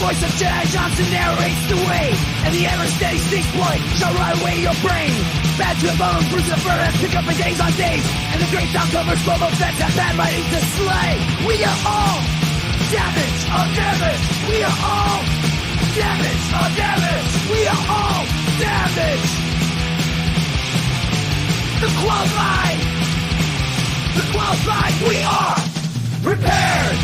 voice of Jedi Johnson narrates the way, and the ever-steady Styxboy shall ride away your brain. Bad to the bone, bruise the furnace, pick up for days on days, and the great sound covers slow fence have bad writing to slay. We are all damaged, undamaged. We are all damaged, undamaged. We are all damaged. The qualified, we are prepared.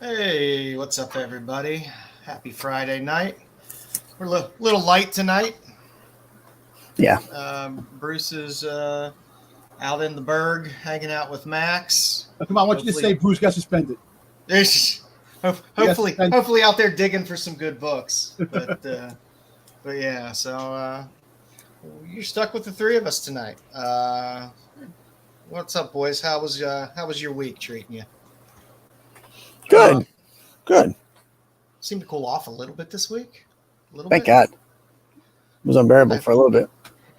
Hey, what's up, everybody? Happy Friday night. We're a little light tonight. Yeah. Bruce is out in the Berg, hanging out with Max. Oh, come on, I want you to say Bruce got suspended. Hopefully out there digging for some good books. But yeah, so you're stuck with the three of us tonight. What's up, boys? How was your week treating you? Good. Seemed to cool off a little bit this week. Thank God. It was unbearable for a little bit.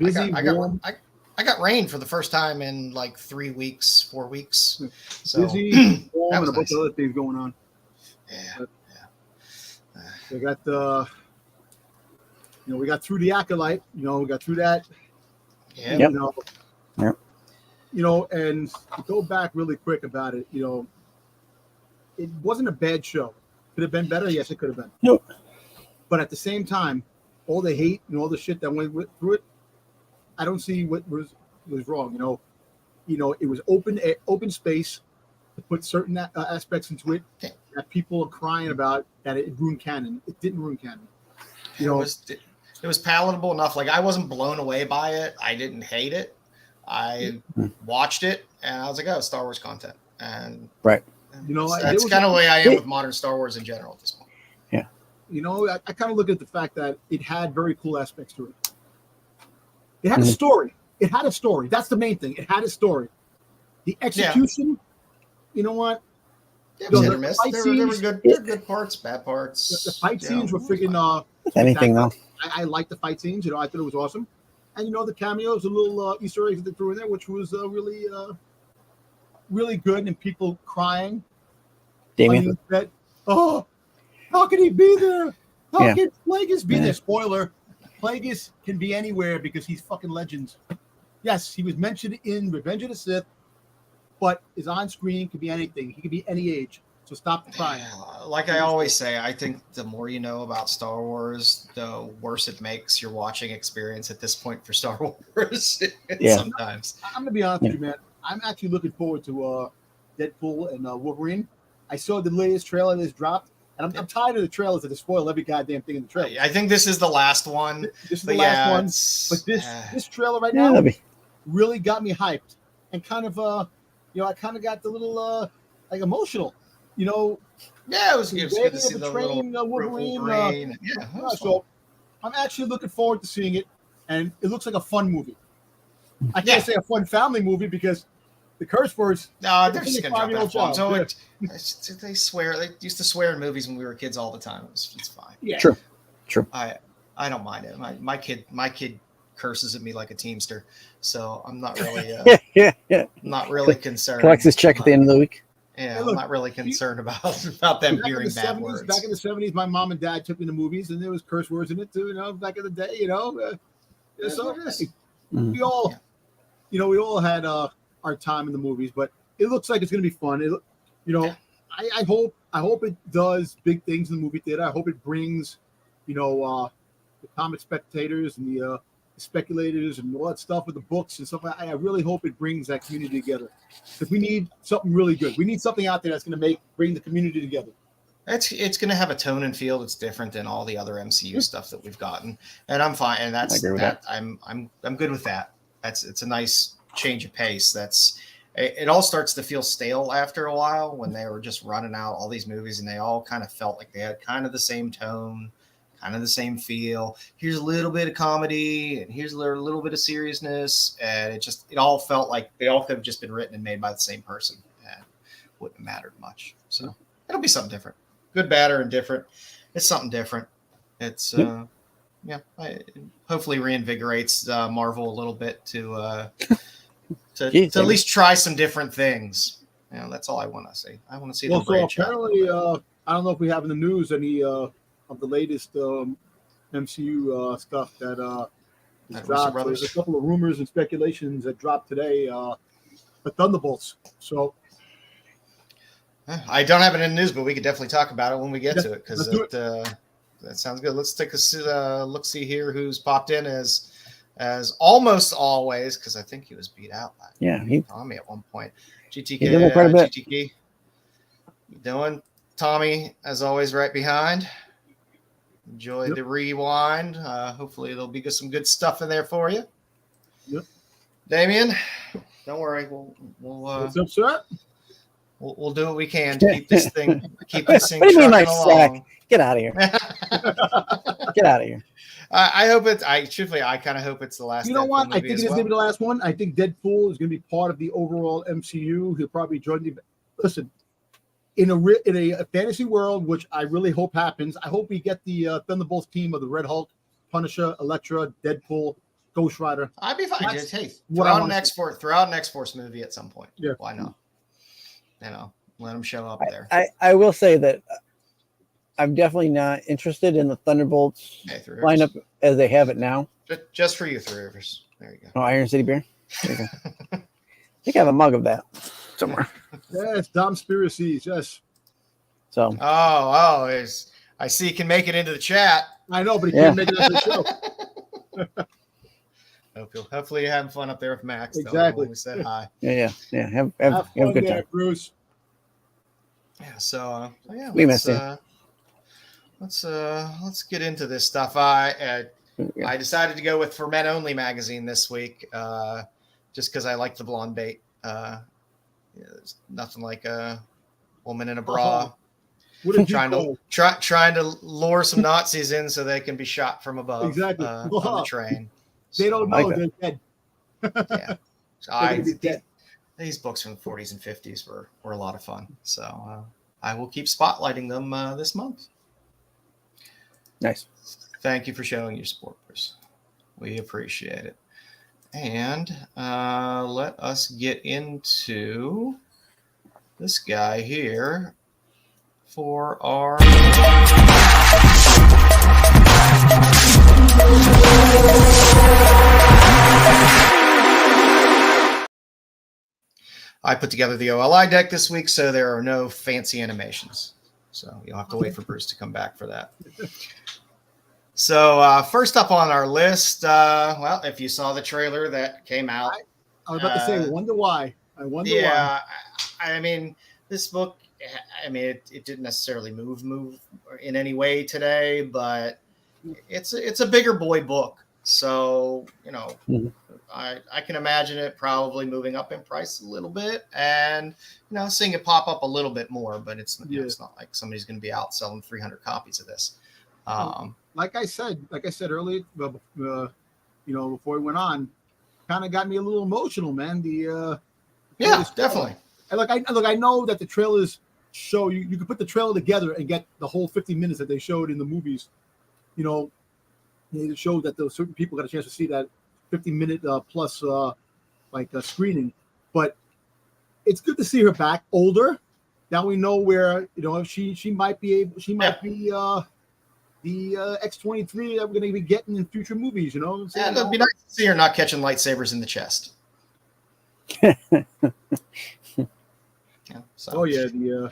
I got rain for the first time in like 3 weeks, 4 weeks. So Busy, warm, and a bunch nice. of other things going on. Yeah. We got we got through the Acolyte. We got through that. Yeah. Yep. And to go back really quick about it, it wasn't a bad show. Could have been better? Yes, it could have been. Nope. But at the same time, all the hate and all the shit that went through it, I don't see what was wrong. It was open space to put certain aspects into it that people are crying about that it ruined canon. It didn't ruin canon. It was palatable enough. Like, I wasn't blown away by it. I didn't hate it. I watched it and I was like, oh, Star Wars content. And right. That's kind of the way I am with modern Star Wars in general at this point. Yeah. I kind of look at the fact that it had very cool aspects to it. It had a story. That's the main thing. It had a story. The execution, you know what? It was hit or miss. There were good parts, bad parts. The fight scenes were freaking anything though. I liked the fight scenes. I thought it was awesome. And the cameos, the little Easter eggs that they threw in there, which was really good, and people crying. Damien. Oh, how can he be there? How can Plagueis be there? Spoiler: Plagueis can be anywhere because he's fucking Legends. Yes, he was mentioned in Revenge of the Sith, but his on screen could be anything. He could be any age. So stop crying. Like I always say, I think the more you know about Star Wars, the worse it makes your watching experience at this point for Star Wars. Sometimes. I'm gonna be honest with you, man. I'm actually looking forward to Deadpool and Wolverine. I saw the latest trailer that's dropped, and I'm tired of the trailers that spoil every goddamn thing in the trailer. I think this is the last one. This is the last one. But this trailer right now really got me hyped, and kind of I kind of got a little emotional. It was good to see the little Wolverine. So I'm actually looking forward to seeing it, and it looks like a fun movie. I can't say a fun family movie because the curse words. No, they're just gonna drop 5-year-old F-bombs. child. They swear. They used to swear in movies when we were kids all the time. It's fine. Yeah. True. I don't mind it. My kid curses at me like a teamster, so I'm not really not really concerned. Collects his check at the end of the week. Yeah, Hey, look, I'm not really concerned about them hearing bad words. Back in the 70s, my mom and dad took me to movies, and there was curse words in it too. Back in the day, so we all, we all had our time in the movies, but it looks like it's going to be fun. I hope it does big things in the movie theater. I hope it brings, the comic spectators and the speculators and all that stuff with the books and stuff. I really hope it brings that community together, because we need something really good. We need something out there that's going to bring the community together. It's going to have a tone and feel that's different than all the other MCU stuff that we've gotten, and I'm fine. And that's that. I'm good with that. It's a nice change of pace. It all starts to feel stale after a while when they were just running out all these movies, and they all kind of felt like they had kind of the same tone, kind of the same feel. Here's a little bit of comedy, and here's a little bit of seriousness, and it all felt like they all could have just been written and made by the same person, and wouldn't have mattered much. So it'll be something different, good, bad, or indifferent. It's something different. It's hopefully reinvigorates Marvel a little bit to at least try some different things. That's all I want to see. I want to see them branch out. Apparently, I don't know if we have in the news any of the latest MCU stuff that dropped. There's a couple of rumors and speculations that dropped today. The Thunderbolts. So I don't have it in the news, but we could definitely talk about it when we get to it, because that sounds good. Let's take a look. See here who's popped in as almost always, because I think he was beat out by Tommy at one point. GTK, GTK, you doing? Tommy, as always, right behind. Enjoy the rewind. Hopefully there'll be some good stuff in there for you. Yep. Damien, don't worry. We'll what's up, sir? We'll do what we can to keep this thing What do you mean, my sack? Get out of here. Get out of here. I hope it's. Truthfully, I kind of hope it's the last. You know what? I think it is going to be the last one. I think Deadpool is going to be part of the overall MCU. He'll probably join the. Listen, in a fantasy world, which I really hope happens, I hope we get the Thunderbolts team of the Red Hulk, Punisher, Elektra, Deadpool, Ghost Rider. I'd be fine. Throw out an X-Force movie at some point. Yeah. Why not? Let them show up there. I will say that I'm definitely not interested in the Thunderbolts lineup as they have it now. Just for you, Three Rivers. There you go. Oh, Iron City beer. There you go. I think I have a mug of that somewhere. Yes, Domspiracies, yes. So. I see you can make it into the chat. I know, but he can't make it into the show. Hopefully you're having fun up there with Max. Exactly. We said hi. Yeah. Have a good time, Bruce. Yeah. So we missed you. Let's get into this stuff. I decided to go with For Men Only magazine this week, just because I like the blonde bait. There's nothing like a woman in a bra trying to lure some Nazis in so they can be shot from above. Exactly. On the train. They don't know they're dead. Yeah. So these books from the 40s and 50s were a lot of fun. So I will keep spotlighting them this month. Nice. Thank you for showing your support, Bruce. We appreciate it. And let us get into this guy here for our I put together the OLI deck this week, so there are no fancy animations. So you'll have to wait for Bruce to come back for that. So first up on our list, if you saw the trailer that came out. I was about to say, I wonder why. Why. I mean, this book, it didn't necessarily move in any way today, but it's a bigger boy book. So, I can imagine it probably moving up in price a little bit and, seeing it pop up a little bit more, but it's not like somebody's going to be out selling 300 copies of this. Like I said earlier, before we went on, kind of got me a little emotional, man. The Yeah, definitely. And I know that the trailers show you can put the trailer together and get the whole 50 minutes that they showed in the movies. It showed that those certain people got a chance to see that 50-minute plus screening. But it's good to see her back, older. Now we know where she might be able. She might be the X-23 that we're going to be getting in future movies. You know what I'm saying? Yeah, it'd be nice to see her not catching lightsabers in the chest. Oh yeah, the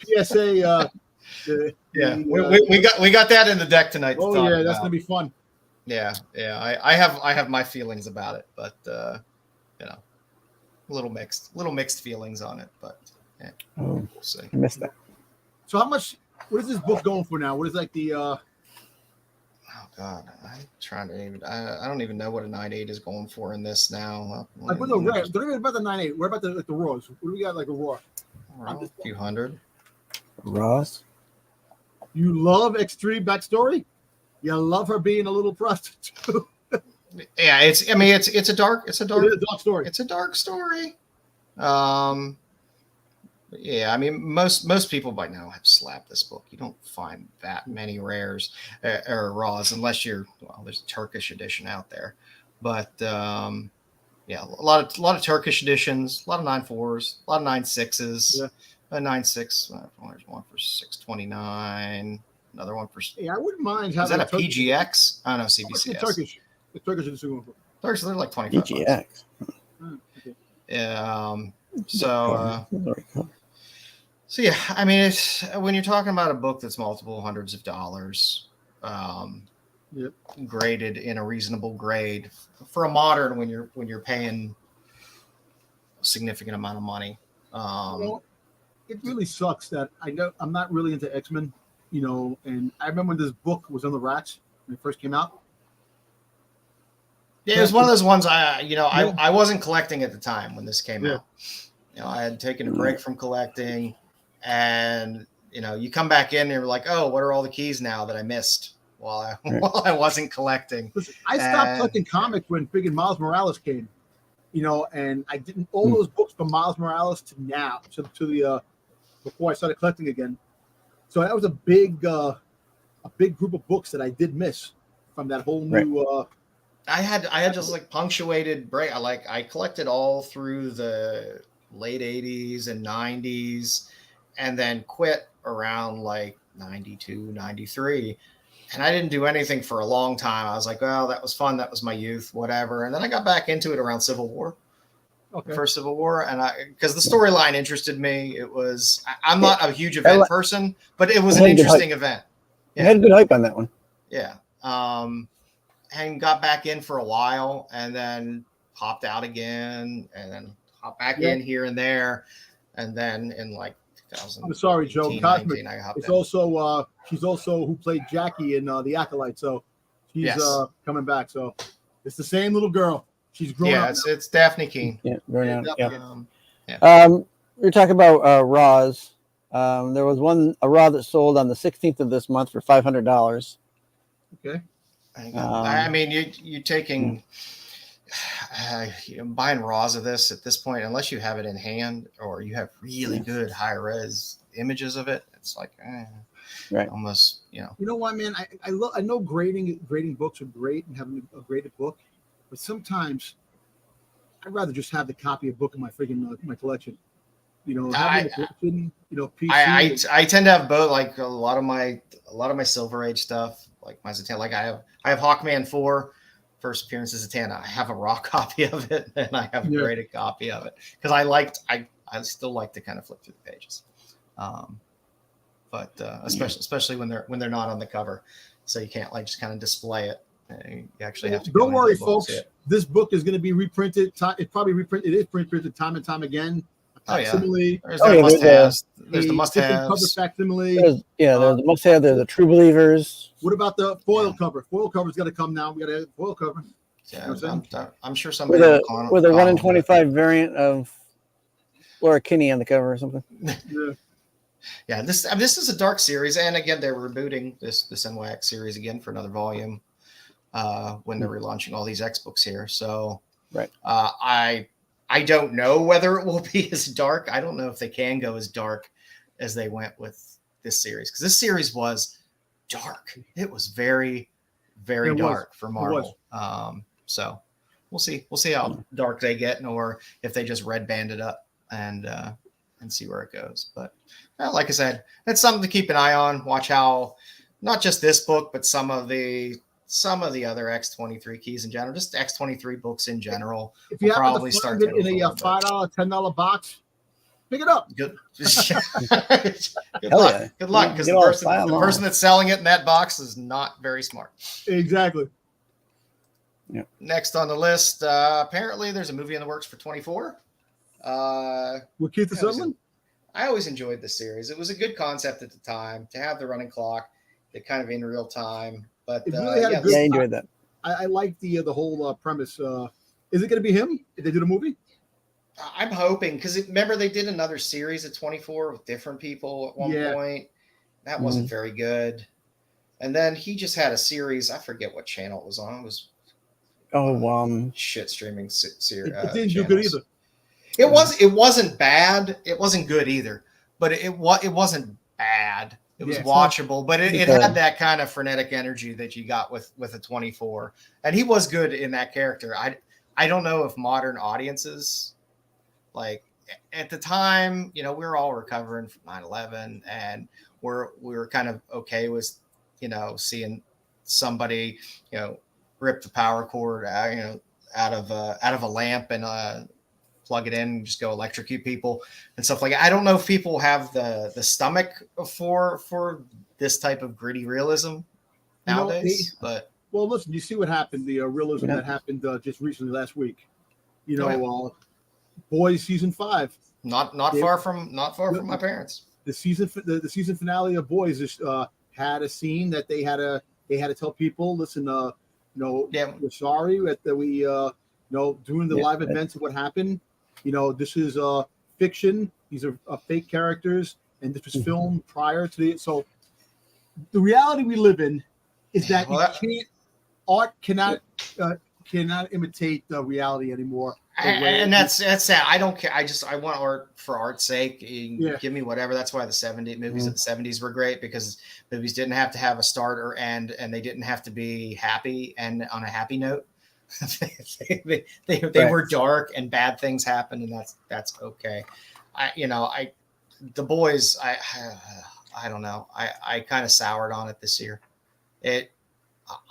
PSA. We got that in the deck tonight. Oh yeah, that's gonna be fun. Yeah. I have my feelings about it, but a little mixed feelings on it, but we'll see. I missed that. So how much? What is this book going for now? What is like the? Oh God, I'm trying to even. I don't even know what a 9.8 is going for in this now. Like with the rare, don't even about the 9.8. What about the raws? What do we got like a raw? A few hundred. Raws. You love X3 backstory. You love her being a little prostitute. Yeah, it's a dark story. It's a dark story. Yeah, I mean, most people by now have slapped this book. You don't find that many rares or raws unless there's a Turkish edition out there. But a lot of Turkish editions, a lot of 9.4s, a lot of 9.6s. Yeah. A 9.6. There's one for 629. Another one for. Yeah, I wouldn't mind having. Is that a PGX? I don't know, CBCS. The Turkish is going for. Turkish, they're like 25. PGX. Okay. Yeah. So yeah, I mean, it's when you're talking about a book that's multiple hundreds of dollars, graded in a reasonable grade for a modern when you're paying a significant amount of money. It really sucks that I'm not really into X-Men, and I remember when this book was on the racks when it first came out. Yeah, it was one of those ones I wasn't collecting at the time when this came out. I had taken a break from collecting. And you come back in and you're like, oh, what are all the keys now that I missed while I wasn't collecting? Listen, I stopped collecting comics when friggin' Miles Morales came, and I didn't all those books from Miles Morales to now to the before I started collecting again. So that was a big group of books that I did miss from that whole new. I had just like punctuated break. I collected all through the late 80s and 90s. And then quit around like 92, 93. And I didn't do anything for a long time. I was like, well, that was fun. That was my youth, whatever. And then I got back into it around Civil War. Okay. First Civil War. And because the storyline interested me. I'm not a huge event person, but it was an interesting event. Yeah. You had a good hype on that one. Yeah. And got back in for a while and then popped out again and then hopped back in here and there. And then in like, I'm sorry, Joe. Cosmic. It's also she's also who played Jackie in The Acolyte, so she's coming back. So it's the same little girl. She's grown up. Yeah, it's Daphne Keene. Yeah, grown up. We're talking about raws. There was a raw that sold on the 16th of this month for $500. Okay. I mean, you're taking. Buying raws of this at this point, unless you have it in hand or you have really good high res images of it, it's like almost You know what, man? I know grading books are great and having a graded book, but sometimes I'd rather just have the copy of book in my friggin' my collection. I tend to have both. Like a lot of my Silver Age stuff, like my Zatanna. Like I have Hawkman 4. First appearance as Zatanna. I have a raw copy of it, and I have a graded copy of it because I still like to kind of flip through the pages, but especially when they're not on the cover, so you can't just kind of display it. You actually have to. Don't worry, folks. This book is going to be reprinted. It is reprinted time and time again. Facsimile. There's the must-haves. There's the must-haves. Cover facsimile. There's the must-have. There's the True Believers. What about the foil cover? Foil cover's got to come now. We got to have foil cover. Yeah, I'm sure somebody with a 1 in 25 variant of Laura Kinney on the cover or something. Yeah. This is a dark series, and again, they're rebooting this NYX series again for another volume when they're relaunching all these X books here. So Right. I don't know whether it will be as dark. I don't know if they can go as dark as they went with this series, because this series was dark. It was very, very dark for Marvel. So we'll see. We'll see how dark they get, or if they just red band it up and see where it goes. But like I said, it's something to keep an eye on. Watch how not just this book, but some of the other X23 keys in general, just X23 books in general. If you probably start it in a $5, $10 box, pick it up. Good. Good luck. Yeah. Good luck, because the person that's selling it in that box is not very smart. Exactly. Yeah. Next on the list, apparently there's a movie in the works for 24. With Keith Sutherland? I always enjoyed the series. It was a good concept at the time to have the running clock, the kind of in real time. But it really had I enjoyed that. I like the whole premise. Is it going to be him if they do the movie? I'm hoping, because remember they did another series at 24 with different people at one point. That wasn't very good. And then he just had a series. I forget what channel it was on. It was shit streaming series. It didn't do good either. It wasn't bad. It wasn't good either. But it wasn't bad. It was watchable, but it had that kind of frenetic energy that you got with a 24. And he was good in that character. I don't know if modern audiences, like at the time, we were all recovering from 9/11, and we were kind of okay with, seeing somebody, rip the power cord, out of a lamp and plug it in and just go electrocute people and stuff like that. I don't know if people have the stomach for this type of gritty realism nowadays, but listen, you see what happened, the realism that happened just recently last week. Boys season 5. Not far from my parents. The season finale of Boys just had a scene that they had to tell people, listen, we're sorry that we during the live events of what happened. This is fiction. These are fake characters, and this was filmed prior to the. So, the reality we live in is that art cannot imitate the reality anymore. And that's sad. I don't care. I want art for art's sake. Give me whatever. That's why the movies of the 70s were great, because movies didn't have to have a start or end, and they didn't have to be happy and on a happy note. they were dark and bad things happened, and that's okay. The Boys, I don't know. I kind of soured on it this year.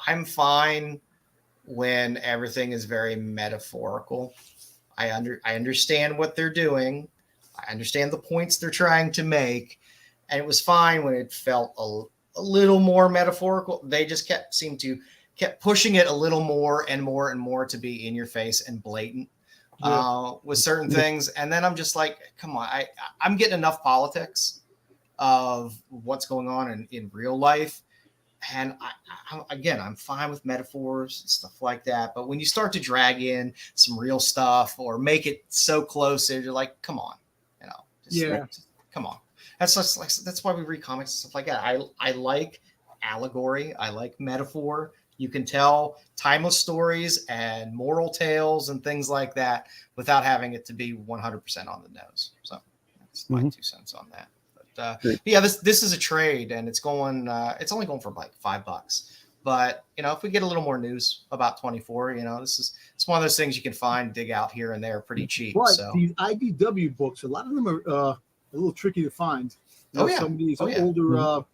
I'm fine when everything is very metaphorical. I understand what they're doing. I understand the points they're trying to make, and it was fine when it felt a little more metaphorical. They just kept pushing it a little more and more and more to be in your face and blatant with certain things. And then I'm just like, come on, I'm getting enough politics of what's going on in real life. And I'm fine with metaphors and stuff like that. But when you start to drag in some real stuff or make it so close, you're like, come on, just come on. That's why we read comics and stuff like that. I like allegory. I like metaphor. You can tell timeless stories and moral tales and things like that without having it to be 100% on the nose. So that's my 2 cents on that. But this is a trade, and it's only going for like $5. But if we get a little more news about 24, it's one of those things you can dig out here and there pretty cheap. But so these IDW books, a lot of them are a little tricky to find. Some of these older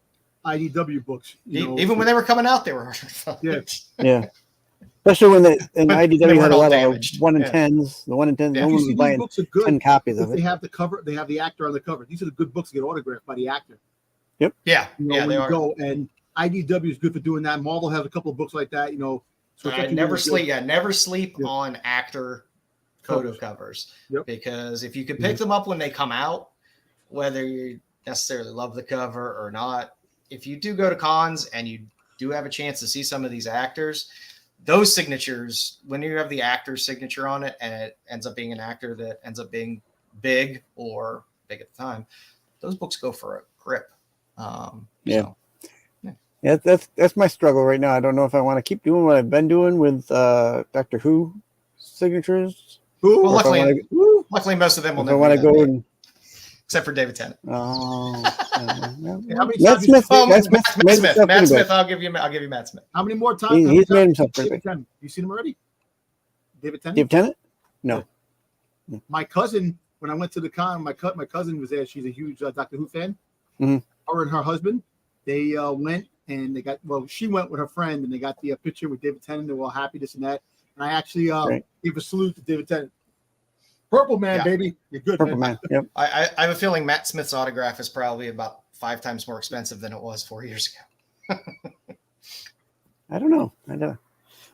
IDW books. Even when they were coming out, they were hard to find. Yeah. Especially when IDW had a lot of 1 in 10s. The 1 in 10s, no one was buying 10 copies of it. They have the cover. They have the actor on the cover. These are the good books to get autographed by the actor. Yep. Yeah. They are. And IDW is good for doing that. Marvel has a couple of books like that. So never sleep. Yeah, never sleep on actor photo covers. Yep. Because if you can pick them up when they come out, whether you necessarily love the cover or not, if you do go to cons and you do have a chance to see some of these actors, those signatures, when you have the actor's signature on it and it ends up being an actor that ends up being big or big at the time, those books go for a grip. That's my struggle right now. I don't know if I want to keep doing what I've been doing with Doctor Who signatures. Who? Well, Or luckily, most of them will if I never want to be that go big, and except for David Tennant. oh, How many Matt times Smith. Oh, Matt Smith. Matt made Smith. himself Matt pretty Smith. big. I'll give you Matt Smith. how many more times? He's made himself David pretty big. Tennant. You seen him already? David Tennant. David Tennant? No. My cousin, when I went to the con, my cousin was there. She's a huge Doctor Who fan. Mhm. Her and her husband, they went and they got. Well, she went with her friend, and they got the picture with David Tennant. They were all happy, this and that. And I actually gave a salute to David Tennant. Purple man, Yeah. baby, you're good, Purple Man. Yep. I have a feeling Matt Smith's autograph is probably about 5 times more expensive than it was 4 years ago. I don't know.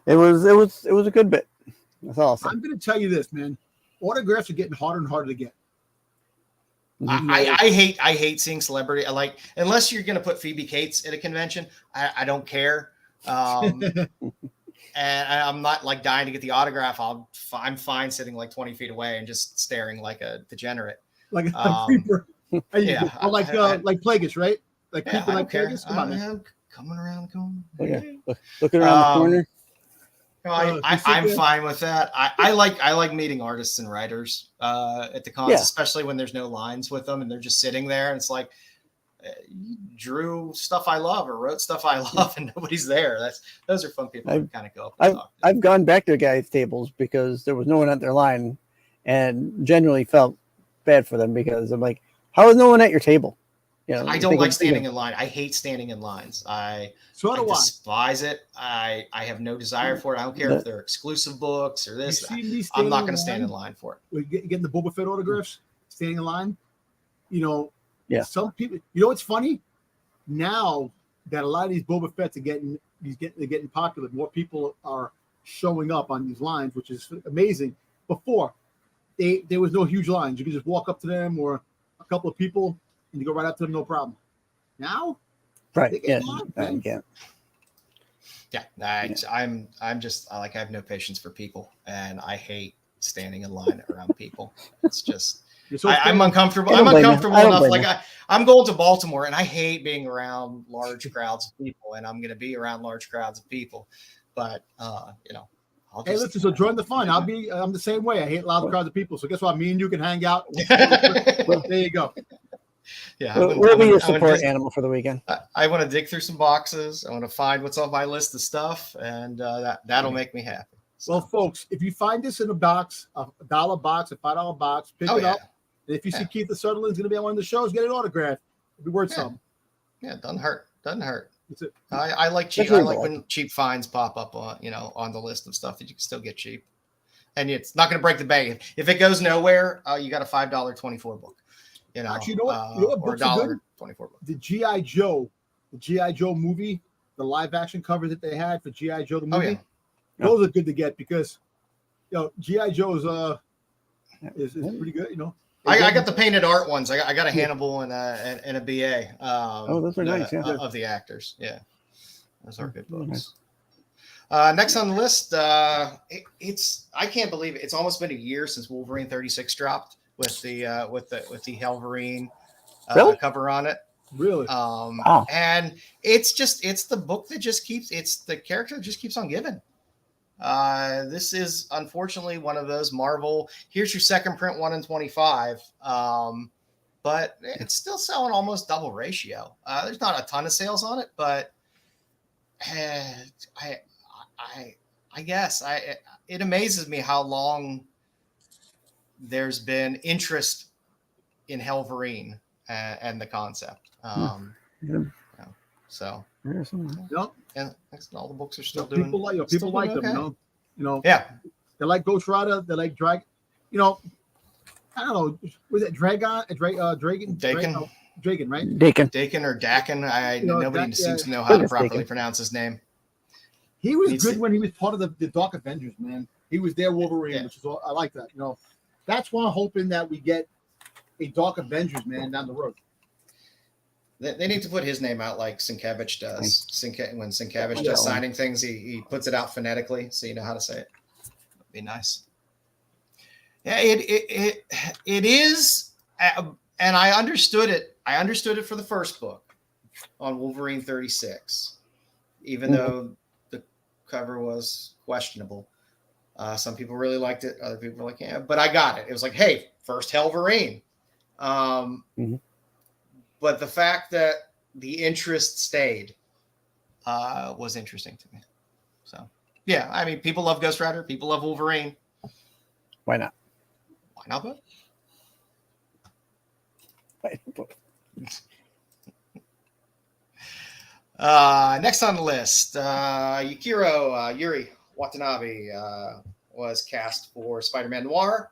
It was a good bit. That's all I'll say. I'm going to tell you this, man. Autographs are getting harder and harder to get. I hate seeing celebrity. Unless you're going to put Phoebe Cates at a convention, I don't care. And I'm not like dying to get the autograph. I'm fine sitting like 20 feet away and just staring like a degenerate. Like a creeper. Yeah. Or like Plagueis, right? Like Yeah, creeper I like don't care. Plagueis. Come on, man. I'm coming around the corner. Yeah. Looking around the corner. I'm fine with that. I like meeting artists and writers at the cons, especially when there's no lines with them and they're just sitting there and it's like you drew stuff I love or wrote stuff I love and nobody's there. Those are fun people to kind of go up and talk to. I've gone back to guys' tables because there was no one at their line and genuinely felt bad for them because I'm like, how is no one at your table? You know, I don't like standing in line. I hate standing in lines. I despise it. I have no desire for it. I don't care if they're exclusive books or this. I'm not going to stand in line for it. We're getting the Boba Fett autographs, standing in line. You know, some people. You know what's funny? Now that a lot of these Boba Fetts are getting popular, more people are showing up on these lines, which is amazing. Before, there was no huge lines. You could just walk up to them or a couple of people. And you go right up to them, no problem. Now, right? Yeah, I'm just I have no patience for people, and I hate standing in line around people. It's just I'm uncomfortable. I'm uncomfortable enough. Like I'm going to Baltimore, and I hate being around large crowds of people, and I'm going to be around large crowds of people. But you know. Hey, listen, so join the fun. I'm the same way. I hate loud crowds of people. So guess what? Me and you can hang out. There you go. Yeah, we'll be your support animal for the weekend. I want to dig through some boxes. I want to find what's on my list of stuff, and that'll make me happy. So. Well, folks, if you find this in a box, a $1 box, a $5 box, pick it up. And if you see Keith Sutherland's going to be on one of the shows, get an autograph. It'll be worth something. Yeah, doesn't hurt. Doesn't hurt. That's it. I like cheap. I like when cheap finds pop up on the list of stuff that you can still get cheap, and it's not going to break the bank. If it goes nowhere, you got a $5.24 book. You know, actually, you know what or $1.24 book. The G.I. Joe movie, the live action cover that they had for G.I. Joe the movie, those are good to get because G.I. Joe is pretty good. You know, I got the painted art ones. I got a Hannibal and a BA. Those are nice. Yeah, of the actors. Yeah, those are good books. Nice. Next on the list, it's I can't believe it. It's almost been a year since Wolverine 36 dropped. With the Helverine cover on it, really, and it's the book that it's the character that just keeps on giving. This is unfortunately one of those Marvel. Here's your second print 1 in 25, but it's still selling almost double ratio. There's not a ton of sales on it, but I guess it amazes me how long there's been interest in Helverine and the concept. So, and all the books are still doing. People like them, you know. Yeah, they like Ghost Rider. They like Drag. You know, I don't know. Was it Dragon? Dragon, right? Dakin or Dakin. Nobody seems to know how to properly pronounce his name. He was good when he was part of the Dark Avengers, man. He was their Wolverine, which is all, I like that. You know. That's why I'm hoping that we get a Dark Avengers, man, down the road. They need to put his name out like Sienkiewicz does. When Sienkiewicz does signing things, he puts it out phonetically so you know how to say it. That'd be nice. Yeah, it is, and I understood it. I understood it for the first book on Wolverine 36, even though the cover was questionable. Some people really liked it. Other people were like, yeah, but I got it. It was like, hey, first Helverine. But the fact that the interest stayed was interesting to me. So, yeah, I mean, people love Ghost Rider. People love Wolverine. Why not? Why not both? Next on the list, Yuri Watanabe was cast for Spider-Man Noir.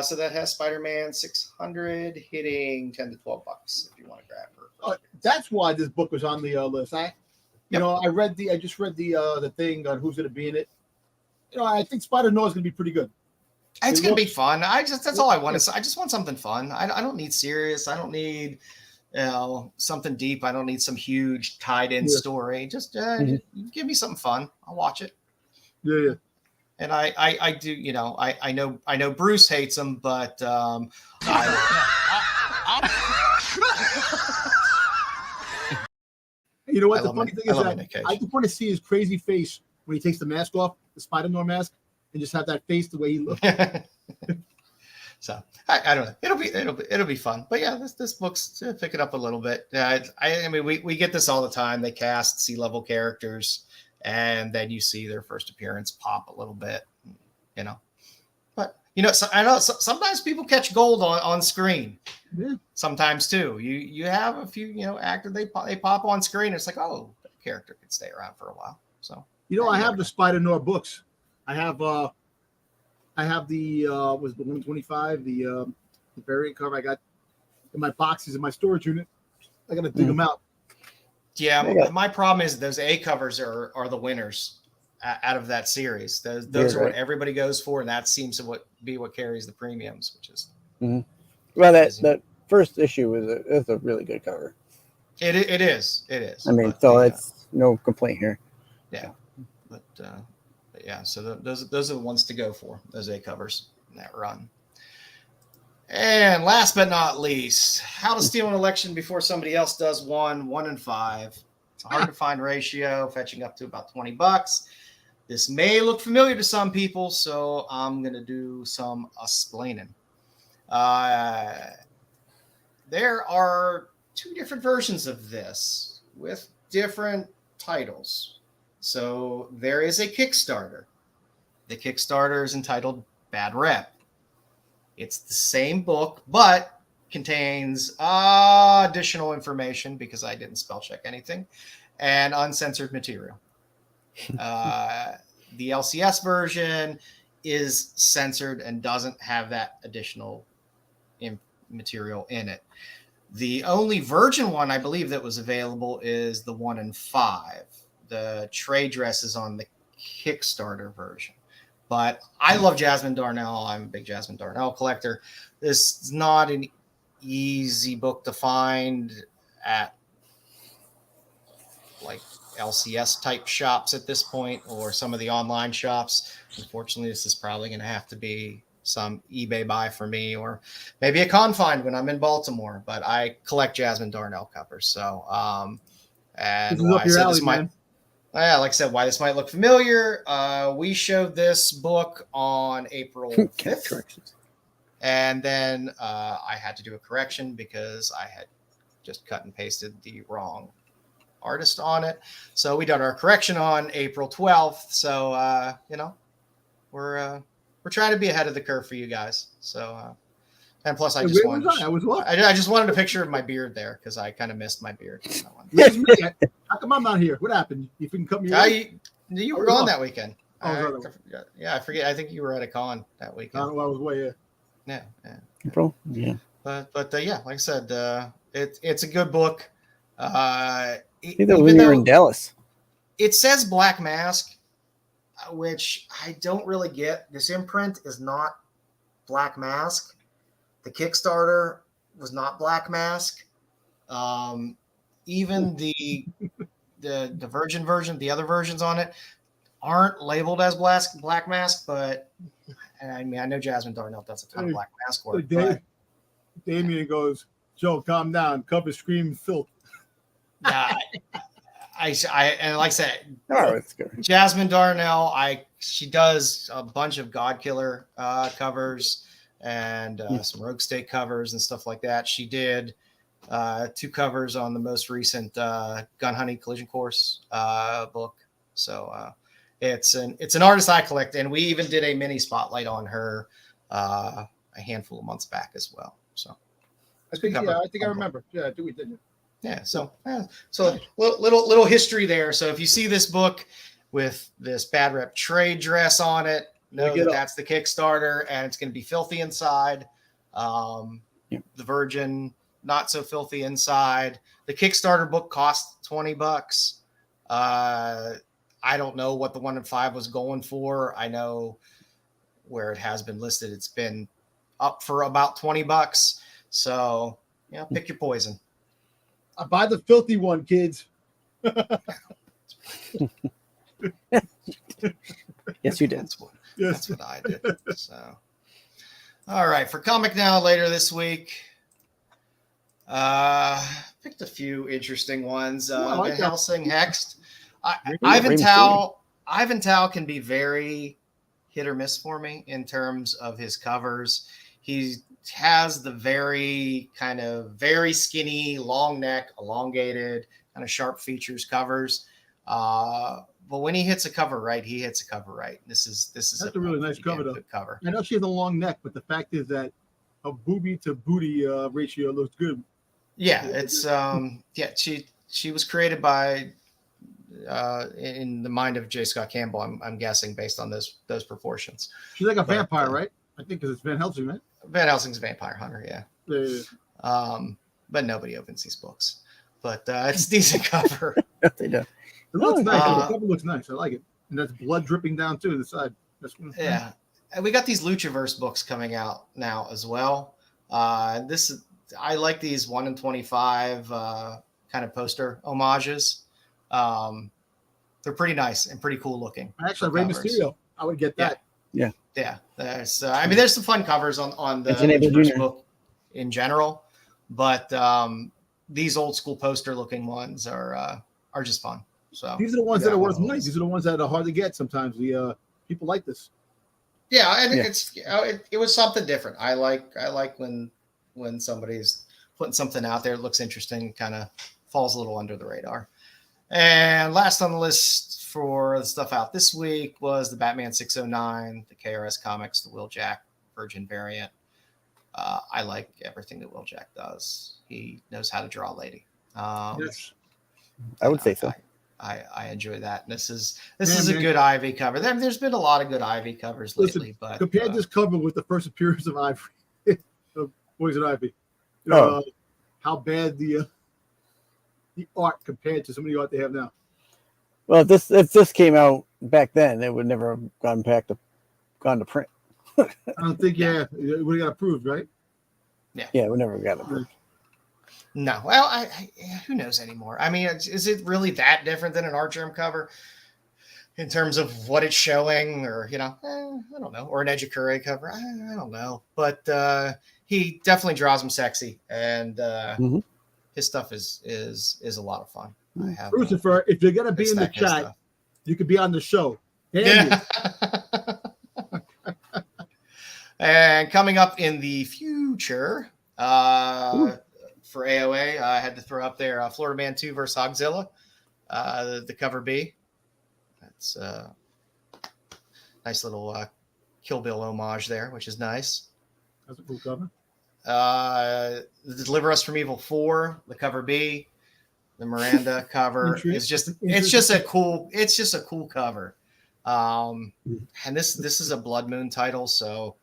So that has Spider-Man 600 hitting $10 to $12 if you want to grab her. That's why this book was on the list. I just read the thing on who's going to be in it. I think Spider-Noir is going to be pretty good. It's going to be fun. That's all I want. I just want something fun. I don't need serious. I don't need something deep. I don't need some huge tied-in story. Just give me something fun. I'll watch it. Yeah. And I do, I know Bruce hates him, but you know what? The funny thing is that I just want to see his crazy face when he takes the mask off, the Spider-Noir mask, and just have that face the way he looks. So I don't know. It'll be fun. But yeah, this book's pick it up a little bit. I mean, we get this all the time. They cast C-level characters, and then you see their first appearance pop a little bit, But so, I know sometimes people catch gold on screen. Yeah. Sometimes too. You have a few actors they pop on screen. It's like, oh, that character could stay around for a while. So I have the Spider-Noir books. I have the was the 125 the variant cover I got in my boxes in my storage unit. I got to dig them out. Yeah, my problem is those A covers are the winners out of that series. Those are what everybody goes for, and that seems to be what carries the premiums, which is well, that first issue is a really good cover. It is. I mean, so it's no complaint here. Yeah, but yeah. So those are the ones to go for. Those A covers in that run. And last but not least, how to steal an election before somebody else does 1 and 5. It's a hard to find ratio, fetching up to about $20. This may look familiar to some people, so I'm going to do some explaining. There are 2 different versions of this with different titles. So there is a Kickstarter. The Kickstarter is entitled Bad Rep. It's the same book, but contains additional information because I didn't spell check anything, and uncensored material. The LCS version is censored and doesn't have that additional material in it. The only Virgin one I believe that was available is the 1 and 5. The trade dress is on the Kickstarter version. But I love Jasmine Darnell. I'm a big Jasmine Darnell collector. This is not an easy book to find at like LCS type shops at this point, or some of the online shops. Unfortunately, this is probably going to have to be some eBay buy for me, or maybe a Confined when I'm in Baltimore. But I collect Jasmine Darnell covers. So, and this is up your alley, man. Yeah, like I said, why this might look familiar. We showed this book on April 5th. And then I had to do a correction because I had just cut and pasted the wrong artist on it. So we did our correction on April 12th. So, we're trying to be ahead of the curve for you guys. So, and plus I just wanted a picture of my beard there because I kind of missed my beard. How come I'm not here? What happened? You couldn't cut me off? You were gone that weekend. I forget. I think you were at a con that weekend. I was way Yeah. April? Yeah. But yeah, like I said, it's a good book. Even when you're in Dallas. It says Black Mask, which I don't really get. This imprint is not Black Mask. The Kickstarter was not Black Mask. Even the Virgin version, the other versions on it aren't labeled as Black Mask, but I mean, I know Jasmine Darnell does a ton of Black Mask work. Damien goes, Joe, calm down. Cover scream filth. Yeah, and like I said, it's good. Jasmine Darnell, she does a bunch of Godkiller covers and some Rogue State covers and stuff like that. She did 2 covers on the most recent Gun Hunting Collision Course book. So it's an artist I collect, and we even did a mini spotlight on her a handful of months back as well. So I think I remember. Yeah, I think we did. Yeah, so little history there. So if you see this book with this Bad Rep trade dress on it, know that that's the Kickstarter, and it's going to be filthy inside. The Virgin, not so filthy inside. The Kickstarter book cost $20. I don't know what the 1 in 5 was going for. I know where it has been listed, it's been up for about $20. So pick your poison. I buy the filthy one, kids. Yes, you did. That's what I did. So, all right, for Comic Now later this week, picked a few interesting ones. Van Helsing Hexed. Ivan Tao can be very hit or miss for me in terms of his covers. He has the very skinny, long neck, elongated, kind of sharp features covers. But when he hits a cover right, he hits a cover right. This is a really nice cover, though. Cover. I know she has a long neck, but the fact is that a boobie to booty ratio looks good. Yeah, it's she was created by in the mind of J. Scott Campbell. I'm guessing based on those proportions. She's like a vampire, right? I think because it's Van Helsing, right? Van Helsing's a vampire hunter, yeah. Yeah. But nobody opens these books. But it's a decent cover. They do. It looks nice. The cover looks nice. I like it. And that's blood dripping down too to the side. Yeah. And we got these Luchaverse books coming out now as well. I like these 1 in 25 kind of poster homages. They're pretty nice and pretty cool looking. Actually, Rey Mysterio. I would get that. Yeah. Yeah. There's some fun covers on the Luchaverse book in general, but these old school poster looking ones are just fun. So these are the ones that are worth money. These are the ones that are hard to get sometimes. The people like this. Yeah, and it was something different. I like when somebody's putting something out there that looks interesting, kind of falls a little under the radar. And last on the list for the stuff out this week was the Batman 609, the KRS Comics, the Will Jack Virgin variant. I like everything that Will Jack does. He knows how to draw a lady. Yes. I would say so. I enjoy that. And this is a good Ivy cover. There's been a lot of good Ivy covers lately, but compare this cover with the first appearance of Ivy, of Poison Ivy. How bad the art compared to some of the art they have now. Well, if this came out back then, it would never have gone to print. I don't think. Yeah, it would have got approved, right? Yeah, it would never have got approved. No, well, who knows anymore? I mean, is it really that different than an Art Germ cover in terms of what it's showing, or I don't know, or an Edukure cover? I don't know, but he definitely draws them sexy, and his stuff is a lot of fun. I have Crucifer, if you're gonna be in the chat, you could be on the show. Yeah. And coming up in the future, for AOA, I had to throw up there Florida Man 2 versus Hogzilla, the cover B. That's a nice little Kill Bill homage there, which is nice. That's a cool cover. The Deliver Us from Evil 4, the cover B, the Miranda cover is just a cool cover. And this is a Blood Moon title, so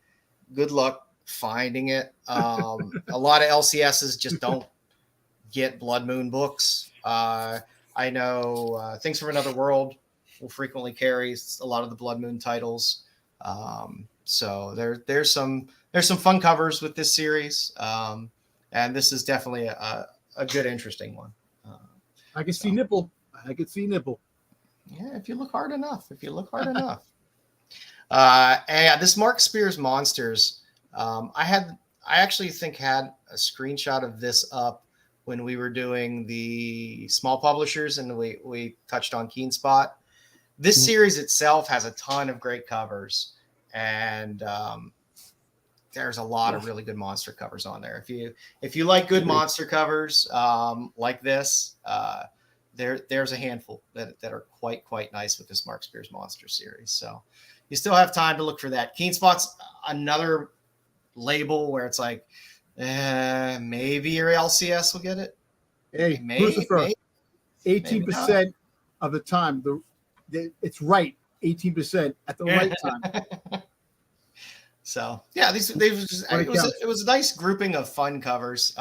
good luck finding it. A lot of LCSs just don't get Blood Moon books. I know Things from Another World will frequently carry a lot of the Blood Moon titles. So there's some fun covers with this series, and this is definitely a good, interesting one. I can see nipple. Yeah, if you look hard enough. And this Mark Spears Monsters, I actually think had a screenshot of this up when we were doing the small publishers, and we touched on Keen Spot. This series itself has a ton of great covers, and there's a lot of really good monster covers on there. If you like good monster covers like this, there's a handful that are quite nice with this Mark Spears Monster series. So you still have time to look for that. Keen Spot's another label where it's like, maybe your LCS will get it. Hey, maybe, Lucifer, 18% of the time, it's right. 18% at the right time. So yeah, it was a nice grouping of fun covers.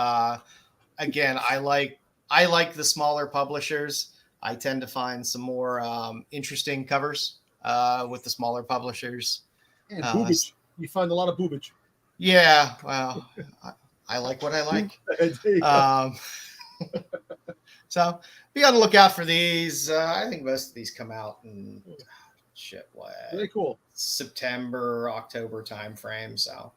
Again, I like the smaller publishers. I tend to find some more interesting covers with the smaller publishers. And boobage. You find a lot of boobage. Yeah, well, I like what I like. So be on the lookout for these. I think most of these come out in Very cool. September, October time frame. So,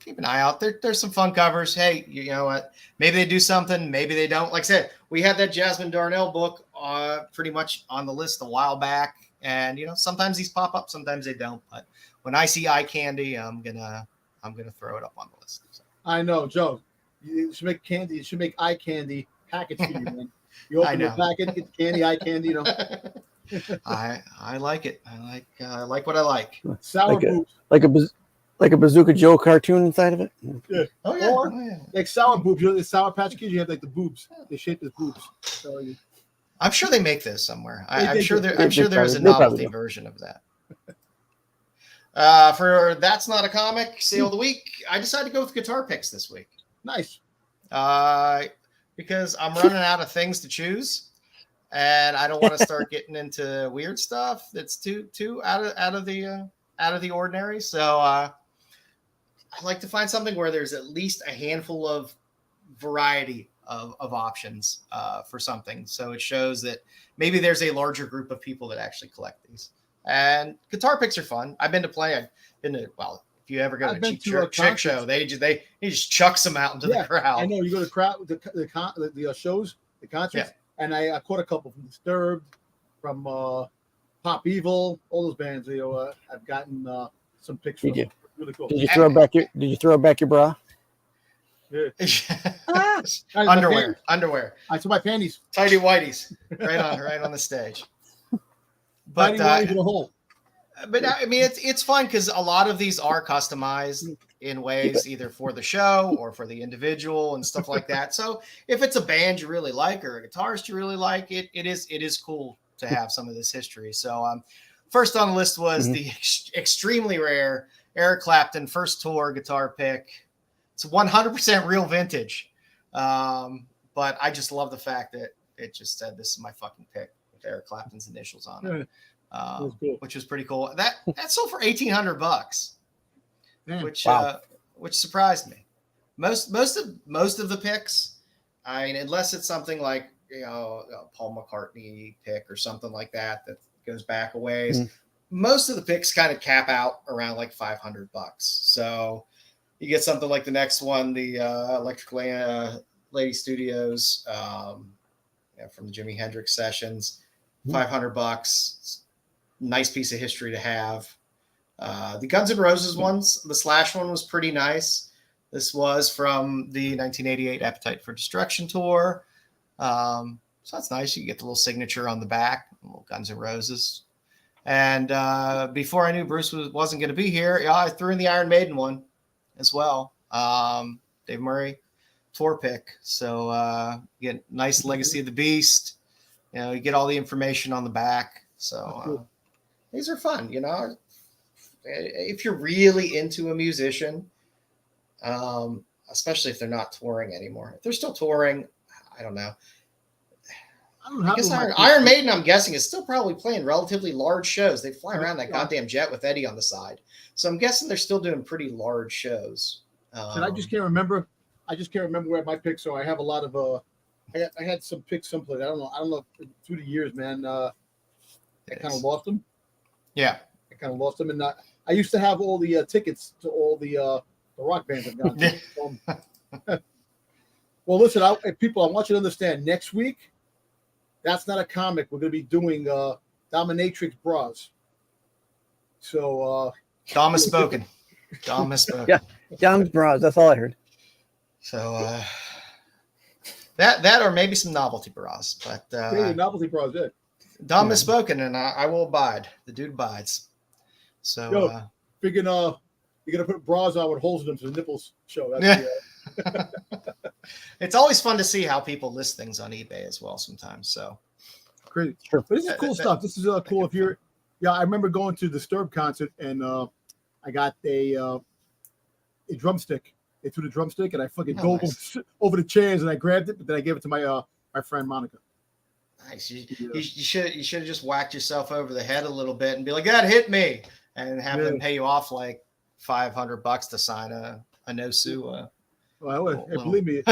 keep an eye out. There's some fun covers. Hey, you know what? Maybe they do something. Maybe they don't. Like I said, we had that Jasmine Darnell book pretty much on the list a while back. And, sometimes these pop up, sometimes they don't. But when I see eye candy, I'm gonna throw it up on the list. So. I know, Joe. You should make candy. You should make eye candy package for you, man. You open the packet, get the candy, eye candy. I like it. I like what I like. Sour boobs, like a Bazooka Joe cartoon inside of it. Yeah. Oh yeah. Or, like sour boobs. The Sour Patch Kids. You have like the boobs. They shape as boobs. So I'm sure they make this somewhere. I'm sure there's a novelty version of that. For That's Not a Comic Sale of the Week, I decided to go with guitar picks this week. Nice. Because I'm running out of things to choose, and I don't want to start getting into weird stuff that's too out of the ordinary. So I like to find something where there's at least a handful of variety of options for something. So it shows that maybe there's a larger group of people that actually collect these. And guitar picks are fun. I've been to if you ever go to a chick show, they just chucks them out into the crowd. I know, you go to the shows, the concerts, and I caught a couple from Disturbed, from Pop Evil, all those bands. I've gotten some pictures. Did you? Really cool. Did you throw back your bra? Yeah. Underwear. I took my panties. Tidy whities, right on the stage. But tidy whities in a hole. But I mean, it's fun because a lot of these are customized in ways either for the show or for the individual and stuff like that. So if it's a band you really like or a guitarist you really like, it is cool to have some of this history. So first on the list was the extremely rare Eric Clapton first tour guitar pick. It's 100% real vintage, but I just love the fact that it just said this is my fucking pick with Eric Clapton's initials on it. Cool. Which was pretty cool. That sold for $1,800, which surprised me. Most of the picks, I mean, unless it's something like a Paul McCartney pick or something like that goes back a ways. Most of the picks kind of cap out around like $500. So you get something like the next one, the Electric Lady Studios from the Jimi Hendrix sessions, $500. Nice piece of history to have. The Guns N' Roses ones, the Slash one was pretty nice. This was from the 1988 Appetite for Destruction tour. So that's nice. You get the little signature on the back, little Guns N' Roses. And before I knew Bruce wasn't going to be here, I threw in the Iron Maiden one as well. Dave Murray tour pick. So you get nice Legacy of the Beast. You get all the information on the back. So these are fun, if you're really into a musician, especially if they're not touring anymore. If they're still touring, I don't know. I guess Iron Maiden, I'm guessing, is still probably playing relatively large shows. They fly around that goddamn jet with Eddie on the side. So I'm guessing they're still doing pretty large shows. And I just can't remember. Where my picks. So I have a lot of I had some picks someplace. I don't know through the years, man. I kind of lost them. Yeah. I kind of lost them. And I used to have all the tickets to all the rock bands I've gone to. Well, listen, people, I want you to understand. Next week, that's not a comic. We're going to be doing dominatrix bras. So, Dom has spoken. Dom has spoken. Yeah, Dom's bras. That's all I heard. So that or maybe some novelty bras, but novelty bras. Yeah. Dom has spoken, and I will abide. The dude abides. So, figuring you're gonna put bras on with holes in them so the nipples show. Yeah. It's always fun to see how people list things on eBay as well sometimes. So crazy. Sure. But this is cool stuff. This is cool. If you're, I remember going to the Disturb concert and I got a drumstick. They threw the drumstick and I fucking go over the chairs and I grabbed it, but then I gave it to my friend Monica. Nice. You should have just whacked yourself over the head a little bit and be like, "God hit me," and have them pay you off like $500 to sign a no sue. Believe me.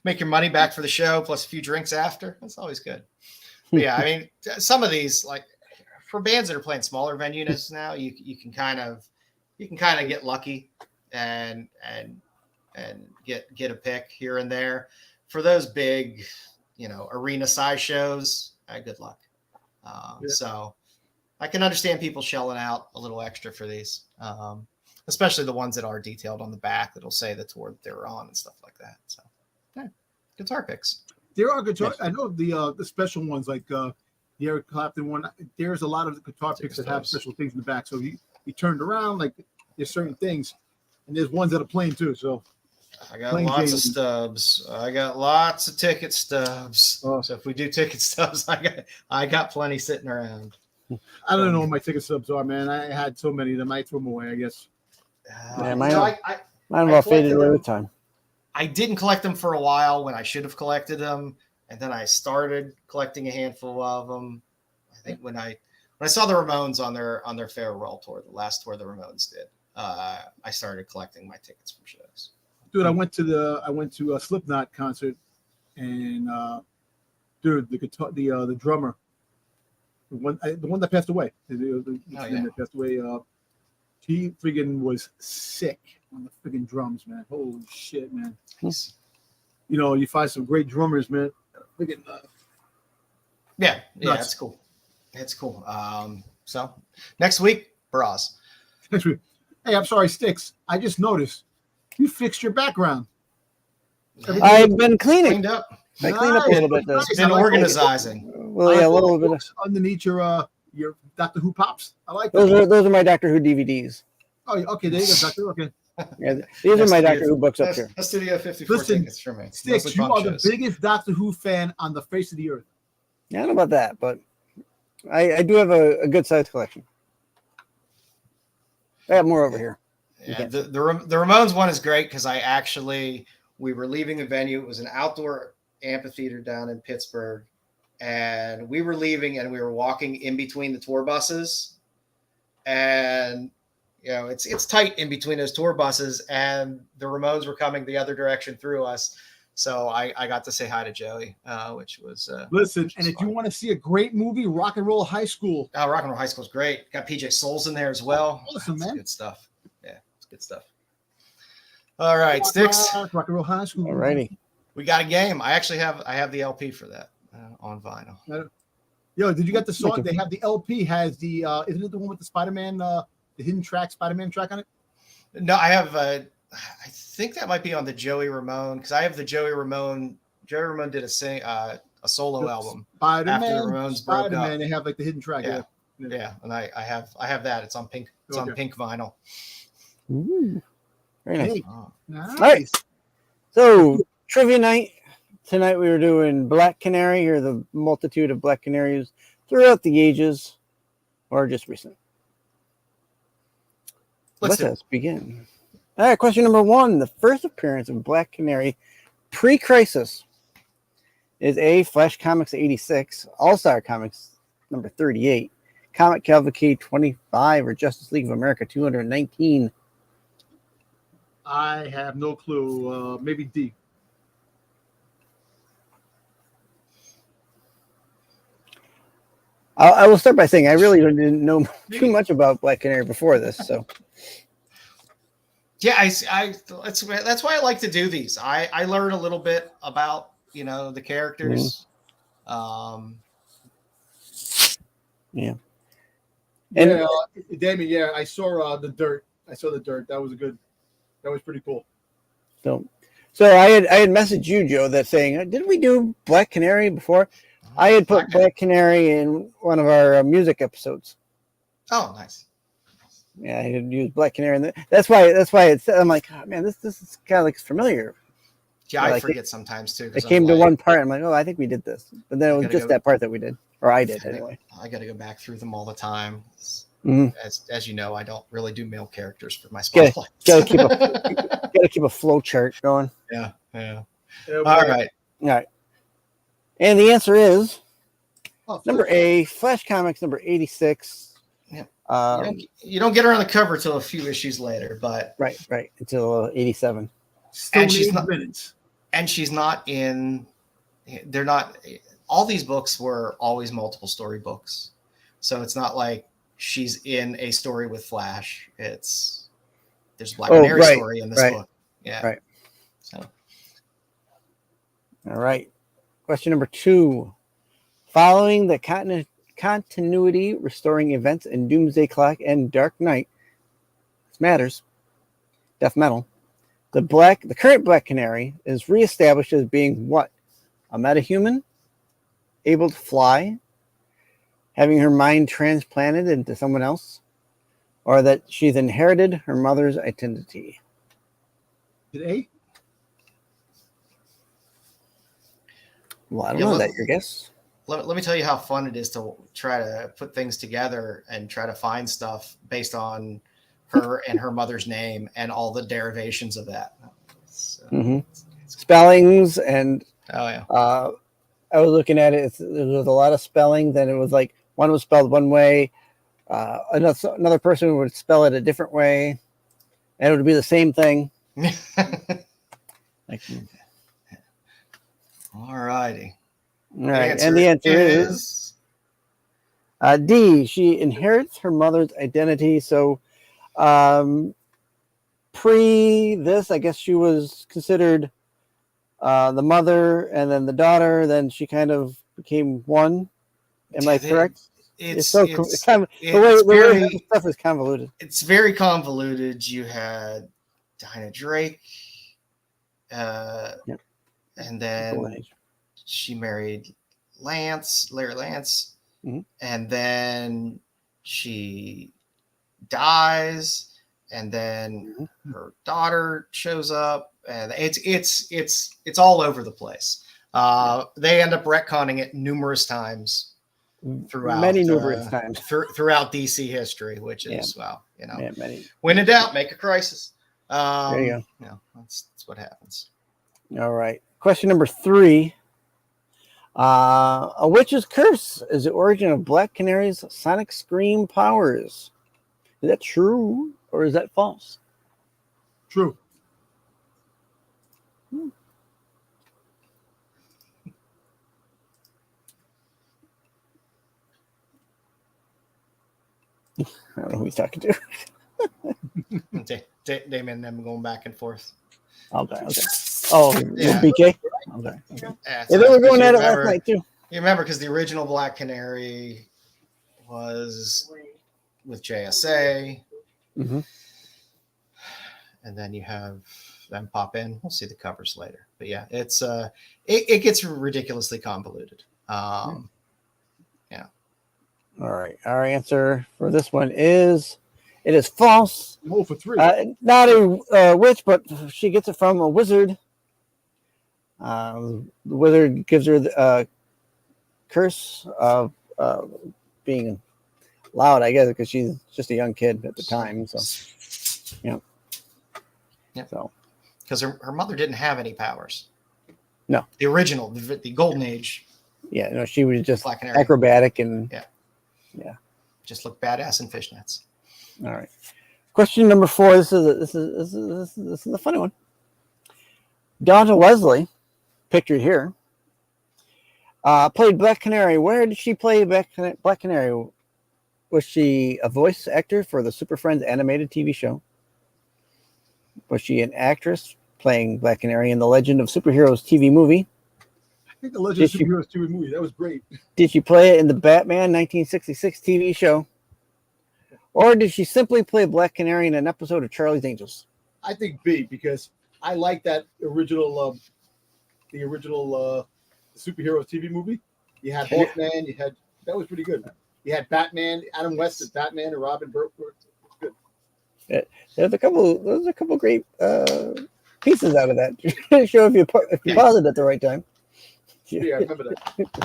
Make your money back for the show plus a few drinks after. That's always good. But yeah, I mean, some of these, like for bands that are playing smaller venues now, you can kind of get lucky and get a pick here and there. For those big, arena size shows, good luck. So I can understand people shelling out a little extra for these. Especially the ones that are detailed on the back that'll say the tour that they're on and stuff like that. So, guitar picks. There are guitar. I know the special ones like the Eric Clapton one. There's a lot of the guitar picks that have special things in the back. So you turned around, like there's certain things, and there's ones that are plain too. So I got lots of stubs. I got lots of ticket stubs. So if we do ticket stubs, I got plenty sitting around. I don't know what my ticket stubs are, man. I had so many of them. I threw them away, I guess. Mine all faded away with time. I didn't collect them for a while when I should have collected them, and then I started collecting a handful of them. I think when I saw the Ramones on their farewell tour, the last tour the Ramones did, I started collecting my tickets from shows. Dude, I went to a Slipknot concert, and dude, the drummer, the one that passed away, that passed away. He friggin' was sick on the friggin' drums, man. Holy shit, man. You find some great drummers, man. Friggin', yeah, that's cool. It's cool. So next week, bras. Next week. Hey, I'm sorry, Styx. I just noticed you fixed your background. I've been cleaned up. I cleaned up a little bit. Nice. Been organizing. Well, yeah, a little bit underneath your Doctor Who pops. I like those. Those are my Doctor Who DVDs. Oh, okay. There you go, Doctor Who. Okay. Yeah, these are my Doctor Who books up here. Studio 54 tickets for me. Styx, you are the biggest Doctor Who fan on the face of the earth. Yeah, I don't know about that, but I do have a good sized collection. I have more over here. Yeah, the Ramones one is great because we were leaving a venue. It was an outdoor amphitheater down in Pittsburgh, and we were leaving and we were walking in between the tour buses, and it's tight in between those tour buses, and the Ramones were coming the other direction through us. So I got to say hi to Joey, which was listen. And if you want to see a great movie, Rock and Roll High School. Oh, Rock and Roll High School is great. Got PJ Souls in there as well. Awesome, man. Good stuff. Yeah, it's good stuff. All right, Styx. Rock and Roll High School. All righty. We got a game. I have the LP for that on vinyl. Yo, did you get the song? They have the LP. Has the isn't it the one with the Spider-Man, the hidden track, Spider-Man track on it? No, I have. I think that might be on the Joey Ramone because I have the Joey Ramone. Joey Ramone did a solo album. Spider-Man. After the Ramones broke up. They have like the hidden track. Yeah, and I have that. It's on pink. It's on pink vinyl. Ooh, very nice. Hey, nice. All right. So trivia night tonight. We were doing Black Canary, or the multitude of Black Canaries throughout the ages, or just recent. Let us begin. All right, question number 1. The first appearance of Black Canary pre-Crisis is A, Flash Comics 86, All-Star Comics number 38, Comic Cavalcade 25, or Justice League of America 219. I have no clue. Maybe D. I will start by saying I really didn't know too much about Black Canary before this, so. Yeah, that's why I like to do these. I learn a little bit about the characters. Yeah. Yeah, Damien. Yeah, I saw the dirt. I saw the dirt. That was pretty cool. So I had messaged you, Joe, that saying, didn't we do Black Canary before? I had put Black Canary in one of our music episodes. Oh, nice. Yeah, I had used Black Canary, and that's why it's. I'm like, oh, man, this is kind of like familiar. Yeah, I forget sometimes too. It came to one part. I'm like, oh, I think we did this, but then it was just that part that we did, or I did anyway. I got to go back through them all the time. Mm-hmm. As you know, I don't really do male characters for my spotlight. Gotta keep a flow chart going. Yeah. All right. And the answer is number A, Flash Comics number 86. Yeah. You don't get her on the cover till a few issues later, but right until 87. And she's not in. They're not. All these books were always multiple story books, so it's not like she's in a story with Flash. There's a Black Canary story in this book. Yeah. Right. So. All right. Question number 2. Following the continuity restoring events in Doomsday Clock and Dark Knight, this matters, Death Metal, the current Black Canary is reestablished as being what? A metahuman? Able to fly? Having her mind transplanted into someone else? Or that she's inherited her mother's identity? Today? Well, I don't know that, your guess. Let me tell you how fun it is to try to put things together and try to find stuff based on her and her mother's name and all the derivations of that. Spellings and I was looking at it. There was a lot of spelling. Then it was like one was spelled one way, another person would spell it a different way, and it would be the same thing. All righty. All right, and the answer is D. She inherits her mother's identity. So, pre this, I guess she was considered the mother, and then the daughter. Then she kind of became one. Am I correct? The way stuff is convoluted. It's very convoluted. You had Dinah Drake, and then she married Larry Lance, and then she dies, and then her daughter shows up, and it's all over the place. They end up retconning it numerous times throughout throughout DC history, which is when in doubt, make a crisis. There you go. That's what happens. All right. Question number 3. A witch's curse is the origin of Black Canary's sonic scream powers. Is that true or is that false? True. I don't know who he's talking to. Damon and them going back and forth. Okay. Oh, BK? Okay. Yeah, they were going at it last night, too. You remember, because the original Black Canary was with JSA. Mm-hmm. And then you have them pop in. We'll see the covers later. But yeah, it's it gets ridiculously convoluted. Yeah. All right. Our answer for this one is it is false. 0 for 3. Not a witch, but she gets it from a wizard. The wizard gives her the curse of being loud, I guess, because she's just a young kid at the time. So, yeah. So, because her mother didn't have any powers. No, the original, the Golden Age. Yeah, no, she was just acrobatic and just looked badass in fishnets. All right. Question number 4. This is a funny one. Donna Wesley, pictured here, played Black Canary. Where did she play Black Canary? Was she a voice actor for the Super Friends animated TV show? Was she an actress playing Black Canary in the Legend of Superheroes TV movie? I think the Legend of Superheroes TV movie, that was great. Did she play it in the Batman 1966 TV show? Or did she simply play Black Canary in an episode of Charlie's Angels? I think B, because I like that original, the original superheroes TV movie. You had Hawkman, that was pretty good. You had Batman, Adam West as Batman, and Robin Burke. Good. There's a couple great pieces out of that. Show if you pause it at the right time. Yeah, I remember that.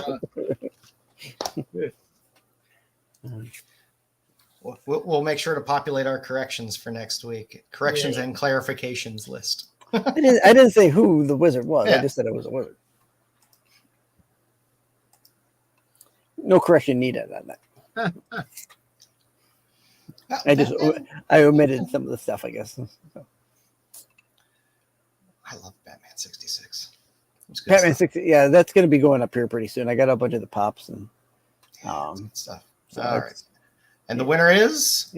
We'll make sure to populate our corrections for next week. Corrections and clarifications list. I didn't say who the wizard was. Yeah. I just said it was a wizard. No correction needed on that. I omitted some of the stuff, I guess. I love Batman 66. Batman 60, yeah, that's going to be going up here pretty soon. I got a bunch of the pops and stuff. All right. And the winner is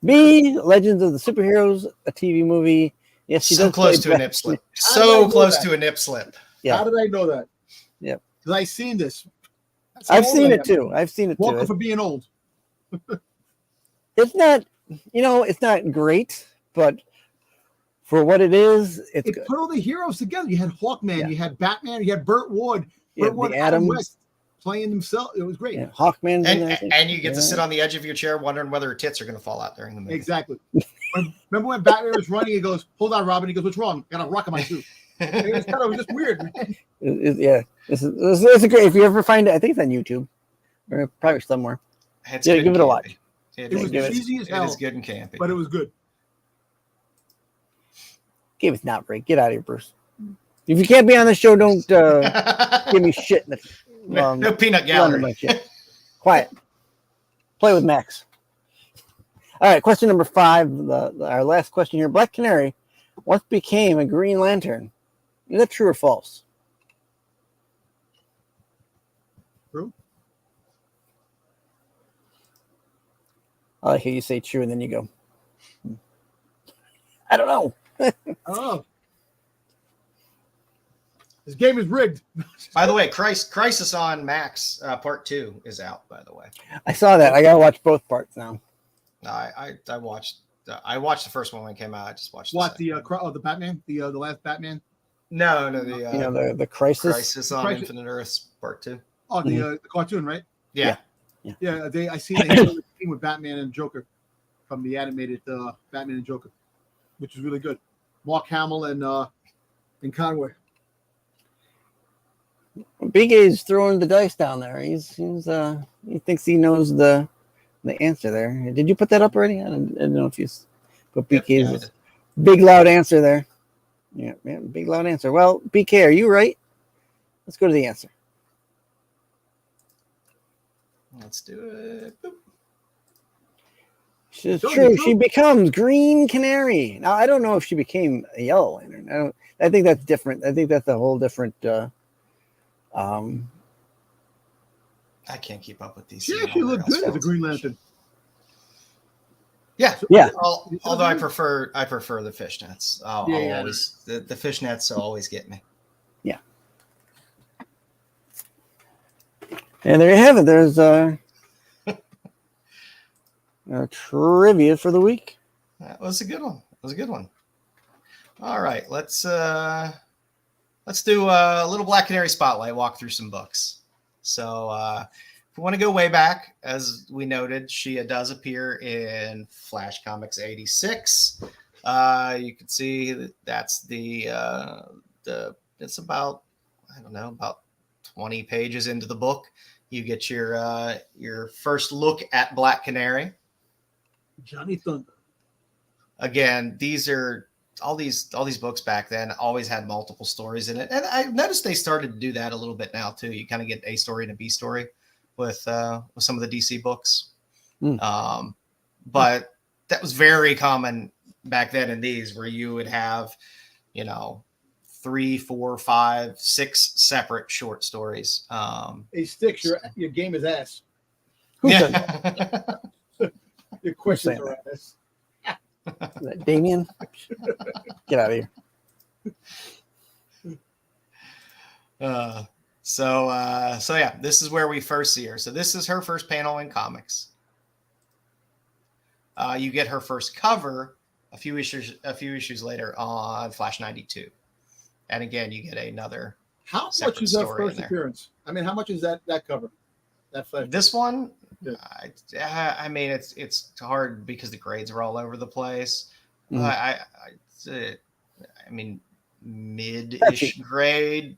B, Legends of the Superheroes, a TV movie. Yes, she does close to a nip slip. So close to a nip slip. Yeah. How did I know that? Yep. Because I've seen this. I've seen it too. Welcome for being old. It's not, it's not great, but for what it is, it's good. Put all the heroes together. You had Hawkman, you had Batman, you had Burt Ward, Adam West playing himself. It was great. Yeah, Hawkman, and you get to sit on the edge of your chair wondering whether her tits are going to fall out during the movie. Exactly. Remember when Batman was running? He goes, "Hold on, Robin." He goes, "What's wrong? Got a rock in my shoe." It was just weird. This is a great. If you ever find it, I think it's on YouTube or probably somewhere. Give it a watch. It was cheesy as hell. It is good and campy, but it was good. Game is not great. Get out of here, Bruce. If you can't be on the show, don't give me shit. No peanut gallery. Quiet. Play with Max. All right, question number 5. Our last question here. Black Canary once became a Green Lantern. Is that true or false? True. I like how you say true and then you go, I don't know. Oh. This game is rigged. By the way, Crisis on Max Part 2 is out, by the way. I saw that. I got to watch both parts now. I watched the first one when it came out. I just watched the Batman? The last Batman? No, the Crisis on Infinite Earths Part 2. Oh, the cartoon, right? Yeah. I seen the thing with Batman and Joker from the animated Batman and Joker, which is really good. Mark Hamill and Conway. Big A's throwing the dice down there. He thinks he knows the answer there. Did you put that up already? I don't know if you put BK's big loud answer there. Yeah, big loud answer. Well, BK, are you right? Let's go to the answer. Let's do it. Boop. It's true. She becomes Green Canary. Now, I don't know if she became a Yellow Lantern. I think that's different. I think that's a whole different. I can't keep up with these. She actually looked good as a Green Lantern. Yeah. Although I prefer the fishnets. The fishnets always get me. Yeah. And there you have it. There's a trivia for the week. That was a good one. All right, let's do a little Black Canary spotlight. Walk through some books. So if we want to go way back, as we noted, she does appear in Flash Comics 86. You can see that's it's about 20 pages into the book. You get your first look at Black Canary. Johnny Thunder. Again, all these books back then always had multiple stories in it, and I noticed they started to do that a little bit now too. You kind of get a story and a B story with some of the DC books, but that was very common back then in these, where you would have 3, 4, 5, 6 separate short stories. Hey, Styx, your game is ass. Who said that? Your questions are ass. that Damien? Get out of here. So yeah, this is where we first see her. So this is her first panel in comics. You get her first cover a few issues later on Flash 92. And again, you get another. How much is her first appearance? I mean, how much is that cover? That Flash. This one, yeah. I mean, it's hard because the grades are all over the place. Mm. I mean, mid-ish grade,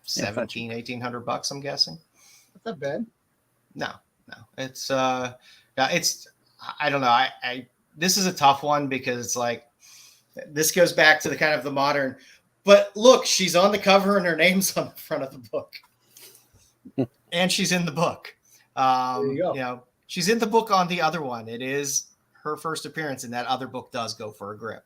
$1,700-$1,800, I'm guessing. Not that bad. No, it's I don't know. This is a tough one because it's like this goes back to the kind of the modern. But look, she's on the cover and her name's on the front of the book, and she's in the book. There you go. You know, she's in the book on the other one. It is her first appearance, and that other book does go for a grip.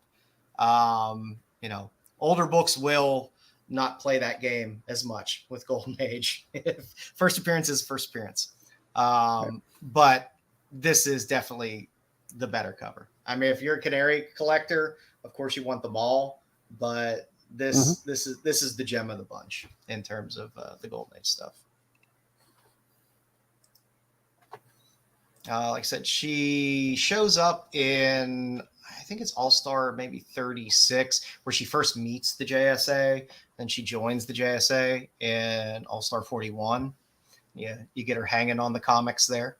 You know, older books will not play that game as much with Golden Age. First appearance is first appearance. But this is definitely the better cover. I mean, if you're a Canary collector, of course you want them all, but this is the gem of the bunch in terms of the Golden Age stuff. Like I said, she shows up in, I think it's All-Star maybe 36, where she first meets the JSA, then she joins the JSA in All-Star 41. Yeah, you get her hanging on the comics there.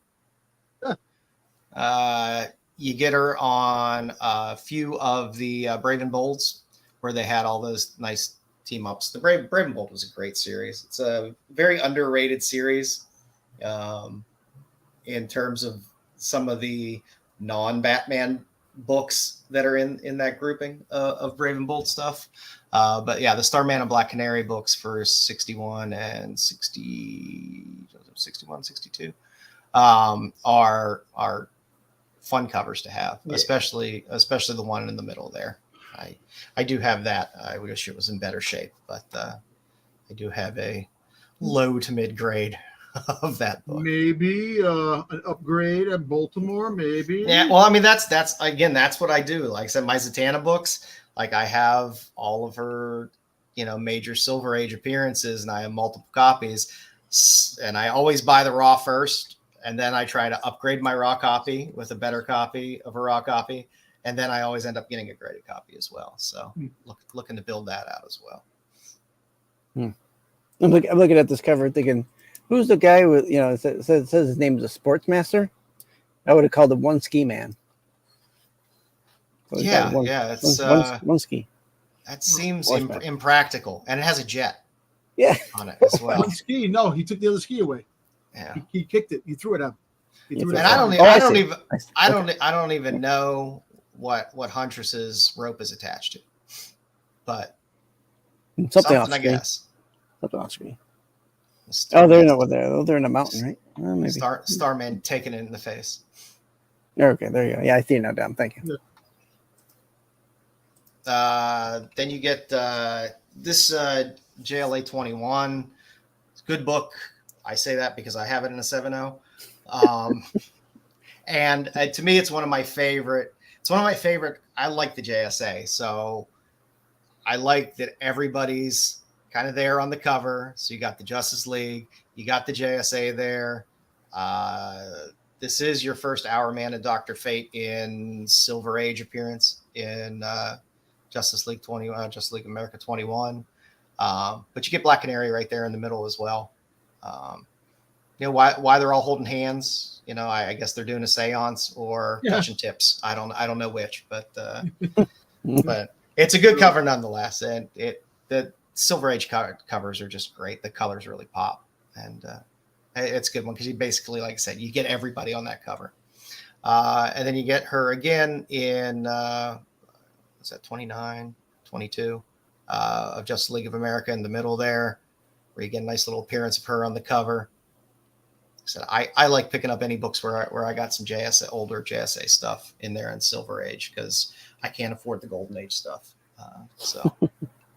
You get her on a few of the Brave and Bolds, where they had all those nice team ups. The Brave and Bold was a great series. It's a very underrated series in terms of some of the non-Batman books that are in that grouping of Brave and Bold stuff. But yeah, the Starman and Black Canary books for 61 and 62 are fun covers to have, especially the one in the middle there. I do have that. I wish it was in better shape, but I do have a low to mid grade of that book. Maybe an upgrade at Baltimore, maybe. Yeah, well, I mean that's what I do. Like I said, my Zatanna books, like I have all of her, major Silver Age appearances, and I have multiple copies, and I always buy the raw first, and then I try to upgrade my raw copy with a better copy of a raw copy, and then I always end up getting a graded copy as well. So looking to build that out as well. I'm looking at this cover thinking, who's the guy with, it says his name is a Sportsmaster? I would have called him One Ski Man. So it's one ski. That seems impractical, and it has a jet. Yeah, on it as well. Ski? No, he took the other ski away. Yeah, he kicked it. He threw it out. And I don't even know what Huntress's rope is attached to, but something I guess. Something on screen. They're not there. They're in a mountain, right? Maybe. Starman taking it in the face. Okay, there you go. Yeah, I see it now down. Thank you. Then you get this JLA 21. It's a good book. I say that because I have it in a 7.0. And to me, it's one of my favorite. I like the JSA, so I like that everybody's kind of there on the cover. So you got the Justice League, you got the JSA there. This is your first Hour Man and Dr. Fate in Silver Age appearance in Justice League America 21. But you get Black Canary right there in the middle as well. Why they're all holding hands. I guess they're doing a seance or touching tips. I don't know which, but but it's a good cover nonetheless. And the Silver Age covers are just great. The colors really pop, and it's a good one because you basically, like I said, you get everybody on that cover. And then you get her again in what's that, 29, 22 of Justice League of America in the middle there, where you get a nice little appearance of her on the cover. So I like picking up any books where I got some older JSA stuff in there in Silver Age because I can't afford the Golden Age stuff. So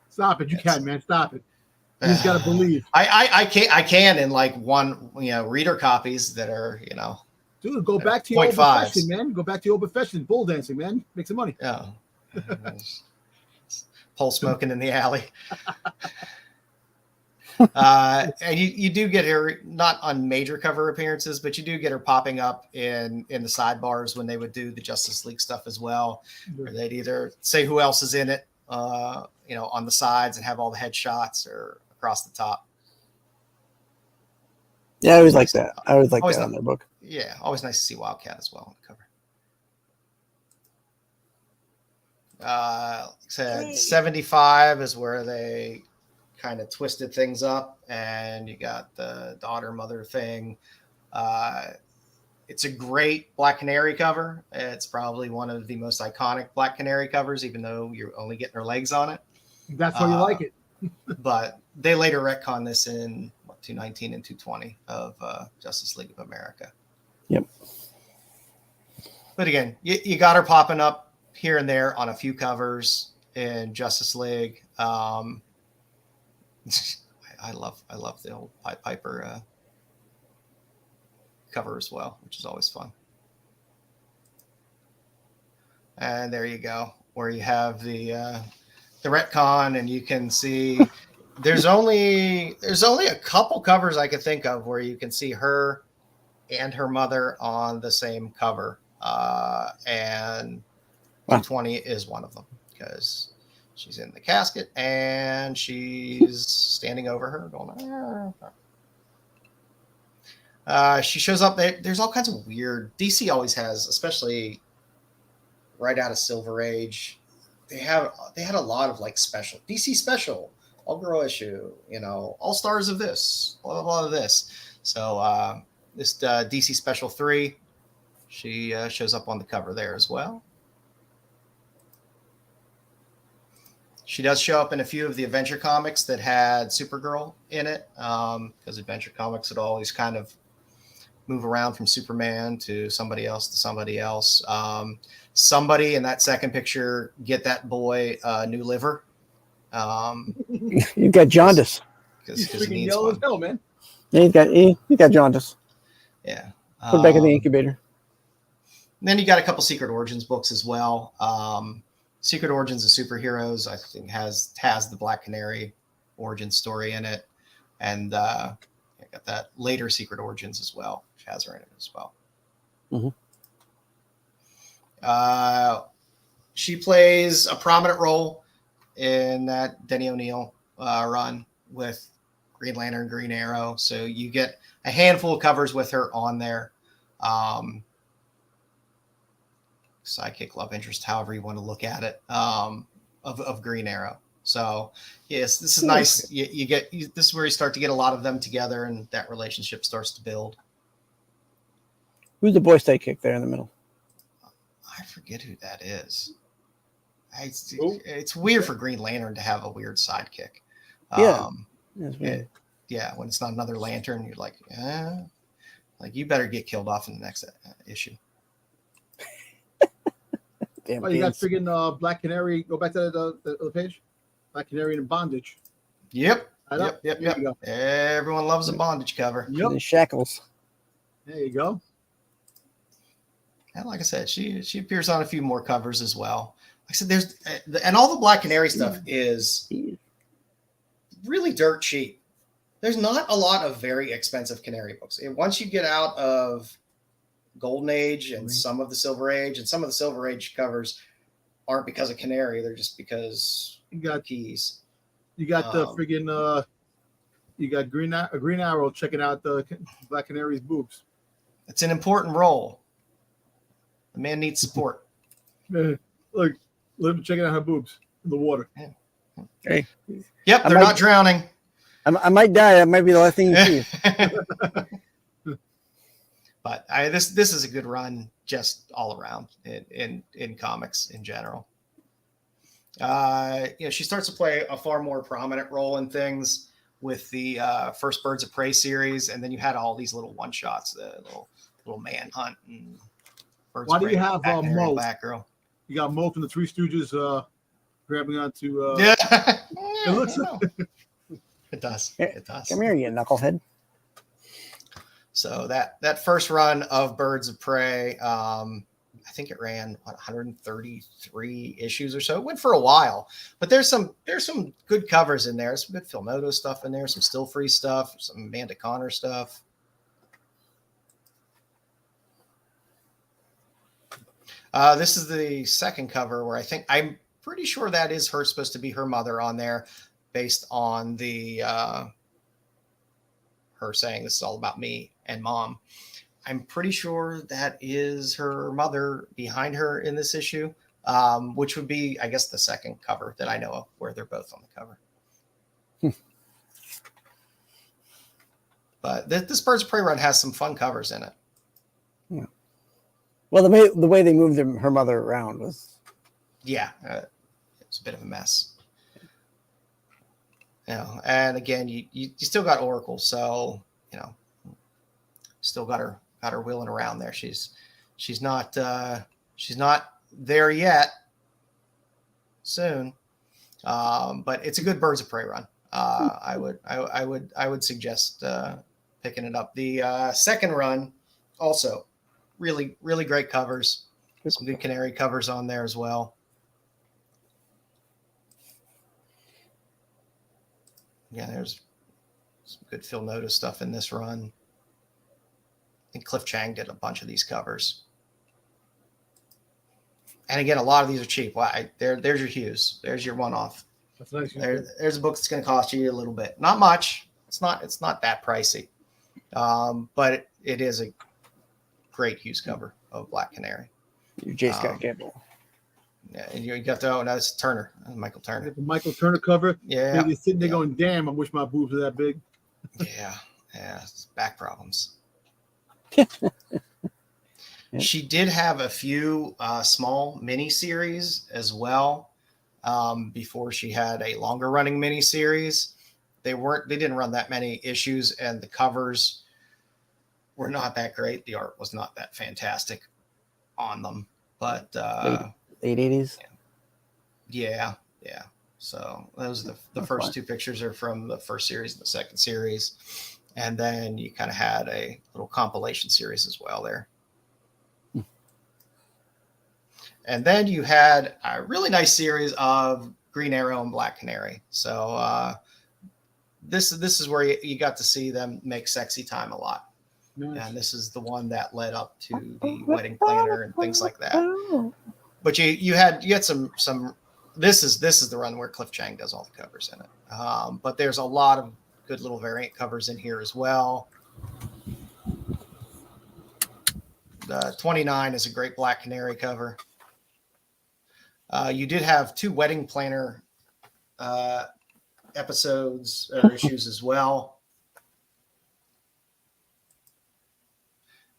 stop it! You can't, man. Stop it. You just gotta believe. I can in like one reader copies that are Dude, go back to your old profession, man. Go back to your old profession, bull dancing, man. Make some money. Yeah. Pole smoking in the alley. And you do get her not on major cover appearances, but you do get her popping up in the sidebars when they would do the Justice League stuff as well. Where they'd either say who else is in it, on the sides and have all the headshots, or across the top. Yeah, I always like that. I always like that on their book. Yeah, always nice to see Wildcat as well on the cover. Like I said, 75 is where they kind of twisted things up, and you got the daughter-mother thing. It's a great Black Canary cover. It's probably one of the most iconic Black Canary covers, even though you're only getting her legs on it. That's why you like it. But they later retcon this in 219 and 220 of Justice League of America. Yep. But again, you got her popping up here and there on a few covers in Justice League. I love the old Pied Piper cover as well, which is always fun. And there you go, where you have the retcon, and you can see there's only a couple covers I could think of where you can see her and her mother on the same cover, and 220 is one of them, because she's in the casket and she's standing over her going, she shows up there. There's all kinds of weird, DC always has, especially right out of Silver Age. They had a lot of like special DC special, all girl issue, all stars of this, blah, blah, blah of this. So this DC Special 3, she shows up on the cover there as well. She does show up in a few of the Adventure comics that had Supergirl in it, because Adventure comics would always kind of move around from Superman to somebody else. Somebody in that second picture get that boy new liver. You got jaundice. He's freaking yellow as hell, man. Yeah, he got jaundice. Yeah. Put back in the incubator. Then you got a couple Secret Origins books as well. Secret Origins of Superheroes, I think, has the Black Canary origin story in it. And I got that later Secret Origins as well, which has her in it as well. Mm-hmm. She plays a prominent role in that Denny O'Neil run with Green Lantern, Green Arrow. So you get a handful of covers with her on there. Sidekick, love interest, however you want to look at it, of Green Arrow. So yes, this is nice. This is where you start to get a lot of them together, and that relationship starts to build. Who's the boy sidekick there in the middle? I forget who that is. It's weird for Green Lantern to have a weird sidekick. That's weird. When it's not another Lantern, you're like, you better get killed off in the next issue. Damn, you got friggin' Black Canary. Go back to the page. Black Canary in bondage. Yep. Everyone loves a bondage cover. Yep. The shackles. There you go. And like I said, she appears on a few more covers as well. Like I said, there's and all the Black Canary stuff is really dirt cheap. There's not a lot of very expensive Canary books. And once you get out of Golden Age and some of the Silver Age, and some of the Silver Age covers aren't because of Canary, they're just because you got keys. You got the friggin' you got Green Arrow checking out the Black Canary's boobs. It's an important role. The man needs support. Look, let him checking out her boobs in the water. Yeah. Hey. Yep, they're not drowning. I might die. That might be the last thing you see. But this is a good run just all around in comics in general. She starts to play a far more prominent role in things with the first Birds of Prey series, and then you had all these little one shots, the little Manhunt and Birds Why of Prey. Do you have Mo? Batgirl. You got Mo from the Three Stooges grabbing onto. Yeah, it looks. It does. It does. Come here, you knucklehead. So that first run of Birds of Prey, I think it ran 133 issues or so. It went for a while, but there's some good covers in there. Some good Phil Noto stuff in there, some Still Free stuff, some Amanda Connor stuff. This is the second cover where I'm pretty sure that is supposed to be her mother on there, based on the her saying this is all about me and mom. I'm pretty sure that is her mother behind her in this issue, which would be, I guess, the second cover that I know of where they're both on the cover. But this Birds of Prey run has some fun covers in it. Yeah. Well, the way they moved her mother around was... Yeah, it was a bit of a mess. You know, and again, you still got Oracle, so, you know, still got her wheeling around there. She's not there yet. Soon, but it's a good Birds of Prey run. I would suggest picking it up. The second run, also really great covers. Some good Canary covers on there as well. Yeah, there's some good Phil Noto stuff in this run. I think Cliff Chang did a bunch of these covers. And again, a lot of these are cheap. There's your Hughes. There's your one-off. That's nice. There's a book that's going to cost you a little bit. Not much. It's not that pricey. But it is a great Hughes cover of Black Canary. Your J. Scott Campbell. Yeah, and you got to that's Turner, Michael Turner. The Michael Turner cover. Yeah. You're sitting there going, damn, I wish my boobs were that big. Yeah. It's back problems. She did have a few small mini series as well before she had a longer running mini series. They didn't run that many issues, and the covers were not that great. The art was not that fantastic on them, but late 80s. Yeah. So those are the first two pictures are from the first series and the second series. And then you kind of had a little compilation series as well there. And then you had a really nice series of Green Arrow and Black Canary. So this is where you got to see them make Sexy Time a lot. Nice. And this is the one that led up to the Wedding Planner and things like that. But you had some. This is the run where Cliff Chang does all the covers in it. But there's a lot of good little variant covers in here as well. The 29 is a great Black Canary cover. You did have 2 Wedding Planner episodes or issues as well.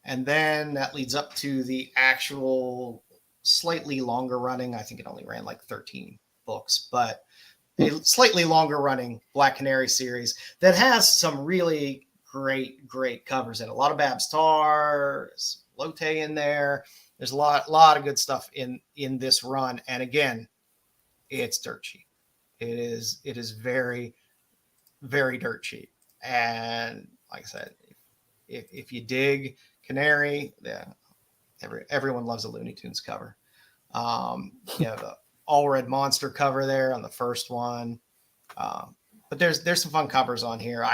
And then that leads up to the actual slightly longer running. I think it only ran like 13 books, but a slightly longer running Black Canary series that has some really great covers in it. A lot of Babs Tarr, Lotte in there. There's a lot of good stuff in this run. And again, it's dirt cheap. It is very, very dirt cheap. And like I said, if you dig Canary, everyone loves a Looney Tunes cover. You have the All Red Monster cover there on the first one. But there's some fun covers on here.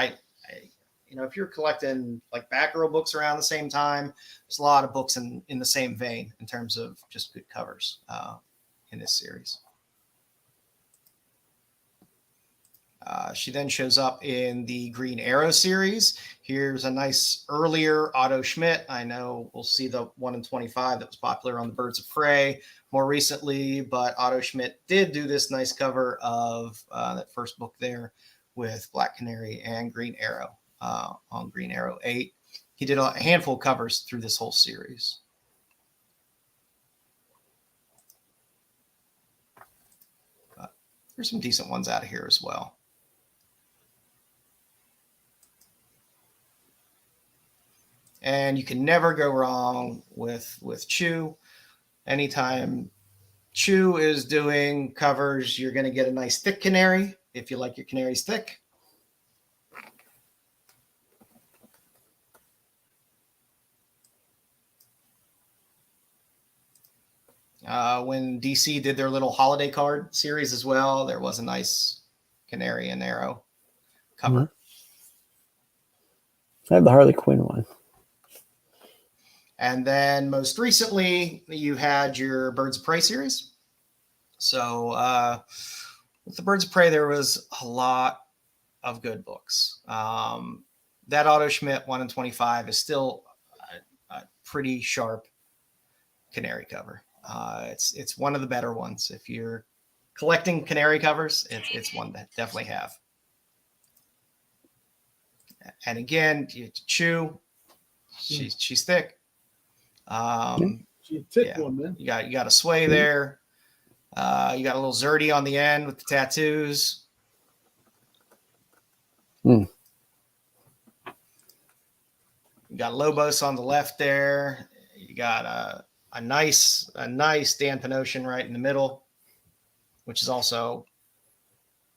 If you're collecting like Batgirl books around the same time, there's a lot of books in the same vein in terms of just good covers in this series. She then shows up in the Green Arrow series. Here's a nice earlier Otto Schmidt. I know we'll see the 1 in 25 that was popular on the Birds of Prey more recently, but Otto Schmidt did do this nice cover of that first book there with Black Canary and Green Arrow on Green Arrow 8. He did a handful of covers through this whole series. But there's some decent ones out of here as well. And you can never go wrong with Chew. Anytime Chew is doing covers, you're going to get a nice thick Canary if you like your canaries thick. When DC did their little holiday card series as well, there was a nice Canary and Arrow cover. Mm-hmm. I have the Harley Quinn one. And then most recently, you had your Birds of Prey series. So with the Birds of Prey, there was a lot of good books. That Otto Schmidt 1 in 25 is still a pretty sharp Canary cover. It's one of the better ones. If you're collecting Canary covers, it's one that definitely have. And again, Chew, she's thick. She's a thick one, man. You got a sway there. You got a little Zerdy on the end with the tattoos. Mm. You got Lobos on the left there. You got a nice Dan Panosian right in the middle, which is also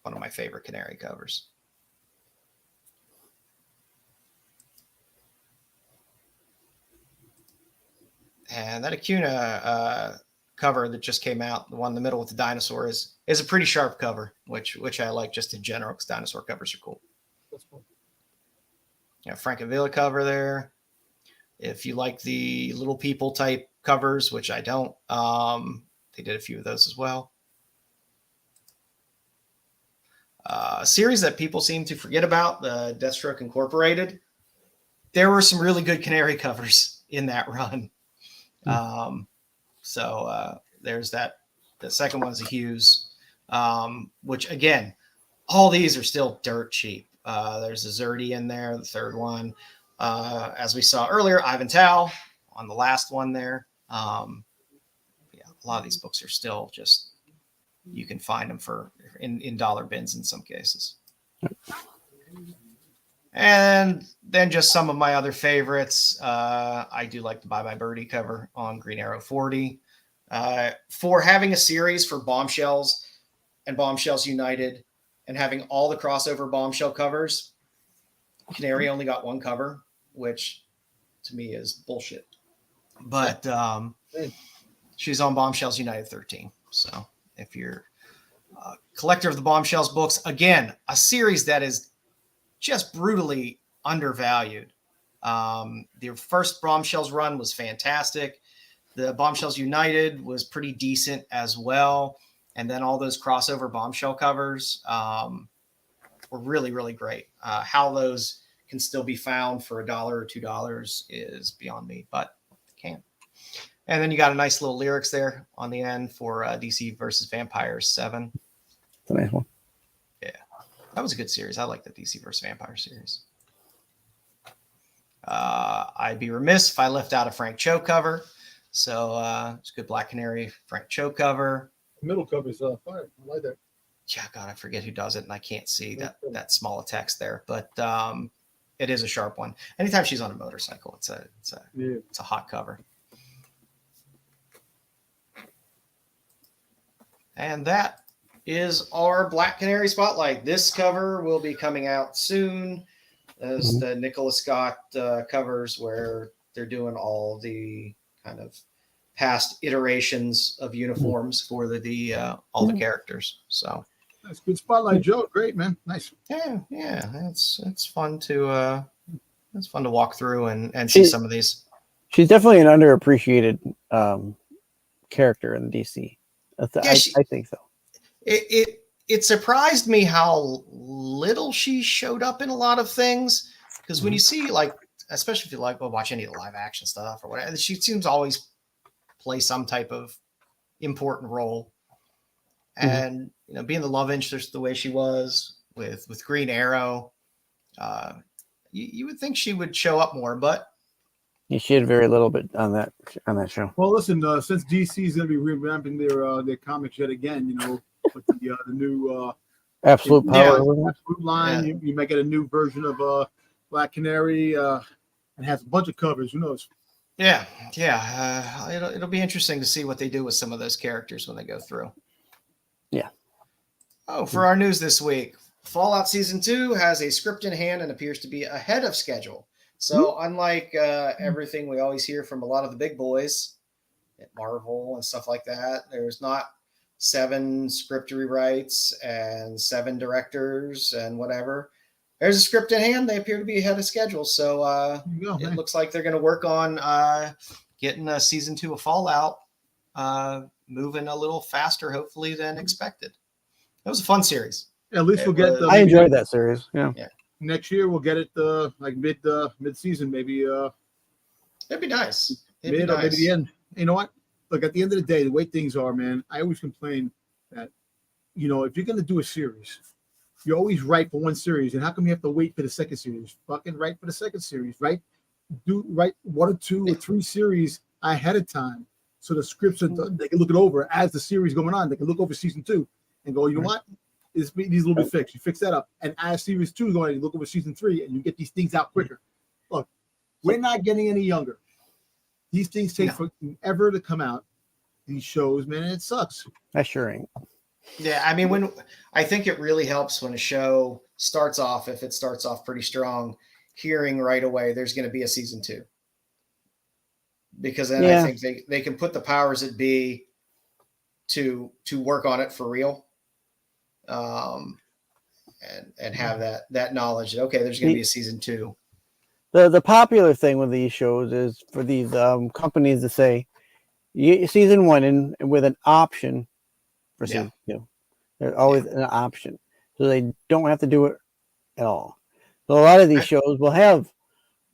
one of my favorite Canary covers. And that Acuna cover that just came out, the one in the middle with the dinosaur, is a pretty sharp cover, which I like just in general because dinosaur covers are cool. That's cool. Yeah, Francavilla cover there. If you like the little people type covers, which I don't, they did a few of those as well. A series that people seem to forget about, the Deathstroke Incorporated. There were some really good Canary covers in that run. So there's that. The second one's a Hughes, which again, all these are still dirt cheap. There's a Zerdy in there, the third one. As we saw earlier, Ivan Tao on the last one there. Yeah, a lot of these books are still just, you can find them for in dollar bins in some cases. And then just some of my other favorites. I do like the Bye Bye Birdie cover on Green Arrow 40. For having a series for Bombshells and Bombshells United and having all the crossover Bombshell covers, Canary only got one cover, which to me is bullshit. But she's on Bombshells United 13. So if you're a collector of the Bombshells books, again, a series that is just brutally undervalued. The first Bombshells run was fantastic. The Bombshells United was pretty decent as well. And then all those crossover Bombshell covers were really, really great. How those can still be found for $1 or $2 is beyond me, but they can. And then you got a nice little lyrics there on the end for DC versus Vampires 7. That's a nice one. Yeah, that was a good series. I like the DC versus Vampire series. I'd be remiss if I left out a Frank Cho cover. So it's a good Black Canary Frank Cho cover. The middle cover is fire. I like that. Yeah, God, I forget who does it, and I can't see that small text there, but it is a sharp one. Anytime she's on a motorcycle, it's a hot cover. And that is our Black Canary Spotlight. This cover will be coming out soon as the Nicholas Scott covers, where they're doing all the kind of past iterations of uniforms for all the characters. So that's good spotlight, Joe. Great, man. Nice. Yeah. It's fun to walk through and see some of these. She's definitely an underappreciated character in DC. I think so. It surprised me how little she showed up in a lot of things, because when you see, like, especially if you watch any of the live action stuff or whatever, she seems to always play some type of important role. And being the love interest the way she was with Green Arrow, you would think she would show up more, but yeah, she had very little bit on that show. Well, listen, since DC is going to be revamping their comics yet again, with the new Absolute Power Absolute line, you might get a new version of Black Canary, and has a bunch of covers. Who knows? Yeah. It'll be interesting to see what they do with some of those characters when they go through. Yeah. Oh, for our news this week, Fallout Season 2 has a script in hand and appears to be ahead of schedule. So unlike everything we always hear from a lot of the big boys, at Marvel and stuff like that. There's not 7 script rewrites and 7 directors and whatever. There's a script in hand. They appear to be ahead of schedule. So it looks like they're going to work on getting season 2 of Fallout moving a little faster, hopefully, than expected. It was a fun series. At least we'll get. I enjoyed that series. Yeah. Next year we'll get it like mid season, maybe. It'd be nice. Maybe the end. You know what? Look, at the end of the day, the way things are, man, I always complain that, you know, if you're going to do a series, you're always right for one series. And how come you have to wait for the second series? Fucking right for the second series, right? Do right 1 or 2 or 3 series ahead of time. So the scripts are done. They can look it over as the series going on. They can look over season 2 and go, you know what? These a little bit fixed. You fix that up. And as series 2 is going, you look over season 3 and you get these things out quicker. Look, we're not getting any younger. These things take forever to come out. These shows, man, and it sucks. That sure ain't. Yeah, I mean, I think it really helps when a show starts off, if it starts off pretty strong, hearing right away there's going to be a season 2. Because then I think they can put the powers that be to work on it for real. And have that knowledge that, okay, there's going to be a season 2. The popular thing with these shows is for these companies to say season 1 and with an option for season 2. There's always an option, so they don't have to do it at all. So a lot of these shows will have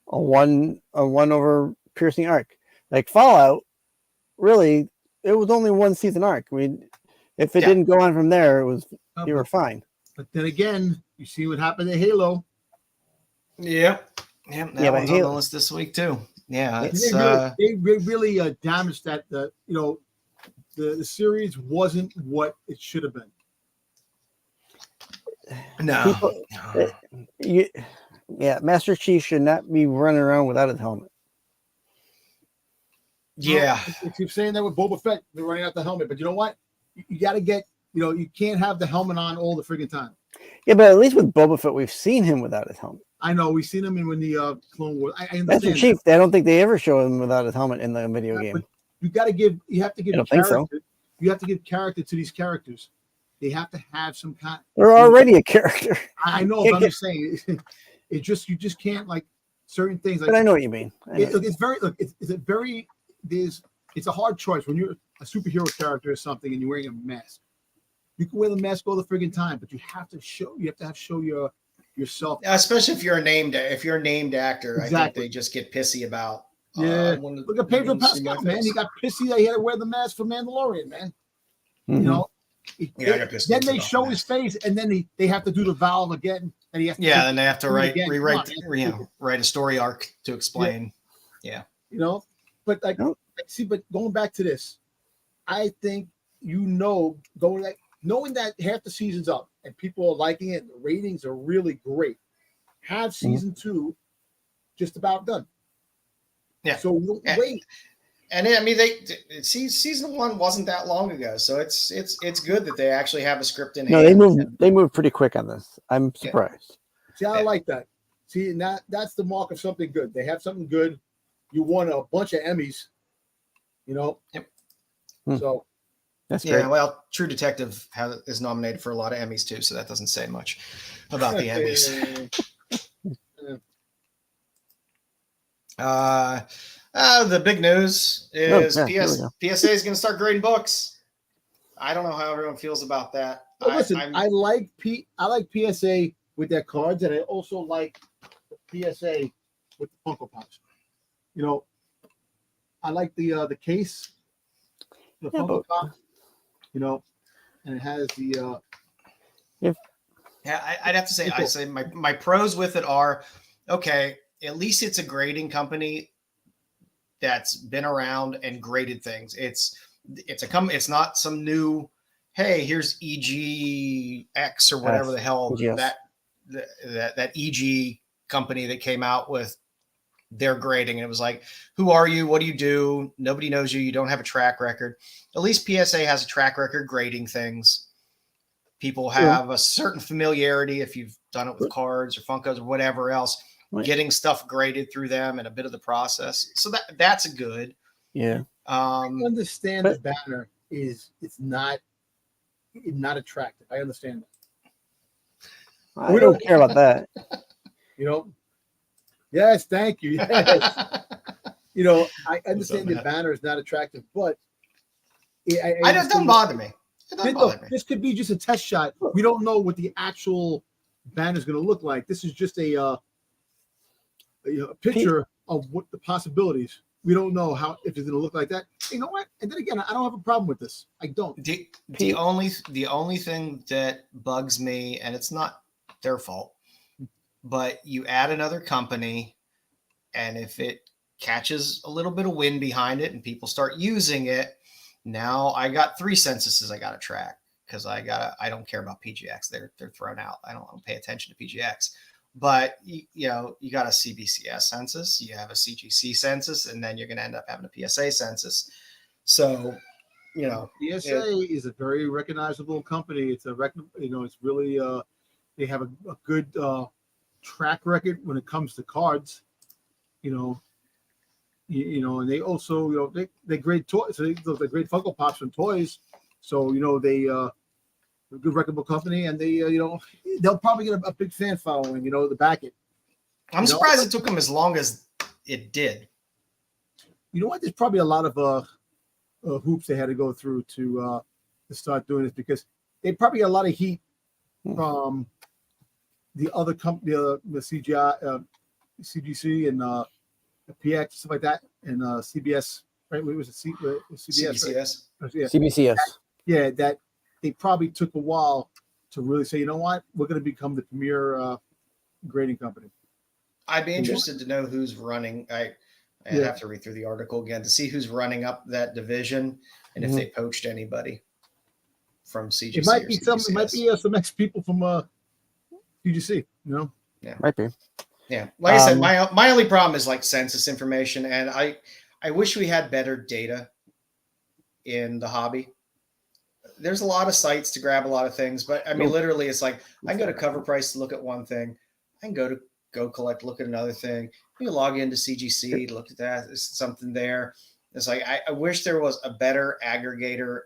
a one over piercing arc. Like Fallout, really, it was only 1 season arc. I mean, if it didn't go on from there, you were fine. But then again, you see what happened to Halo. Yep. Yeah, that one's on the list this week too. Yeah, they really damaged that. The series wasn't what it should have been. No. Master Chief should not be running around without his helmet. Yeah, you keep saying that with Boba Fett, they're running out the helmet, but you know what? You got to get. You can't have the helmet on all the friggin' time. Yeah, but at least with Boba Fett, we've seen him without his helmet. I know we've seen him in the Clone Wars. I understand. Master Chief, I don't think they ever show him without his helmet in the video game. You got to give. You have to give. I don't think so. You have to give character to these characters. They have to have some kind. They're already a character. I know, but I'm just saying. You just can't like certain things. Like, but I know what you mean. It's a hard choice when you're a superhero character or something and you're wearing a mask. You can wear the mask all the friggin' time, but you have to show yourself. Especially if you're a named actor. Exactly. I think they just get pissy about. Look at Pedro Pascal, man. He got pissy that he had to wear the mask for Mandalorian, man. Mm-hmm. Then they show his face, and then they have to do the valve again, and he has to. Yeah, and they have to write a story arc to explain. Yeah. But but going back to this, I think knowing that half the season's up and people are liking it, the ratings are really great. Have season 2 just about done. Yeah. So wait. And I mean, season 1 wasn't that long ago, so it's good that they actually have a script in hand. No, they moved pretty quick on this. I'm surprised. See, I like that. See, and that's the mark of something good. They have something good. You won a bunch of Emmys. Yep. So. That's great. Well, True Detective is nominated for a lot of Emmys too, so that doesn't say much about the Emmys. The big news is PSA is going to start grading books. I don't know how everyone feels about that. Well, listen, I like PSA with their cards, and I also like PSA with the Funko Pops. I like the case, the Funko Pop. And it has the. I'd have to say, I say my pros with it are, okay, at least it's a grading company that's been around and graded things. It's not some new, hey, here's EGX or whatever the hell that EG company that came out with their grading, and it was like, who are you? What do you do? Nobody knows you. You don't have a track record. At least PSA has a track record grading things. People have a certain familiarity if you've done it with cards or Funkos or whatever else, getting stuff graded through them and a bit of the process. So that's good. Yeah. I understand the banner it's not attractive. I understand that. I don't care about that. You know. Yes, thank you. Yes. You know, I understand the banner is not attractive, but it doesn't bother me. It doesn't bother me. This could be just a test shot. We don't know what the actual banner is going to look like. This is just a picture of what the possibilities. We don't know if it's going to look like that. You know what? And then again, I don't have a problem with this. I don't. The only thing that bugs me, and it's not their fault, but you add another company, and if it catches a little bit of wind behind it and people start using it, now I got 3 censuses I got to track because I don't care about PGX. They're thrown out. I don't pay attention to PGX. But you got a CBCS census, you have a CGC census, and then you're going to end up having a PSA census. So, PSA is a very recognizable company. It's it's really they have a good track record when it comes to cards. And they also they grade toys. So they grade Funko Pops and toys. So they a good reputable company, and they they'll probably get a big fan following. To back it. I'm surprised it took them as long as it did. You know what? There's probably a lot of hoops they had to go through to start doing this, because they probably got a lot of heat from the other company, the CGI, CGC, and the PX, stuff like that, and CBS. Right? What was it? CBS. Right? Yeah. CBCS. Yeah, that they probably took a while to really say, you know what, we're going to become the premier grading company. I'd be interested to know who's running. I'd have to read through the article again to see who's running up that division and if they poached anybody from CGC. It might be some ex people from CGC. Yeah, might be. Yeah, like I said, my only problem is like census information, and I wish we had better data in the hobby. There's a lot of sites to grab a lot of things, but I mean, literally, it's like I can go to Cover Price to look at one thing. I can go to Go Collect, look at another thing. You can log into CGC, look at that. There's something there. It's like I wish there was a better aggregator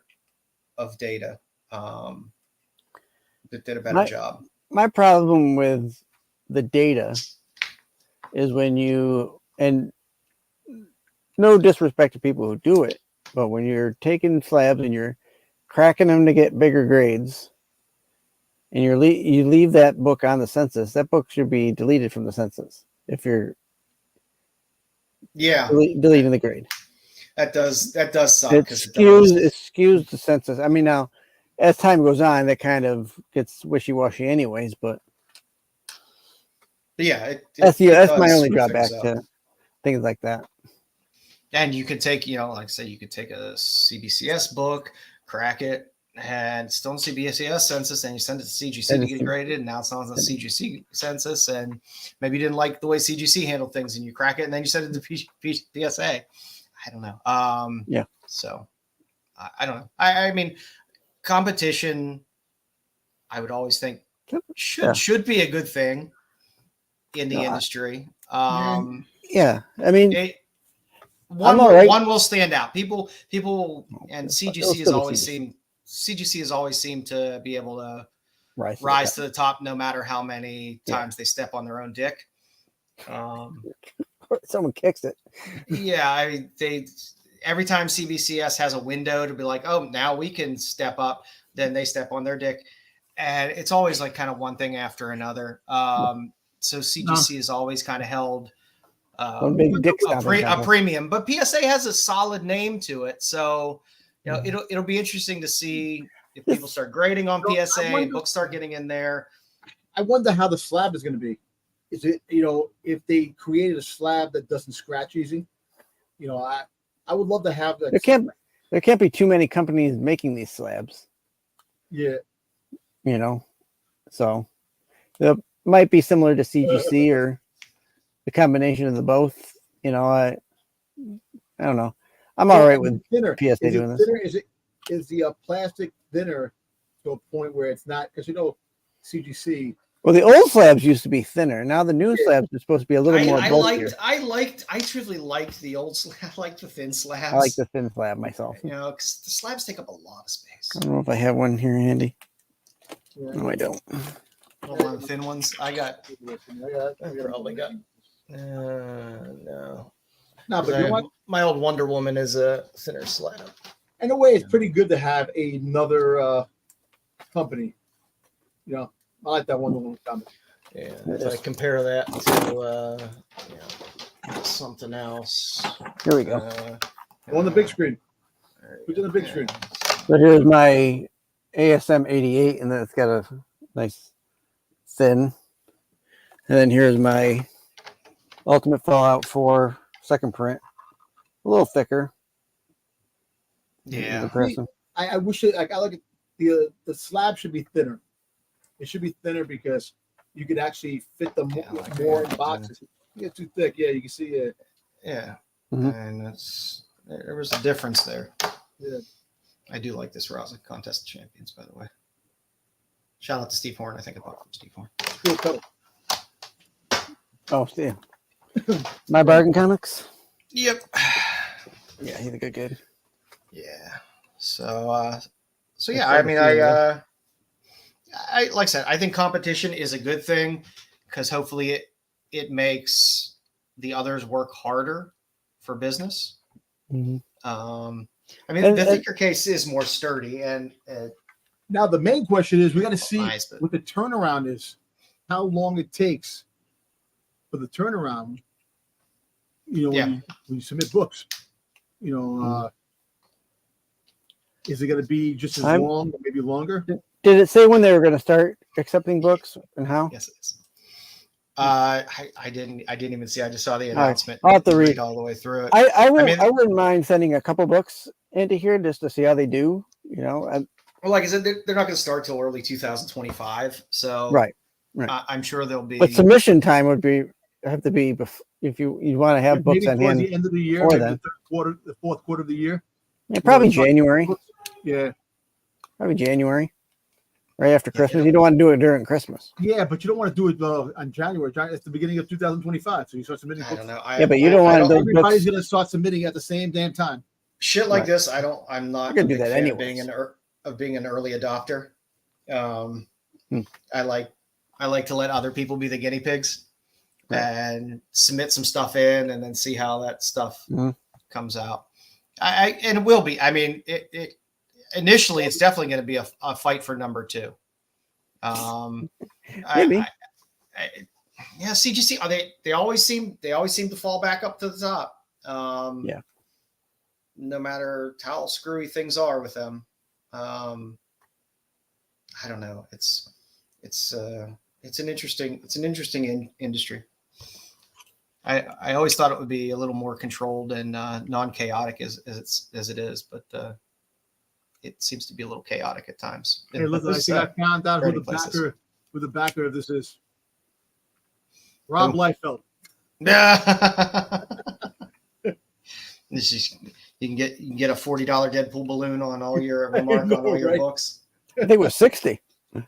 of data that did a better job. My problem with the data is when and no disrespect to people who do it, but when you're taking slabs and you're cracking them to get bigger grades, and you leave that book on the census, that book should be deleted from the census if you're deleting the grade. That does suck. It skews the census. I mean, now as time goes on, that kind of gets wishy-washy anyways, but yeah, that's my only drawback to things like that. And you could take, like I say, you could take a CBCS book, crack it, and still in CBSCS census, and you send it to CGC to get graded, and now it's on the CGC census, and maybe you didn't like the way CGC handled things, and you crack it, and then you send it to PSA. I don't know. So I don't know. I mean, competition, I would always think should be a good thing in the industry. I mean, one will stand out. People, and CGC has always seemed to be able to rise to the top, no matter how many times they step on their own dick. Someone kicks it. Yeah, I mean, every time CBCS has a window to be like, oh, now we can step up, then they step on their dick, and it's always like kind of one thing after another. So CGC is always kind of held a premium, but PSA has a solid name to it, so it'll be interesting to see if people start grading on PSA, books start getting in there. I wonder how the slab is going to be. Is it if they created a slab that doesn't scratch easy? I would love to have that. There can't be too many companies making these slabs. Yeah. So it might be similar to CGC or the combination of the both. I don't know. I'm all right with PSA doing this. Is the plastic thinner to a point where it's not, because CGC Well, the old slabs used to be thinner. Now the new slabs are supposed to be a little more bulkier. I truly liked the old slab. I liked the thin slabs. I like the thin slab myself. You know, because the slabs take up a lot of space. I don't know if I have one here handy. No, I don't. One of the thin ones. I probably got. No. No, but you know what? My old Wonder Woman is a thinner slab. In a way, it's pretty good to have another company. You know, I like that Wonder Woman comic. Yeah, if I compare that to something else. Here we go. On the big screen. Who's on the big screen? So here's my ASM 88, and then it's got a nice thin. And then here's my Ultimate Fallout 4 second print. A little thicker. Yeah. I wish it, like, I like it, the slab should be thinner. It should be thinner because you could actually fit them more in boxes. You get too thick, you can see it. Yeah. Mm-hmm. And there was a difference there. Yeah. I do like this Raza Contest of Champions, by the way. Shout out to Steve Horn. I think I bought it from Steve Horn. Cool color. Oh, yeah. My Bargain Comics. Yep. Yeah, he's a good kid. Yeah. So yeah, I mean, I like I said, I think competition is a good thing because hopefully it makes the others work harder for business. Mm-hmm. I mean, the thicker case is more sturdy, and now the main question is we got to see what the turnaround is, how long it takes for the turnaround. You know, when you submit books, you know, is it going to be just as long, or maybe longer? Did it say when they were going to start accepting books and how? Yes, it is. I didn't even see. I just saw the announcement. I'll have to read all the way through it. I wouldn't mind sending a couple books into here just to see how they do. You know, well, like I said, they're not going to start till early 2025. So right. I'm sure there'll be. But submission time would have to be if you want to have books on hand. The end of the year, maybe the fourth quarter of the year. Yeah, probably January. Yeah, probably January. Right after Christmas. You don't want to do it during Christmas. Yeah, but you don't want to do it on January. It's the beginning of 2025 so you start submitting books. I don't know. Yeah, but you don't want to. Everybody's going to start submitting at the same damn time. Shit like this, I'm not going to do that anyway. Being an early adopter. I like to let other people be the guinea pigs and submit some stuff in and then see how that stuff comes out. And it will be. I mean, it initially it's definitely going to be a fight for number 2. Maybe. Yeah, CGC they always seem to fall back up to the top. No matter how screwy things are with them. I don't know. It's an interesting industry. I always thought it would be a little more controlled and non-chaotic as it is, but it seems to be a little chaotic at times. Hey, listen, I think I found out who the backer of this is. Rob Liefeld. Yeah. You can get a $40 Deadpool balloon on all your remark on all your books. I think it was $60. Yeah,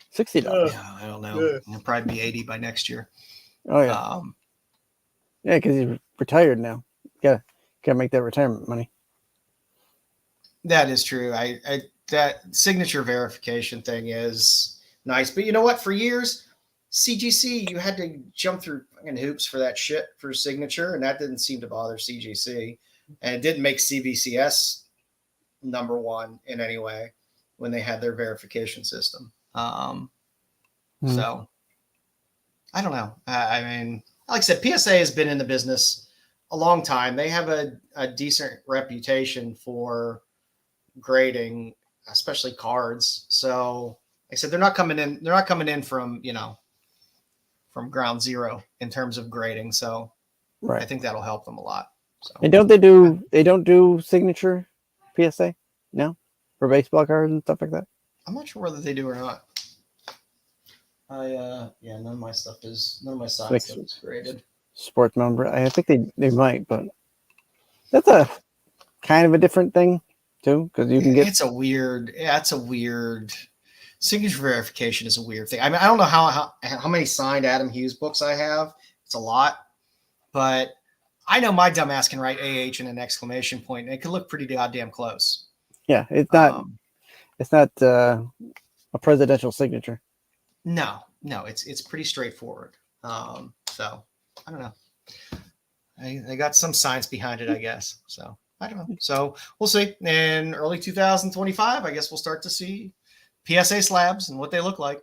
I don't know. It'll probably be 80 by next year. Oh yeah. Yeah, because he's retired now. Gotta make that retirement money. That is true. That signature verification thing is nice, but you know what? For years, CGC, you had to jump through fucking hoops for that shit for signature, and that didn't seem to bother CGC, and it didn't make CBCS number 1 in any way when they had their verification system. So I don't know. I mean, like I said, PSA has been in the business a long time. They have a decent reputation for grading, especially cards. So like I said, they're not coming in from, from ground zero in terms of grading. So I think that'll help them a lot. So. And they don't do signature PSA? No? For baseball cards and stuff like that? I'm not sure whether they do or not. None of my side stuff is graded. Sports member. I think they might, but that's a kind of a different thing too, because you can get. It's a weird signature verification is a weird thing. I mean, I don't know how many signed Adam Hughes books I have. It's a lot, but I know my dumbass can write AH and an exclamation point, and it can look pretty goddamn close. Yeah, it's not. It's not a presidential signature. No, it's pretty straightforward. So I don't know. They got some science behind it, I guess. So I don't know. So we'll see. In early 2025, I guess we'll start to see PSA slabs and what they look like.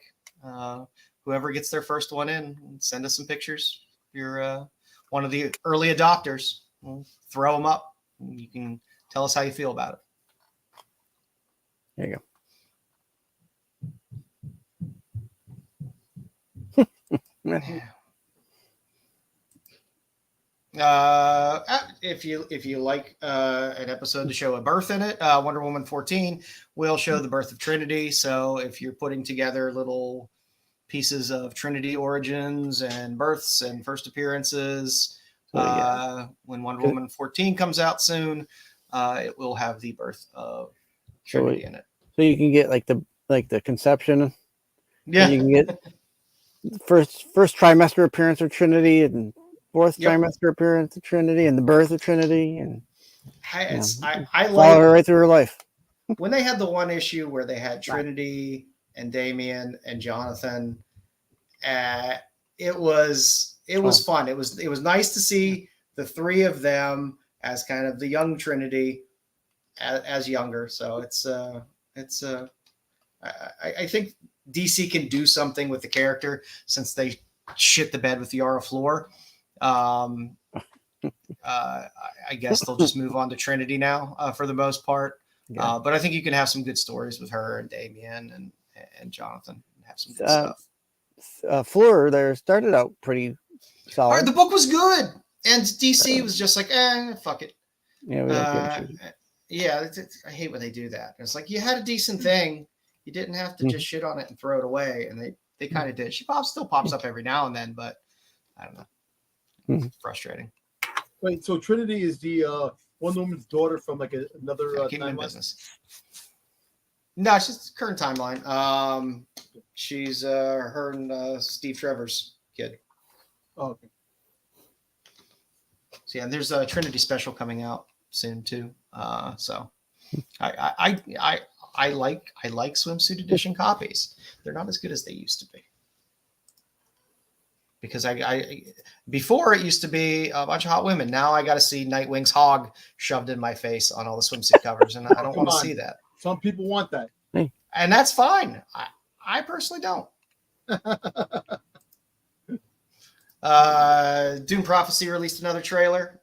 Whoever gets their first one in, send us some pictures. If you're one of the early adopters, we'll throw them up. And you can tell us how you feel about it. There you go. If you like an episode to show a birth in it, Wonder Woman 14 will show the birth of Trinity. So if you're putting together little pieces of Trinity origins and births and first appearances, when Wonder Woman 14 comes out soon, it will have the birth of Trinity in it. So you can get like the conception. Yeah, you can get first trimester appearance of Trinity and fourth trimester appearance of Trinity and the birth of Trinity, and I follow her right through her life. When they had the one issue where they had Trinity and Damien and Jonathan, it was fun. It was nice to see the three of them as kind of the young Trinity as younger. So I think DC can do something with the character since they shit the bed with Yara Flor. I guess they'll just move on to Trinity now for the most part. Yeah. But I think you can have some good stories with her and Damien and Jonathan. Have some good stuff. Fleur there started out pretty solid. Right, the book was good, and DC was just like, fuck it. Yeah, I hate when they do that. It's like you had a decent thing. You didn't have to just shit on it and throw it away, and they kind of did. She still pops up every now and then, but I don't know. It's frustrating. Wait, so Trinity is the Wonder Woman's daughter from like another timeline? Business. No, she's current timeline. She's her and Steve Trevor's kid. Oh, okay. So yeah, there's a Trinity special coming out soon too. So I like swimsuit edition copies. They're not as good as they used to be. Because I before it used to be a bunch of hot women. Now I got to see Nightwing's hog shoved in my face on all the swimsuit covers, and I don't want to see that. Some people want that, and that's fine. I personally don't. Doom Prophecy released another trailer,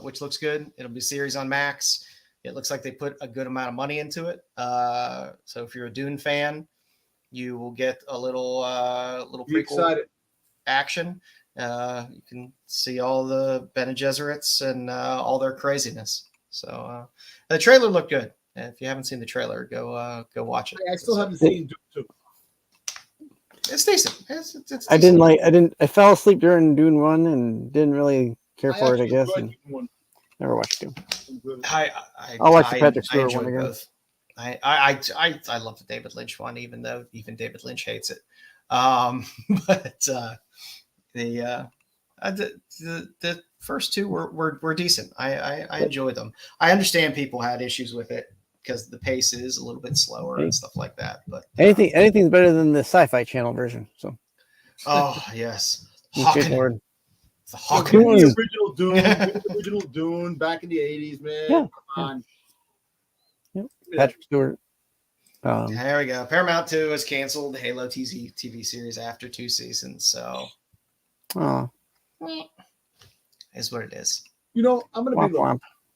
which looks good. It'll be a series on Max. It looks like they put a good amount of money into it. So if you're a Dune fan, you will get a little prequel action. You can see all the Bene Gesserits and all their craziness. So the trailer looked good. And if you haven't seen the trailer, go watch it. I still haven't seen Dune 2. It's decent. It's decent. I fell asleep during Dune 1 and didn't really care for it, I guess. Never watched Dune. I'll watch the Patrick Stewart one again. Both. I love the David Lynch one, even though even David Lynch hates it. But the first two were decent. I enjoyed them. I understand people had issues with it because the pace is a little bit slower and stuff like that. But anything's better than the Sci-Fi Channel version. So. Oh yes, The original Dune, the original Dune back in the 80s, man. Yeah. Come on. Yep. Patrick Stewart. There we go. Paramount 2 has canceled the Halo TV series after 2 seasons. So, is what it is. You know, I'm going to be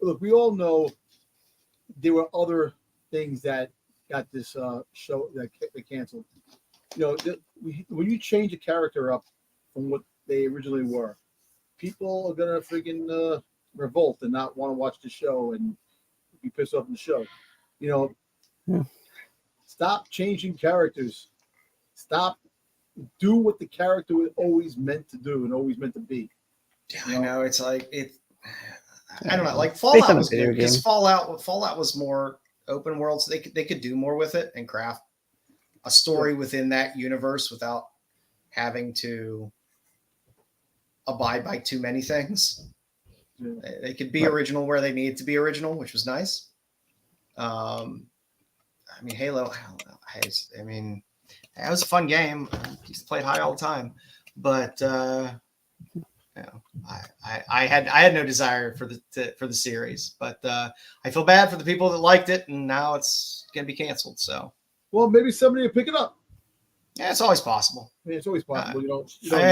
look. We all know there were other things that got this show that they canceled. You know, when you change a character up from what they originally were, people are gonna freaking revolt and not want to watch the show and be pissed off in the show. You know, stop changing characters. Stop. Do what the character was always meant to do and always meant to be. I know it's like it. I don't know. Like Fallout was good because Fallout was more open world, so they could do more with it and craft a story within that universe without having to abide by too many things. They could be original where they needed to be original, which was nice. I mean, Halo, I mean, it was a fun game. I used to play it high all the time, but you know, I had no desire for the series, but I feel bad for the people that liked it, and now it's gonna be canceled. So, well, maybe somebody will pick it up. Yeah, it's always possible. I mean, it's always possible. You don't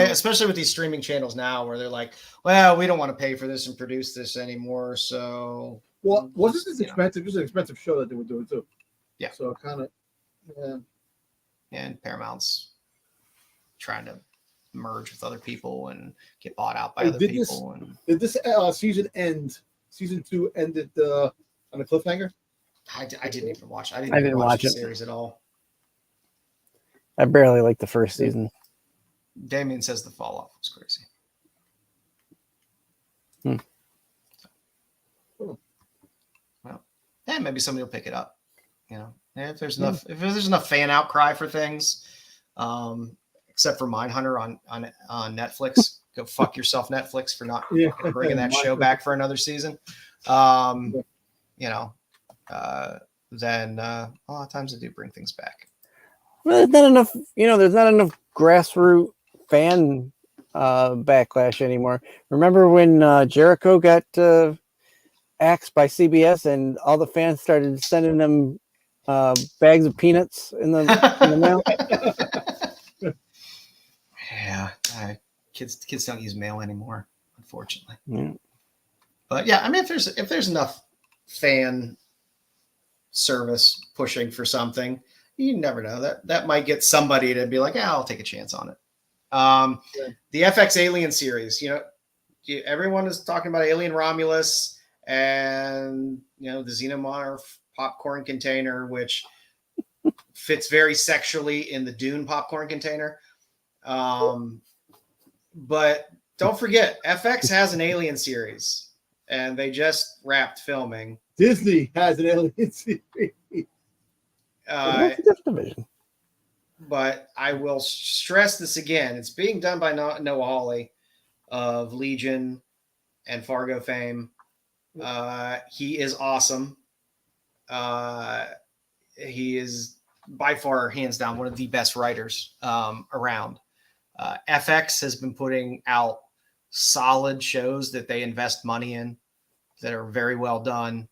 especially with these streaming channels now, where they're like, "Well, we don't want to pay for this and produce this anymore." So, well, wasn't this expensive? It was an expensive show that they were doing too. Yeah. So kind of, yeah. And Paramount's trying to merge with other people and get bought out by other people. Did this season end? Season 2 ended on a cliffhanger. I didn't even watch. I didn't even watch the it. series at all. I barely liked the first season. Damien says the fall off was crazy. Well, yeah, maybe somebody will pick it up. You know, if there's enough fan outcry for things, except for Mindhunter on Netflix. Go fuck yourself, Netflix, for not bringing that show back for another season. You know, then a lot of times they do bring things back. Well, there's not enough. You know, there's not enough grassroots fan backlash anymore. Remember when Jericho got axed by CBS and all the fans started sending them bags of peanuts in the mail? Yeah, kids don't use mail anymore, unfortunately. Yeah. But yeah, I mean, if there's enough fan service pushing for something, you never know. That might get somebody to be like, yeah, I'll take a chance on it. The FX Alien series, you know, everyone is talking about Alien Romulus and, you know, the Xenomorph popcorn container, which fits very sexually in the Dune popcorn container. But don't forget, FX has an Alien series, and they just wrapped filming. Disney has an Alien series. Division. But I will stress this again. It's being done by Noah Hawley of Legion and Fargo fame. He is awesome. He is by far, hands down, one of the best writers around. FX has been putting out solid shows that they invest money in that are very well done.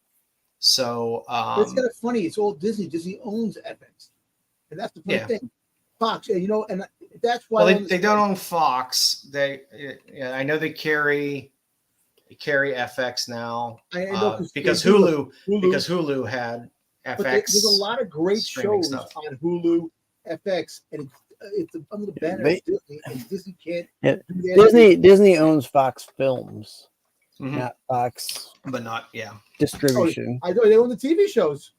So it's kind of funny. It's all Disney. Disney owns FX, and that's the funny thing. Fox, you know, and that's why they don't own Fox. I know they carry FX now. I know because Hulu had FX. But there's a lot of great shows on Hulu, FX, and it's under the banner of Disney, and Disney can't. Yeah. Disney owns Fox Films, not Fox, but not distribution. I know they own the TV shows.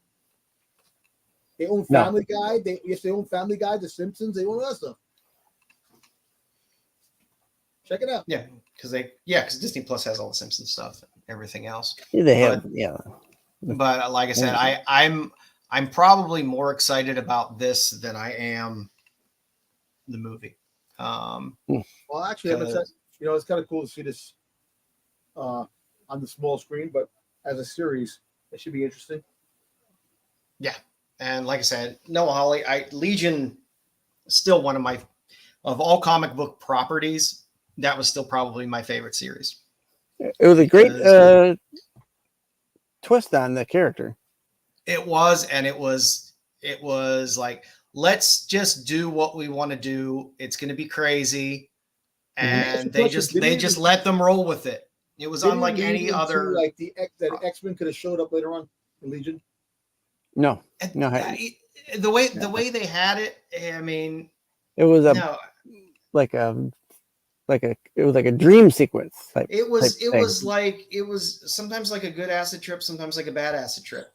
They own Family Guy. They own Family Guy, The Simpsons. They own all that stuff. Check it out. Yeah, because Disney Plus has all the Simpsons stuff and everything else. Yeah, they have. But like I said, I'm probably more excited about this than I am the movie. Well, actually, it's kind of cool to see this on the small screen, but as a series, it should be interesting. Yeah, and like I said, Noah Hawley, Legion, still one of all comic book properties. That was still probably my favorite series. It was a great twist on the character. It was, and it was like, let's just do what we want to do. It's going to be crazy, and they just let them roll with it. It was unlike any other. Like that X-Men could have showed up later on in Legion. No. The way they had it, I mean, it was like a dream sequence. It was sometimes like a good acid trip, sometimes like a bad acid trip.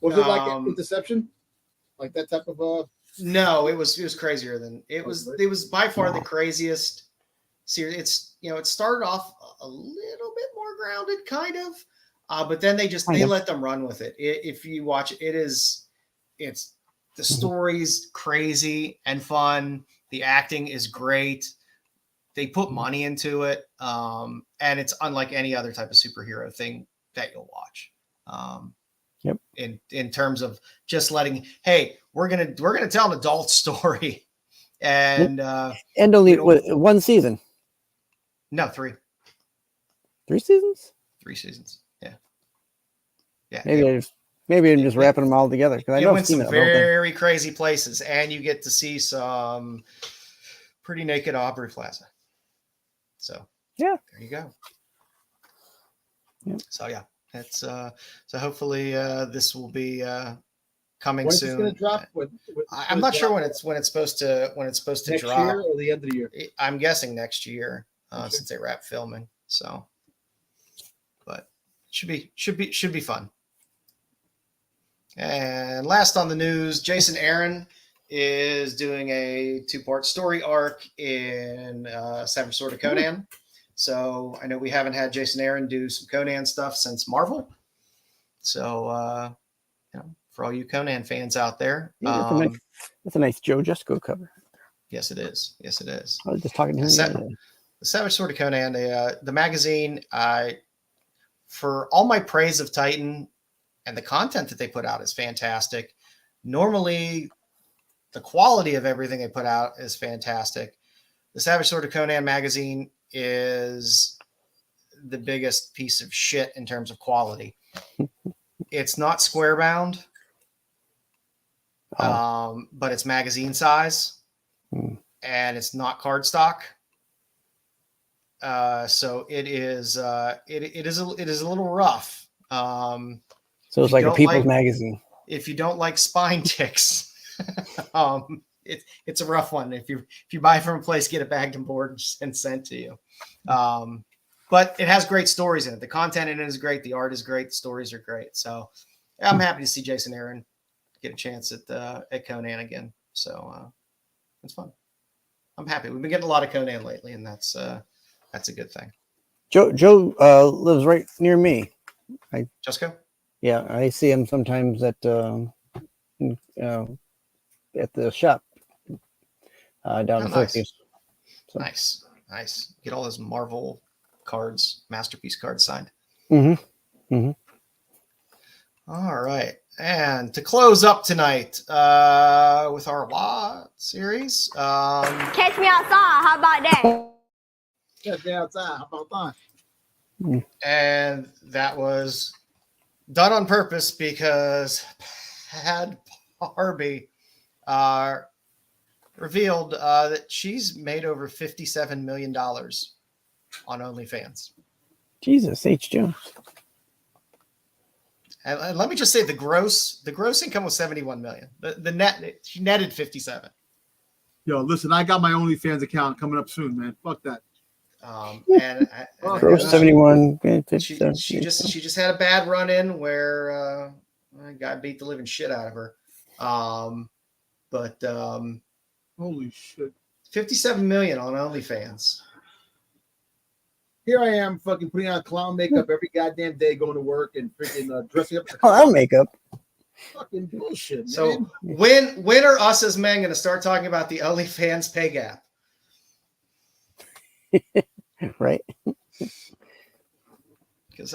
Was it like Interception? Like that type of No, it was crazier than it was. It was by far the craziest series. It started off a little bit more grounded, kind of, but then they let them run with it. If you watch it, it's The story's crazy and fun. The acting is great. They put money into it, and it's unlike any other type of superhero thing that you'll watch. Yep. In terms of just letting, hey, we're gonna tell an adult story, and only one season. No, 3. 3 seasons. 3 seasons. Yeah. Yeah. Maybe I'm just wrapping them all together because I know went some very crazy places, and you get to see some pretty naked Aubrey Plaza. So yeah, there you go. Yep. So yeah, it's so hopefully this will be coming when soon. It's going to drop? I'm not sure when it's supposed to next drop. Year or the end of the year? I'm guessing next year since they wrap filming. So, but should be fun. And last on the news, Jason Aaron is doing a 2-part story arc in Savage Sword of Conan. So I know we haven't had Jason Aaron do some Conan stuff since Marvel. So, for all you Conan fans out there. Yeah, that's a nice Joe Jusko cover. Yes, it is. Yes, it is. I was just talking to him. The Savage Sword of Conan, the magazine, for all my praise of Titan and the content that they put out is fantastic. Normally, the quality of everything they put out is fantastic. The Savage Sword of Conan magazine is the biggest piece of shit in terms of quality. It's not square bound, but it's magazine size, and it's not cardstock. So it is a little rough. So it's like a people's magazine. If you don't like spine ticks, it's a rough one. If you buy from a place, get it bagged and board and sent to you. But it has great stories in it. The content in it is great. The art is great. The stories are great. So I'm happy to see Jason Aaron get a chance at Conan again. So it's fun. I'm happy. We've been getting a lot of Conan lately, and that's a good thing. Joe lives right near me. Jusko? Yeah, I see him sometimes at the shop down in Syracuse. So. Nice. Get all those Marvel cards, masterpiece cards signed. Mm-hmm. All right, and to close up tonight with our WA series, catch me outside. How about that? Catch me outside. How about that? And that was done on purpose because Pad Barbie revealed that she's made over $57 million on OnlyFans. Jesus H. Jones. And let me just say the gross income was 71 million. The net, she netted 57. Yo, listen, I got my OnlyFans account coming up soon, man. Fuck that. And gross 71. She just had a bad run in where a guy beat the living shit out of her. But holy shit, 57 million on OnlyFans. Here I am, fucking putting on clown makeup every goddamn day, going to work and freaking dressing up. Clown makeup. Fucking bullshit. So man. when are us as men going to start talking about the OnlyFans pay gap? Right. Because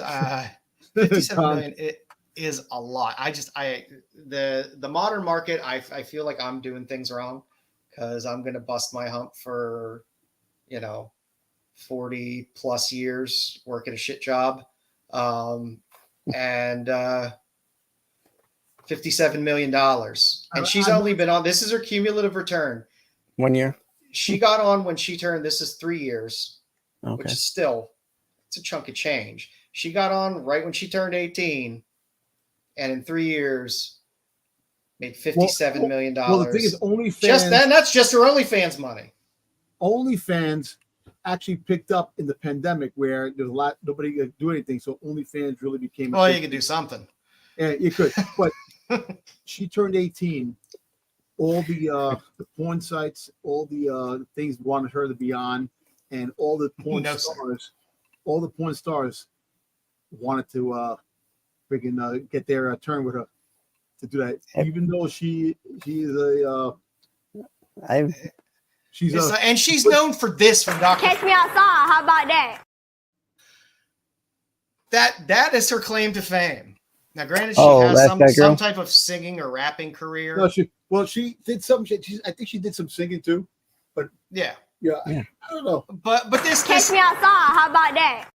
57 million, it is a lot. The modern market, I feel like I'm doing things wrong because I'm going to bust my hump for 40 plus years working a shit job. And $57 million. And she's only been on, this is her cumulative return. 1 year. She got on when she turned, this is 3 years, okay. Which is still, it's a chunk of change. She got on right when she turned 18, and in 3 years made $57 million. Well, the thing is, OnlyFans. That's just her OnlyFans money. OnlyFans actually picked up in the pandemic where there's nobody could do anything. So OnlyFans really became. Well, you could do something. Yeah, you could. But she turned 18. All the porn sites, all the things wanted her to be on, and all the porn stars wanted to freaking get their turn with her. to do that, even though she is a and she's known for this from Doctor. Catch me outside. How about that? That is her claim to fame. Now, granted, she has some type of singing or rapping career. No, she did some. I think she did some singing too. But yeah. I don't know. But this catch me outside. How about that?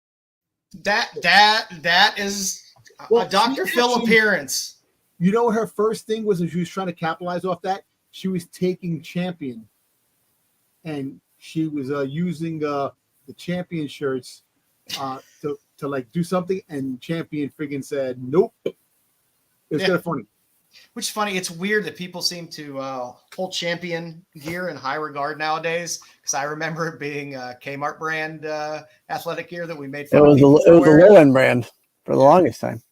That is a Dr. Phil appearance. You know what her first thing was? As she was trying to capitalize off that, she was taking Champion, and she was using the Champion shirts to like do something, and Champion friggin' said nope. It's kind of funny. Which is funny. It's weird that people seem to hold Champion gear in high regard nowadays. Because I remember it being a Kmart brand athletic gear that we made fun of. It was a low end brand for the longest time.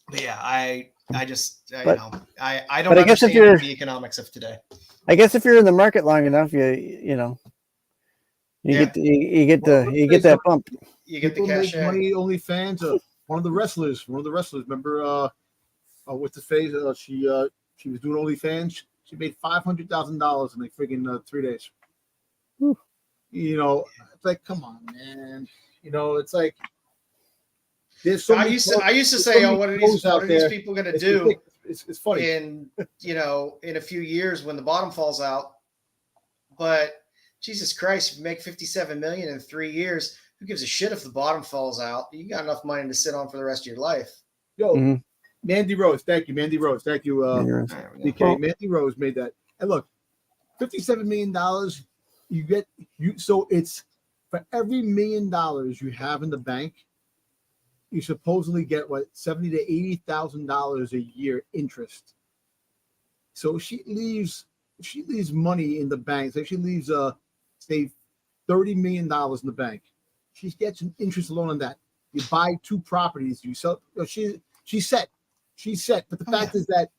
But yeah, I don't I guess understand the economics of today. I guess if you're in the market long enough, you get that bump. You get the cash. Money OnlyFans. One of the wrestlers. Remember, what's the face? She was doing OnlyFans. She made $500,000 in like friggin' 3 days. Whew. It's like, come on, man. It's like there's so. I used to say, what are these people going to do? It's funny in a few years when the bottom falls out. But Jesus Christ, if you make $57 million in 3 years, who gives a shit if the bottom falls out? You got enough money to sit on for the rest of your life. Yo, Mandy Rose, thank you, Mandy Rose, thank you, DK. Mandy Rose made that. And look, $57 million, so it's for every $1 million you have in the bank, you supposedly get $70,000 to $80,000 a year interest. So she leaves money in the bank. So she leaves say $30 million in the bank. She gets an interest alone on that. You buy 2 properties, you sell. She's set. But the fact is that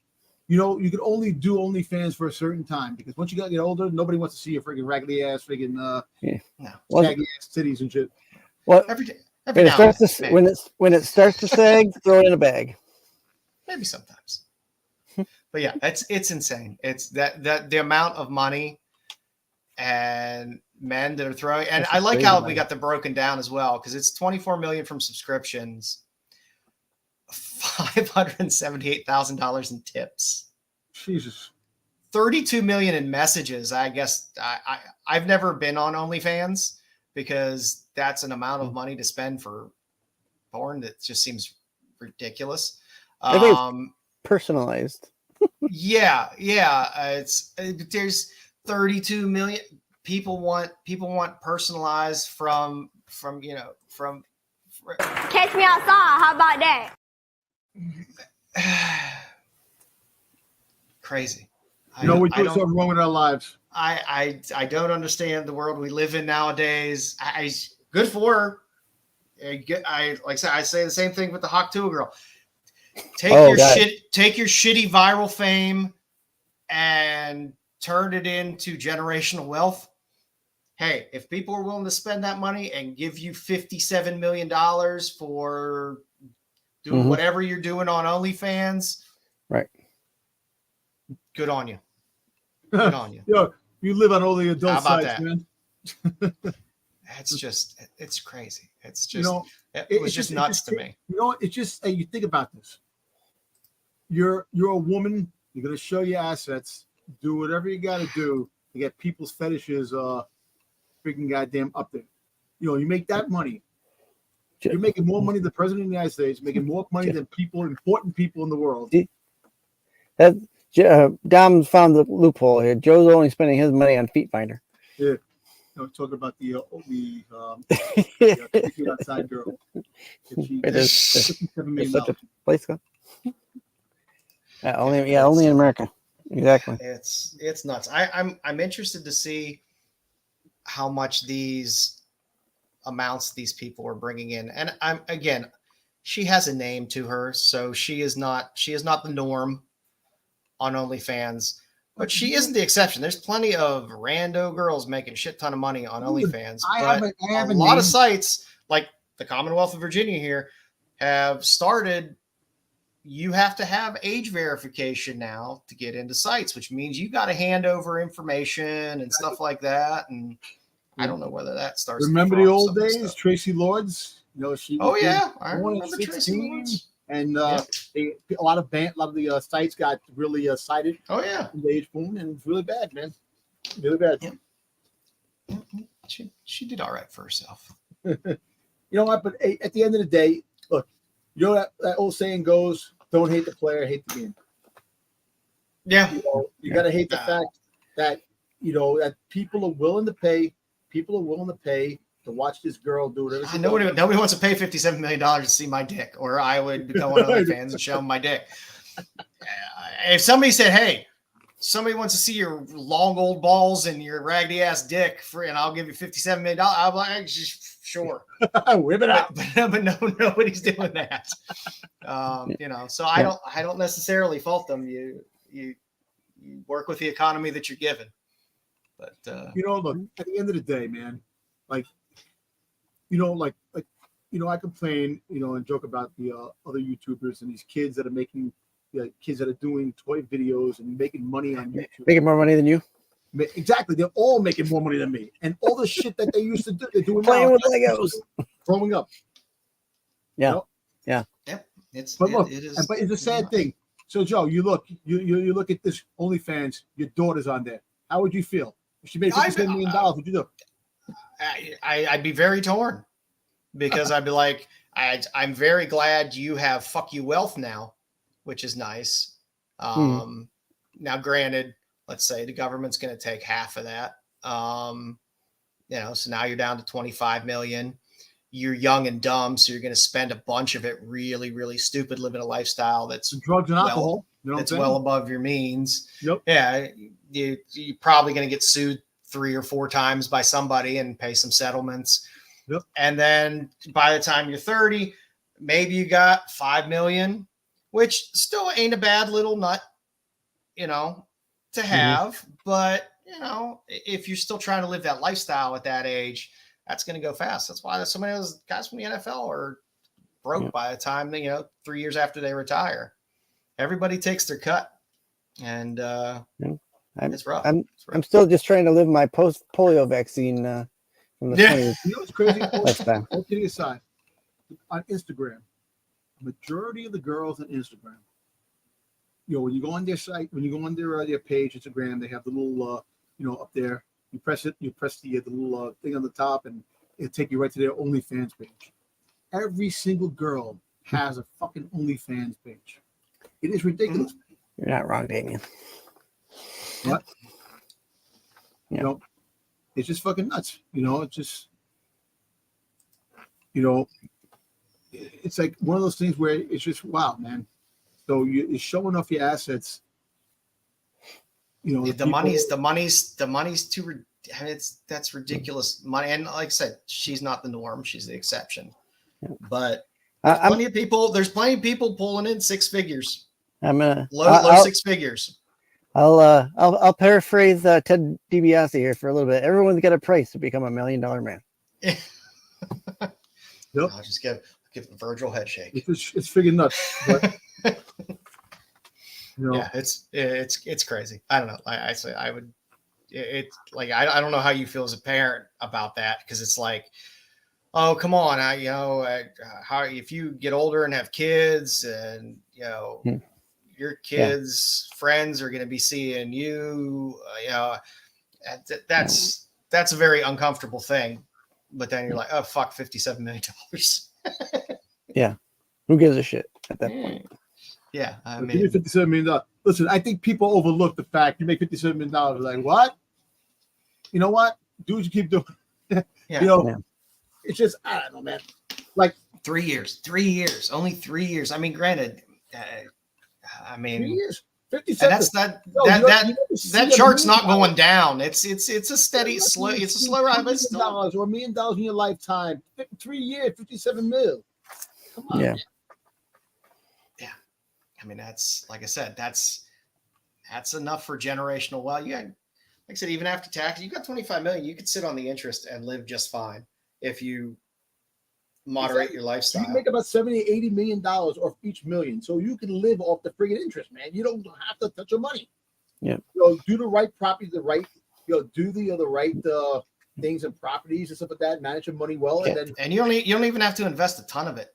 you can only do OnlyFans for a certain time, because once you get older, nobody wants to see your freaking raggedy ass freaking saggy ass titties and shit. Well, when it starts to sag, throw it in a bag. Maybe sometimes. But yeah, it's insane. It's that the amount of money and men that are throwing, and I like how we got them broken down as well, because it's 24 million from subscriptions, $578,000 in tips, Jesus, 32 million in messages. I guess I've never been on OnlyFans, because that's an amount of money to spend for porn that just seems ridiculous. Personalized. There's 32 million people want personalized from catch me outside. How about that? Crazy. We're doing something wrong with our lives. I don't understand the world we live in nowadays. Good for her. I say the same thing with the Hawk 2 girl. Take your shitty viral fame and turn it into generational wealth. Hey, if people are willing to spend that money and give you $57 million for doing whatever you're doing on OnlyFans, right? Good on you. Good on you. Yo, you live on all the adult sites, man. It's crazy. It's just, it was just nuts to me. It's just, hey, you think about this. You're a woman. You're going to show your assets. Do whatever you got to do to get people's fetishes freaking goddamn up there. You make that money. You're making more money than the president of the United States, making more money than important people in the world. Dom found the loophole here. Joe's only spending his money on Feet Finder. Yeah. Talking about the outside girl. There's such a place go. Only in America. Exactly. It's nuts. I'm interested to see how much these amounts these people are bringing in. And she has a name to her, so she is not the norm on OnlyFans, but she isn't the exception. There's plenty of rando girls making shit ton of money on OnlyFans. A lot of sites like the Commonwealth of Virginia here have started you have to have age verification now to get into sites, which means you got to hand over information and stuff like that. And I don't know whether that starts. Remember the old days, Tracy Lords? You know, she. Oh yeah, I remember 16, Tracy Lords. And a lot of the sites got really cited. Oh yeah, in the age boom, and it's really bad, man. Really bad. Yeah. She did all right for herself. You know what? But at the end of the day, look, you know that old saying goes, "Don't hate the player, hate the game." Yeah, you got to hate the fact that that people are willing to pay. People are willing to pay to watch this girl do whatever. Nobody wants to pay $57 million to see my dick, or I would go on OnlyFans and show them my dick. If somebody said, "Hey, somebody wants to see your long old balls and your raggedy ass dick and I'll give you $57 million," I'm like, sure, whip it out. But no, nobody's doing that. So I don't necessarily fault them. You work with the economy that you're given. But look, at the end of the day, man, like I complain, and joke about the other YouTubers and these kids that are making, kids that are doing toy videos and making money on YouTube. Making more money than you? Exactly. They're all making more money than me. And all the shit that they used to do, they're doing playing now, with Legos. Growing up. Yeah. Yeah. Yep. It's a sad thing. So Joe, you look at this OnlyFans, your daughter's on there. How would you feel? If she made $57 million, what'd you do? I'd be very torn, because I'd be like, I'm very glad you have fuck you wealth now, which is nice. Now, granted, let's say the government's going to take half of that. So now you're down to 25 million. You're young and dumb, so you're going to spend a bunch of it really, really stupid, living a lifestyle that's drugs and alcohol. That's well above your means. Yep. Yeah, you're probably going to get sued 3 or 4 times by somebody and pay some settlements. Yep. And then by the time you're 30, maybe you got 5 million, which still ain't a bad little nut, to have. Mm-hmm. But, if you're still trying to live that lifestyle at that age, that's going to go fast. That's why so many of those guys from the NFL are broke by the time, 3 years after they retire. Everybody takes their cut, and it's rough. I'm still just trying to live my post-polio vaccine from the 20s. You know what's crazy? All kidding aside, on Instagram, majority of the girls on Instagram, when you go on their site, when you go on their page, Instagram, they have the little, up there. You press it, you press the little thing on the top, and it'll take you right to their OnlyFans page. Every single girl has a fucking OnlyFans page. It is ridiculous. You're not wrong, Damien. What? Yeah. It's just fucking nuts. It's just, it's like one of those things where it's just, wow, man. So you're showing off your assets. The money's too. That's ridiculous money. And like I said, she's not the norm. She's the exception. Yeah. But there's plenty of people pulling in 6 figures. Low 6 figures. I'll paraphrase Ted DiBiase here for a little bit. Everyone's got a price to become $1 million man. Yep. I'll just give Virgil head shake. It's friggin' nuts. But, yeah, it's crazy. I don't know. I don't know how you feel as a parent about that, because it's like, oh, come on, how if you get older and have kids, and your kids' friends are going to be seeing you, that's a very uncomfortable thing. But then you're like, oh fuck, $57 million. Yeah, who gives a shit at that point? Yeah, I mean, give me $57 million. Listen, I think people overlook the fact you make $57 million. Like, what? You know what? Do what you keep doing. It's just, I don't know, man. Like 3 years, only 3 years. I mean, granted, 3 years. 57. That chart's not going down. It's a steady, slow. It's a slow ride, but still. $1 million in your lifetime. 3 years, 57 mil. Come on. Yeah. Yeah. I mean, that's, like I said, that's enough for generational wealth. You got, like I said, even after tax, you got 25 million. You could sit on the interest and live just fine if you moderate your You lifestyle. make about $70-80 million off each million, so you can live off the friggin' interest, man. You don't have to touch your money. Yeah. Do the right property, do the right things and properties and stuff like that. Manage your money well, and then you don't even have to invest a ton of it.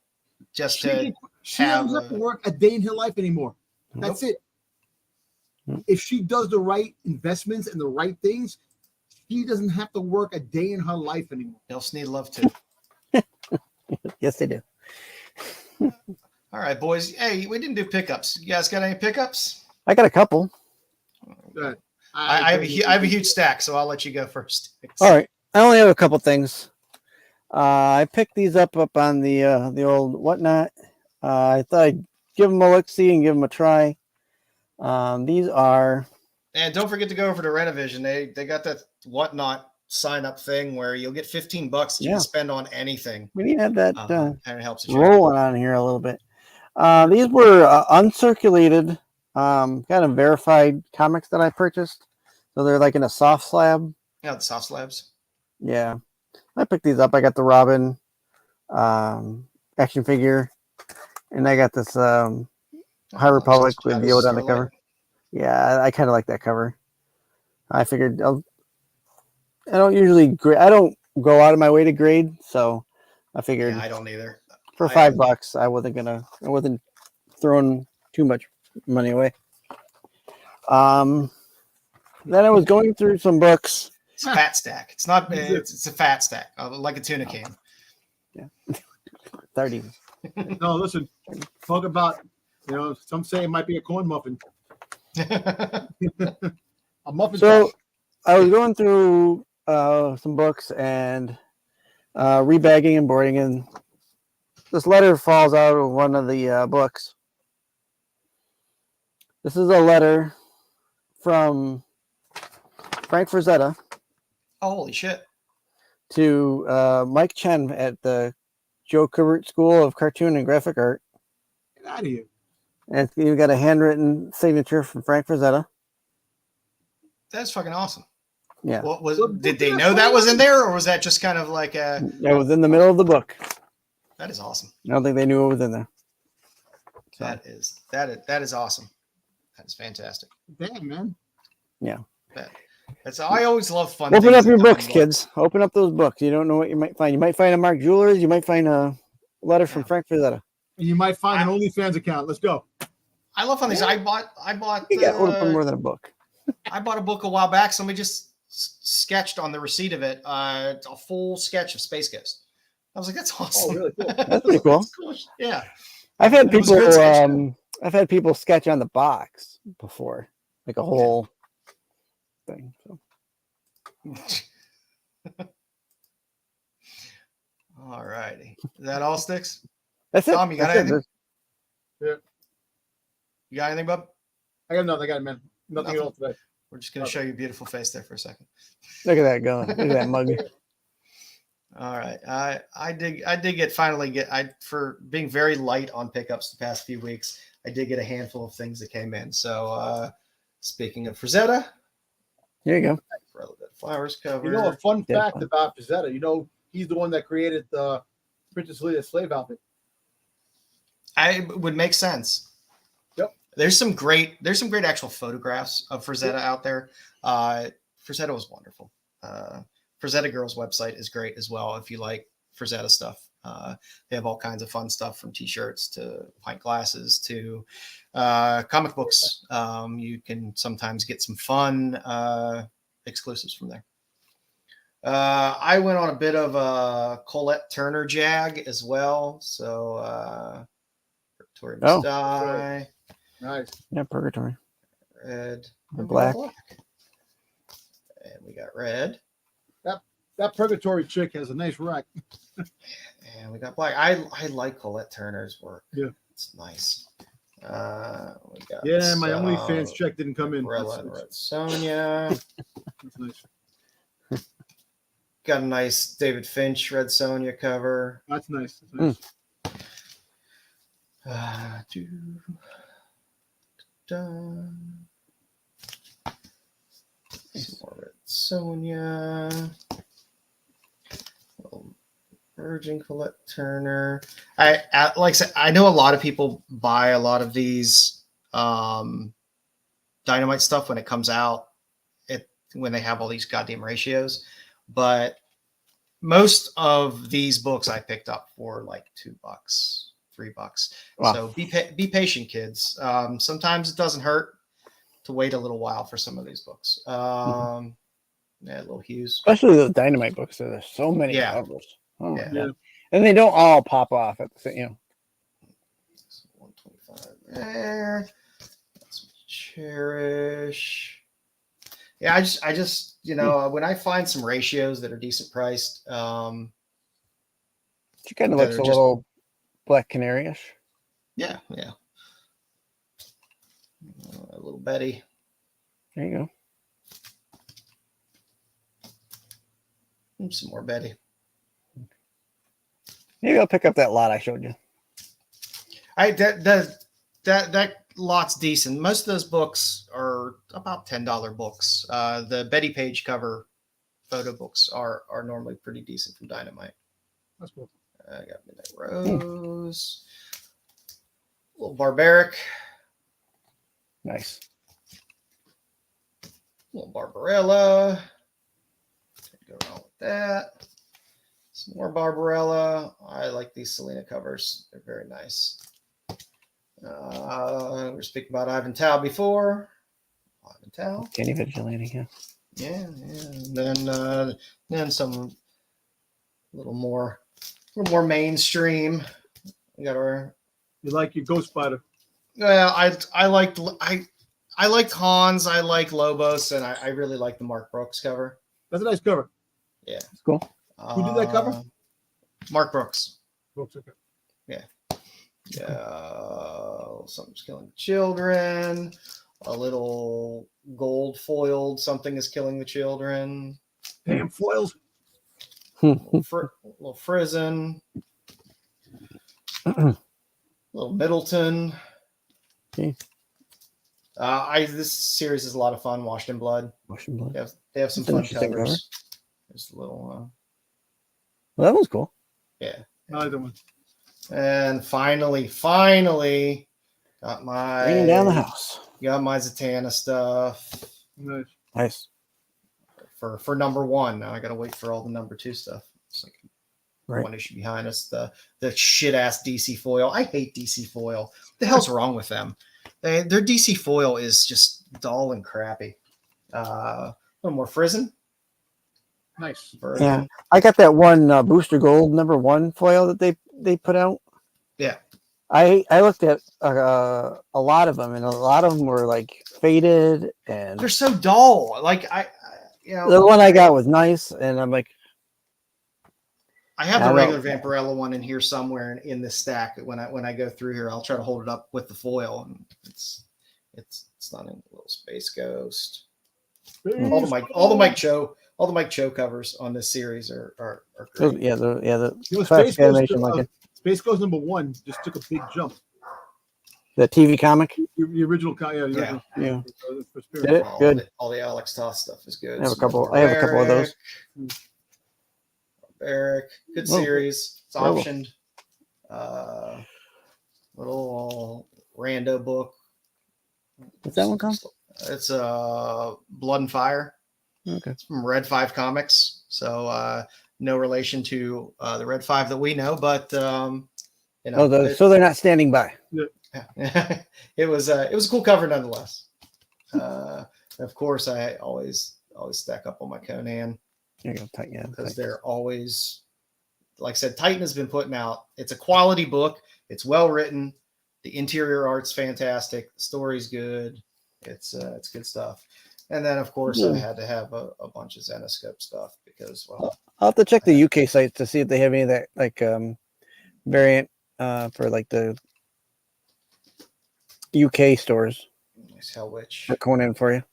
Just she doesn't have to work a day in her life anymore. That's it. If she does the right investments and the right things, she doesn't have to work a day in her life anymore. Elves need love too. Yes, they do. All right, boys. Hey, we didn't do pickups. You guys got any pickups? I got a couple. Good. I have a huge stack, so I'll let you go first. All right. I only have a couple things. I picked these up on the old whatnot. I thought I'd give them a look-see and give them a try. These are... And don't forget to go over to Rennavision. They got that whatnot sign-up thing where you'll get $15 that you can spend on anything. We need to have that and it helps rolling on here a little bit. These were uncirculated, kind of verified comics that I purchased. So they're like in a soft slab. Yeah, the soft slabs. Yeah. I picked these up. I got the Robin action figure. And I got this High Republic with Yoda on the cover. Yeah, I kind of like that cover. I figured I don't usually I don't go out of my way to grade, so I figured I don't either. For $5, I wasn't throwing too much money away. Then I was going through some books. It's a fat stack. It's not. It's a fat stack, like a tuna can. Yeah, 30. No, listen. Talk about. Some say it might be a corn muffin. A muffin. So I was going through some books and rebagging and boarding, and this letter falls out of one of the books. This is a letter from Frank Frazetta. Holy shit. To Mike Chen at the Joe Kubert School of Cartoon and Graphic Art. Get out of here. And you got a handwritten signature from Frank Frazetta. That's fucking awesome. Yeah. Did they know that was in there, or was that just kind of like a... It was in the middle of the book. That is awesome. I don't think they knew it was in there. So. That is awesome. That is fantastic. Damn, man. Yeah. I always love fun. Open up your books, kids. Open up those books. You don't know what you might find. You might find a Mark Jewelers. You might find a letter from Frank Frazetta. And you might find an OnlyFans account. Let's go. I love fun things. I bought. You got order more than a book. I bought a book a while back. Somebody just sketched on the receipt of it a full sketch of Space Ghost. I was like, that's awesome. Oh, really cool. That's pretty cool. Cool. Yeah. I've had people sketch on the box before, like a whole thing. So. All righty. Is that all, Styx? That's it. Tom, you got anything? Yeah. You got anything, bub? I got nothing. Man. Nothing at all today. We're just going to show you a beautiful face there for a second. Look at that going. Look at that mug. All right. For being very light on pickups the past few weeks, I did get a handful of things that came in. So speaking of Frazetta. Here you go. Relevant Flowers cover. A fun fact about Frazetta, he's the one that created the Princess Leia slave outfit. I would make sense. Yep. There's some great actual photographs of Frazetta out there. Frazetta was wonderful. Frazetta Girls website is great as well if you like Frazetta stuff. They have all kinds of fun stuff from t-shirts to pint glasses to comic books. You can sometimes get some fun exclusives from there. I went on a bit of a Colette Turner jag as well. So Purgatory Must Die. Nice. Yeah, Purgatory. Red. And black. And we got red. That Purgatory chick has a nice rack. And we got black. I like Colette Turner's work. Yeah. It's nice. We got my OnlyFans check didn't come in. Umbrella and Red Sonja. That's nice. Got a nice David Finch Red Sonja cover. That's nice. That's nice. Some more Red Sonja. Virgin Colette Turner. Like I said, I know a lot of people buy a lot of these Dynamite stuff when it comes out. When they have all these goddamn ratios, but most of these books I picked up for like $2, $3. Wow. So be patient, kids. Sometimes it doesn't hurt to wait a little while for some of these books. Yeah, little Hughes, especially the Dynamite books. There's so many covers. Oh, yeah. And they don't all pop off at the same. 125 there. That's Cherish. Yeah, I just when I find some ratios that are decent priced, she kind of looks a little Black Canary-ish. Yeah. A little Betty. There you go. Some more Betty. Maybe I'll pick up that lot I showed you. That lot's decent. Most of those books are about $10 books. The Betty Page cover photo books are normally pretty decent from Dynamite. That's cool. I got Midnight Rose, a little Barbaric, Nice, a little Barbarella. Can't go wrong with that. Some more Barbarella. I like these Selena covers. They're very nice. We were speaking about Ivan Tao before. Ivan Tao. Candy Vigilante, yeah. Yeah. And then some little more mainstream. We got our. You like your Ghost Spider? Well, I liked Hans. I like Lobos, and I really like the Mark Brooks cover. That's a nice cover. Yeah, it's cool. Who did that cover? Mark Brooks. Brooks, okay. Yeah. Something's killing the children. A little gold foiled. Something is killing the children. Damn foils. Little Frizen. Little Middleton. Okay. This series is a lot of fun. Washed in Blood. They have some That's fun covers. There's a little. Well, that one's cool. Yeah. Neither one. And finally, got my Bringing down the house. Got my Zatanna stuff. Nice. For number one. Now I gotta wait for all the number two stuff. It's like one issue behind us. The shit ass DC foil. I hate DC foil. What the hell's wrong with them? Their DC foil is just dull and crappy. A little more Frizen. Nice. Yeah, I got that one Booster Gold #1 foil that they put out. Yeah, I looked at a lot of them, and a lot of them were like faded, and they're so dull. Like the one I got was nice, and I'm like, I have the regular Vampirella one in here somewhere in this stack. When I go through here, I'll try to hold it up with the foil, and it's stunning. A little Space Ghost. All the Mike Cho covers on this series are great. Space Ghost, Space Ghost #1 just took a big jump. The TV comic, the original, yeah. Good. All the Alex Toth stuff is good. I have a couple of those. Barbaric, good series. It's optioned. Little rando book. What's that one called? It's Blood and Fire. Okay. It's from Red 5 Comics. So no relation to the Red 5 that we know, but so they're not standing by. Yeah. It was a cool cover nonetheless. Of course, I always stack up on my Conan. Because they're always, like I said, Titan has been putting out. It's a quality book. It's well written. The interior art's fantastic. The story's good. It's good stuff. And then, of course, I had to have a bunch of Zenoscope stuff because, well, I'll have to check the UK sites to see if they have any of that like variant for like the UK stores. Nice Hell Witch. For Conan for you.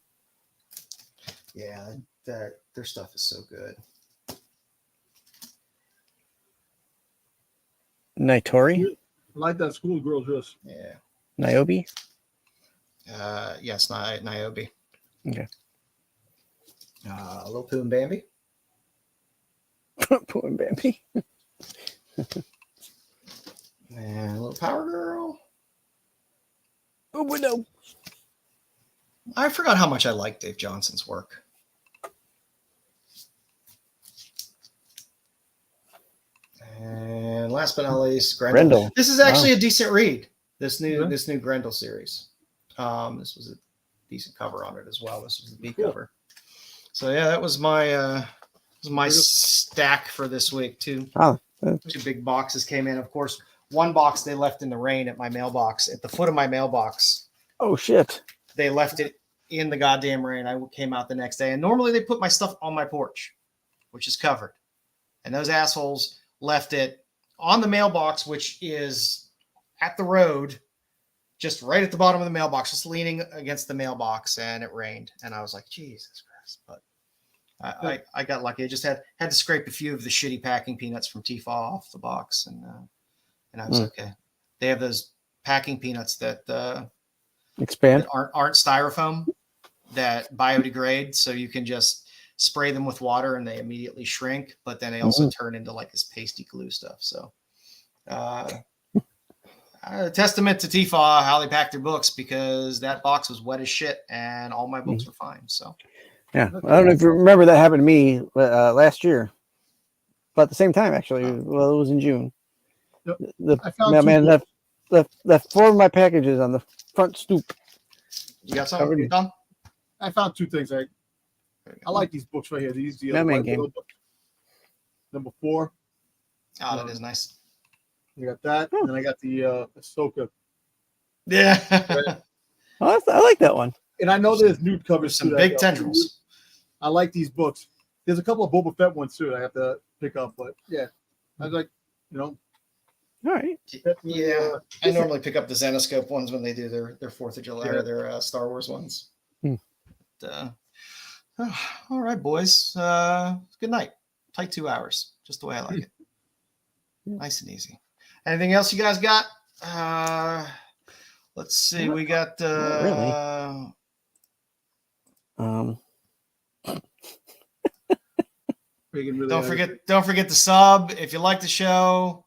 Yeah, their stuff is so good. Nitori? I like that schoolgirl dress. Yeah. Niobe? Yes, Niobe. Okay. A little Pooh and Bambi. Pooh and Bambi. And a little Power Girl. Oh, no. I forgot how much I like Dave Johnson's work. And last but not least, Grendel. This is actually a decent read. This new Grendel series. This was a decent cover on it as well. This was the B cover. So yeah, that was my stack for this week. Two big boxes came in. Of course, one box they left in the rain at my mailbox, at the foot of my mailbox. Oh shit! They left it in the goddamn rain. I came out the next day, and normally they put my stuff on my porch, which is covered, and those assholes left it on the mailbox, which is at the road, just right at the bottom of the mailbox, just leaning against the mailbox, and it rained. And I was like, Jesus Christ. But I got lucky. I just had to scrape a few of the shitty packing peanuts from Tefal off the box, and I was okay. They have those packing peanuts that expand, that aren't styrofoam, that biodegrade, so you can just spray them with water and they immediately shrink, but then they also turn into like this pasty glue stuff. So testament to Tefal how they pack their books, because that box was wet as shit and all my books were fine. So yeah, I don't know if you remember, that happened to me last year, but at the same time, actually. Well, it was in June. I found left 4 of my packages on the front stoop. You got something, Tom? I found 2 things. I like these books right here. These Game. Number 4. Oh, that is nice. You got that, and then I got the Ahsoka. Yeah. I like that one. And I know there's nude covers. Some big tendrils. I like these books. There's a couple of Boba Fett ones too that I have to pick up, but yeah, I was like, all right. Yeah, I normally pick up the Zenoscope ones when they do their 4th of July or their Star Wars ones. But, all right, boys. Good night. Tight 2 hours, just the way I like it. Nice and easy. Anything else you guys got? Let's see. We got. Don't forget the sub. If you like the show,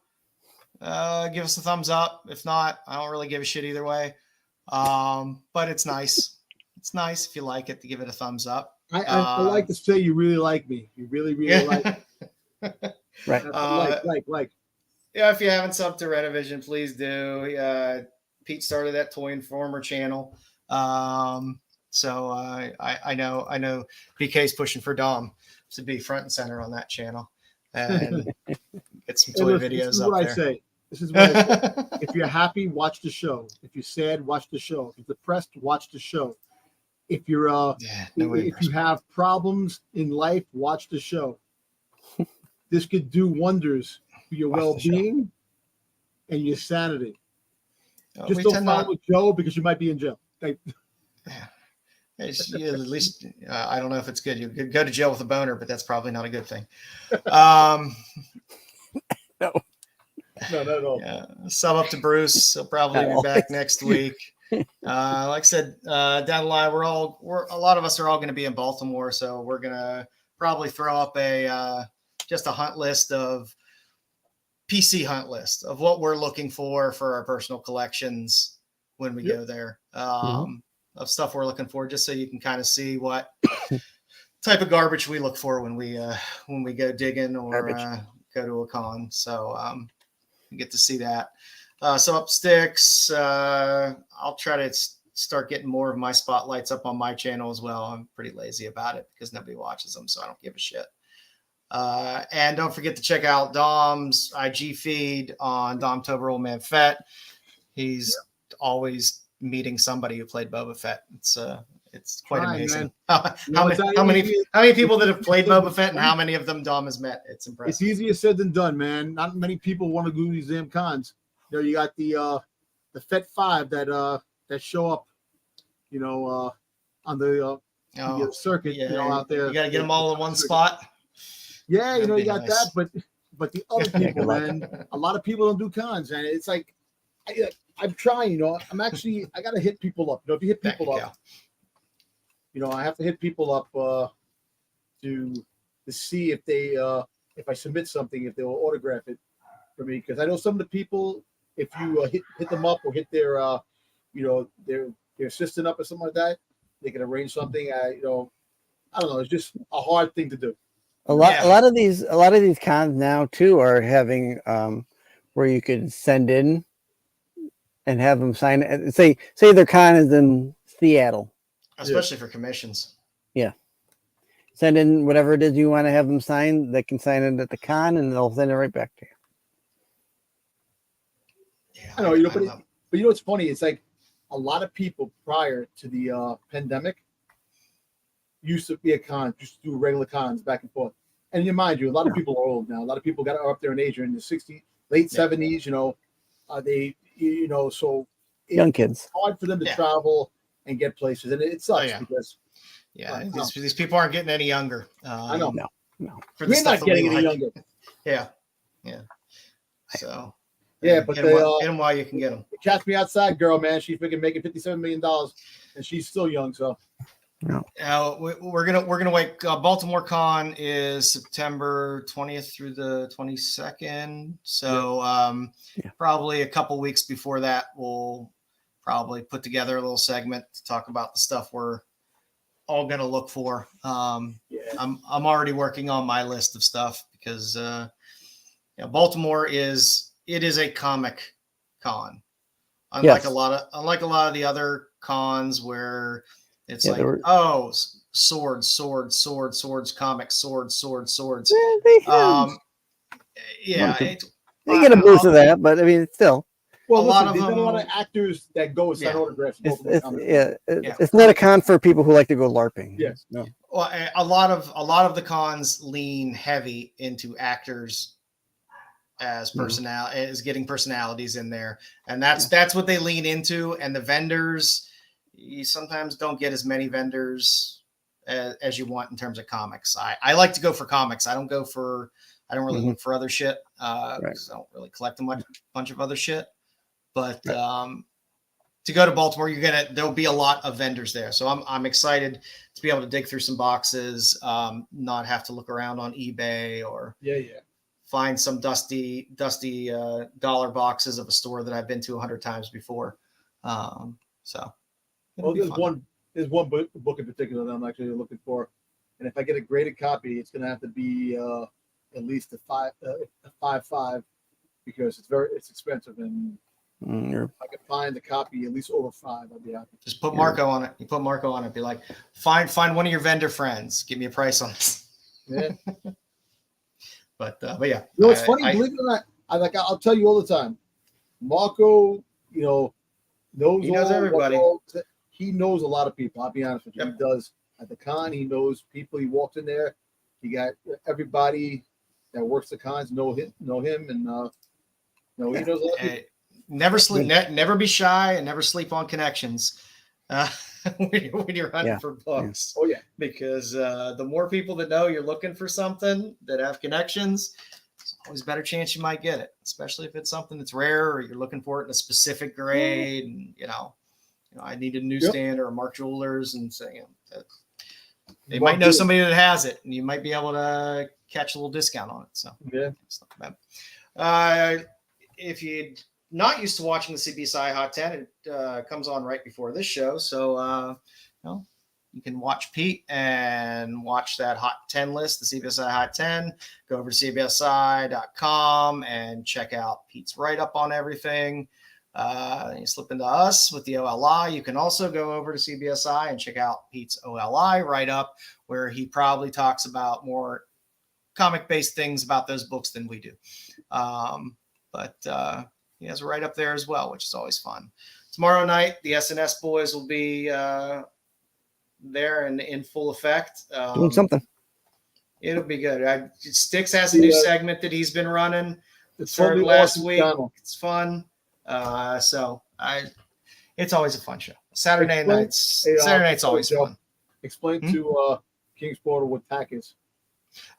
give us a thumbs up. If not, I don't really give a shit either way. But it's nice. It's nice if you like it to give it a thumbs up. I like to say you really like me. You really like me. Right. Like. Yeah, if you haven't subbed to Rennavision, please do. Pete started that Toy Informer channel. So I know BK's pushing for Dom to be front and center on that channel and get some toy videos up there. This is what I say. If you're happy, watch the show. If you're sad, watch the show. If you're depressed, watch the show. If you're if you have problems in life, watch the show. This could do wonders for your well-being and your sanity. Just don't follow Joe, because you might be in jail. At least I don't know if it's good. You could go to jail with a boner, but that's probably not a good thing. No, not at all. Yeah, sub up to Bruce. He'll probably be back next week. Like I said, down the line, a lot of us are all going to be in Baltimore, so we're gonna probably throw up just a hunt list of PC hunt list of what we're looking for our personal collections when we go there. Of stuff we're looking for, just so you can kind of see what type of garbage we look for when we go digging or go to a con. So you get to see that. So up Styx, I'll try to start getting more of my spotlights up on my channel as well. I'm pretty lazy about it because nobody watches them, so I don't give a shit. And don't forget to check out Dom's IG feed on Domtober Old Man Fett. He's always meeting somebody who played Boba Fett. It's quite amazing. How many people that have played Boba Fett and how many of them Dom has met? It's impressive. It's easier said than done, man. Not many people want to do these damn cons. You got the Fett 5 that show up, on the circuit, out there. You got to get them all in one spot. Yeah, you got nice. That, but the other people, man, a lot of people don't do cons, and it's like I'm trying, I'm actually, I got to hit people up. If you hit people up, I have to hit people up to see if they, if I submit something, if they'll autograph it. for me because I know some of the people, if you hit them up or hit their, their assistant up or something like that, they can arrange something. I don't know. It's just a hard thing to do. A lot of these cons now too are having where you could send in and have them sign it. Say their con is in Seattle, especially for commissions. Yeah, send in whatever it is you want to have them sign. They can sign it at the con, and they'll send it right back to you. Yeah, I know, but what's funny? It's like a lot of people prior to the pandemic used to be a con, just do regular cons back and forth. And you mind you, a lot of people are old now. A lot of people are up there in age, are in the 60s, late 70s. So young kids. It's hard for them to travel and get places, and it sucks because these people aren't getting any younger. I know. No. We're not getting any younger. Yeah. So but get them while you can get them. Catch Me Outside girl, man, she's making $57 million, and she's still young. So. No. We're gonna wait. Baltimore Con is September 20th through the 22nd. So probably a couple weeks before that, we'll probably put together a little segment to talk about the stuff we're all gonna look for. I'm already working on my list of stuff because Baltimore is a comic con. Unlike a lot of the other cons where it's swords, comics, swords. They get a boost of that, but I mean, it's still. Well, there's a lot of actors that go and sign autographs. It's not a con for people who like to go LARPing. Yes. No. Well, a lot of the cons lean heavy into actors as as getting personalities in there, and that's what they lean into. And the vendors, you sometimes don't get as many vendors as you want in terms of comics. I like to go for comics. I don't really look for other shit. Because I don't really collect a bunch of other shit. But to go to Baltimore, there'll be a lot of vendors there. So I'm excited to be able to dig through some boxes, not have to look around on eBay or find some dusty dollar boxes of a store that I've been to 100 times before. Well, there's one book in particular that I'm actually looking for, and if I get a graded copy, it's going to have to be at least a 5.5 because it's expensive, and if I can find a copy at least over 5, I'll be happy. Just put Marco on it. You put Marco on it. Be like, find one of your vendor friends. Give me a price on this. Yeah. but yeah. It's funny. Believe it or not, I'll tell you all the time. Marco, knows everybody. He knows a lot of people. I'll be honest with you. He does at the con. He knows people. He walks in there. He got everybody that works the cons know him, and he knows a lot of people. Never be shy, and never sleep on connections when you're hunting for books. Oh yeah, because the more people that know you're looking for something that have connections, there's always a better chance you might get it. Especially if it's something that's rare or you're looking for it in a specific grade, and I need a newsstand or a Mark Jewelers, and say they might know somebody that has it, and you might be able to catch a little discount on it. So it's not bad. If you're not used to watching the CBSI Hot 10, it comes on right before this show, so you can watch Pete and watch that Hot 10 list, the CBSI Hot 10. Go over to cbsi.com and check out Pete's write-up on everything. You slip into us with the OLI. You can also go over to CBSI and check out Pete's OLI write-up, where he probably talks about more comic-based things about those books than we do. But he has a write-up there as well, which is always fun. Tomorrow night, the SNS boys will be there and in full effect. Doing something. It'll be good. Styx has a new segment that he's been running. It started last week. It's fun. It's always a fun show. Saturday night's always fun. Explain to King's Porter what TAC is.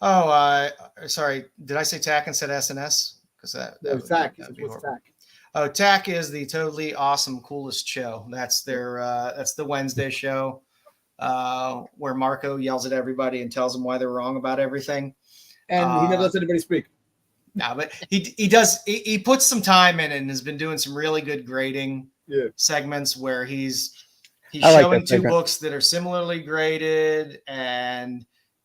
Oh, sorry. Did I say TAC instead of SNS? Because what's TAC? Oh, TAC is the totally awesome, coolest show. That's that's the Wednesday show where Marco yells at everybody and tells them why they're wrong about everything. And he never lets anybody speak. No, but he puts some time in and has been doing some really good grading segments where he's showing two books that are similarly graded and,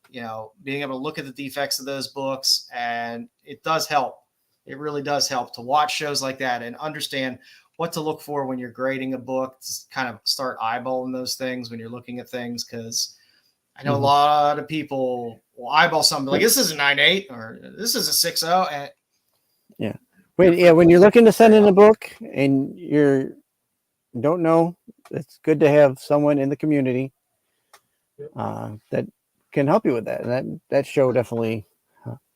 you know, being able to look at the defects of those books. And it does help. It really does help to watch shows like that and understand what to look for when you're grading a book, to kind of start eyeballing those things when you're looking at things. Cause I know a lot of people will eyeball something like this is a 9.8 or this is a 6.0. And when you're looking to send in a book and don't know, it's good to have someone in the community that can help you with that. And that show definitely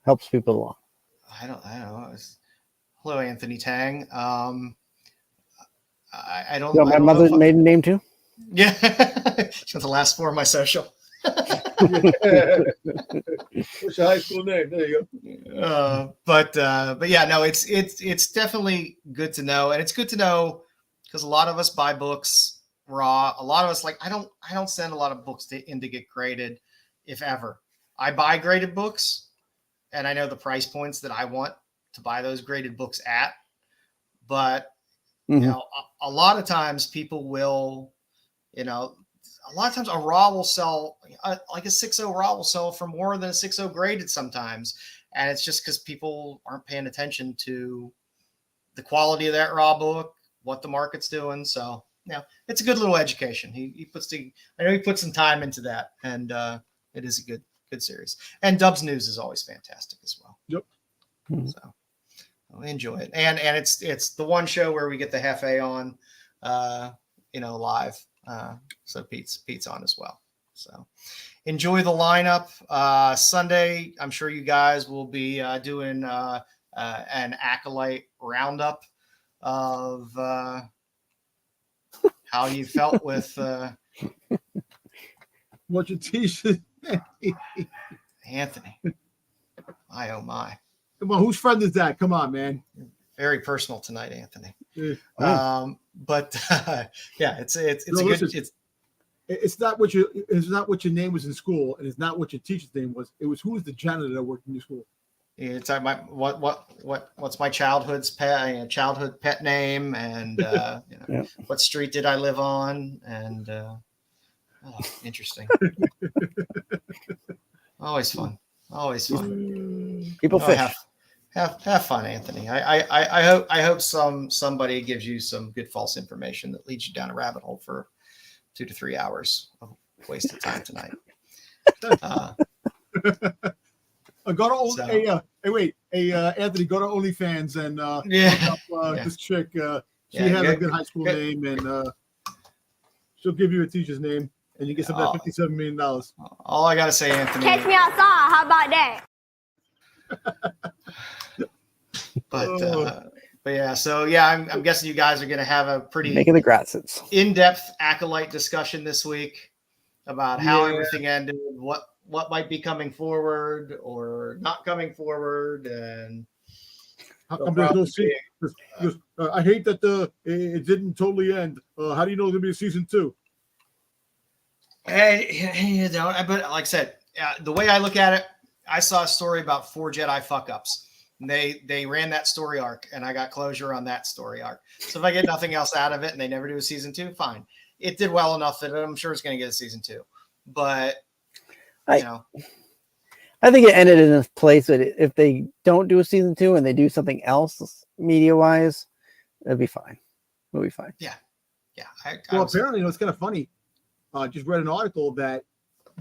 helps people along. I don't know. Hello, Anthony Tang. I don't know. My mother's maiden name too? Yeah. She's the last four of my social. What's your high school name? There you go. But yeah, no, it's definitely good to know. And it's good to know because a lot of us buy books raw. A lot of us, like, I don't send a lot of books in to get graded, if ever. I buy graded books and I know the price points that I want to buy those graded books at. But, you know, a lot of times people will, you know, a lot of times a raw will sell, like a 6.0 raw will sell for more than a 6.0 graded sometimes. And it's just because people aren't paying attention to the quality of that raw book, what the market's doing. So, you know, it's a good little education. I know he puts some time into that, and it is a good series. And Dubs News is always fantastic as well. Yep. So I enjoy it. And it's the one show where we get the Hefe on, you know, live. So Pete's on as well. So enjoy the lineup. Sunday, I'm sure you guys will be doing an Acolyte roundup of how you felt with what your t-shirt. Anthony. My oh my. Come on, whose friend is that? Come on, man. Very personal tonight, Anthony. Yeah. But yeah, it's not what your name was in school, and it's not what your teacher's name was. It was who was the janitor that worked in your school. It's what's my childhood pet name, and you know, what street did I live on, and interesting. Always fun. People fish. Have fun, Anthony. I hope somebody gives you some good false information that leads you down a rabbit hole for 2 to 3 hours of wasted time tonight. Go to Anthony, go to OnlyFans and look up this chick. She has a good high school name, and she'll give you a teacher's name, and you get some of that $57 million. All I gotta say, Anthony. Catch me outside. How about that? But yeah, so yeah, I'm guessing you guys are going to have a pretty making the grassroots in-depth Acolyte discussion this week about how everything ended, what might be coming forward or not coming forward, and how come there's no season? I hate that it didn't totally end. How do you know there's going to be a season 2? And you know, but like I said, the way I look at it, I saw a story about 4 Jedi fuck-ups. And they ran that story arc, and I got closure on that story arc. So if I get nothing else out of it and they never do a season 2, fine. It did well enough that I'm sure it's going to get a season 2. But, you know. I think it ended in a place that if they don't do a season 2 and they do something else media-wise, it'll be fine. We'll be fine. Yeah. Apparently, it's kind of funny. Just read an article that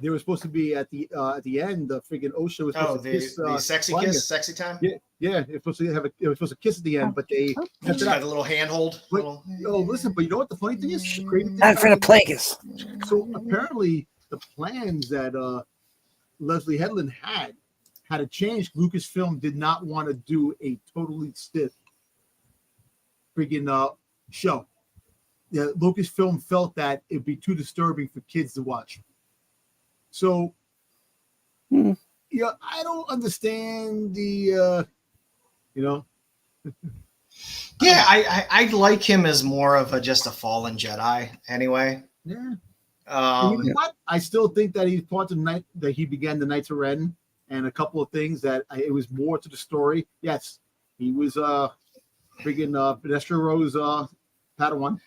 they were supposed to be at the end. The freaking Osha was supposed to kiss. The sexy kiss, sexy time. Yeah. It was supposed to kiss at the end, but they just got a little handhold. Listen, but you know what the funny thing is? I'm for the plagueis. So apparently, the plans that Leslie Headland had to change. Lucasfilm did not want to do a totally stiff freaking show. Yeah, Lucasfilm felt that it'd be too disturbing for kids to watch. So, I don't understand the, Yeah, I like him as more of just a fallen Jedi anyway. Yeah. You know what? I still think that he's part of the night that he began the Knights of Ren. and a couple of things that it was more to the story. Yes, he was freaking Pedestrian Rose Padawan.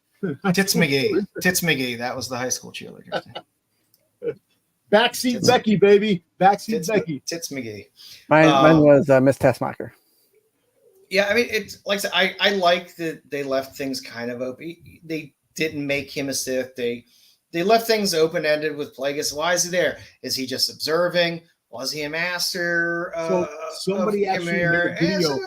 Tits McGee. That was the high school cheerleader. Backseat Becky, baby. Backseat Becky. Tits McGee. Mine was Miss Tessmacher. Yeah, I mean, it's like I said, I like that they left things kind of open. They didn't make him a Sith. They left things open-ended with Plagueis. Why is he there? Is he just observing? Was he a master? Somebody actually made a video.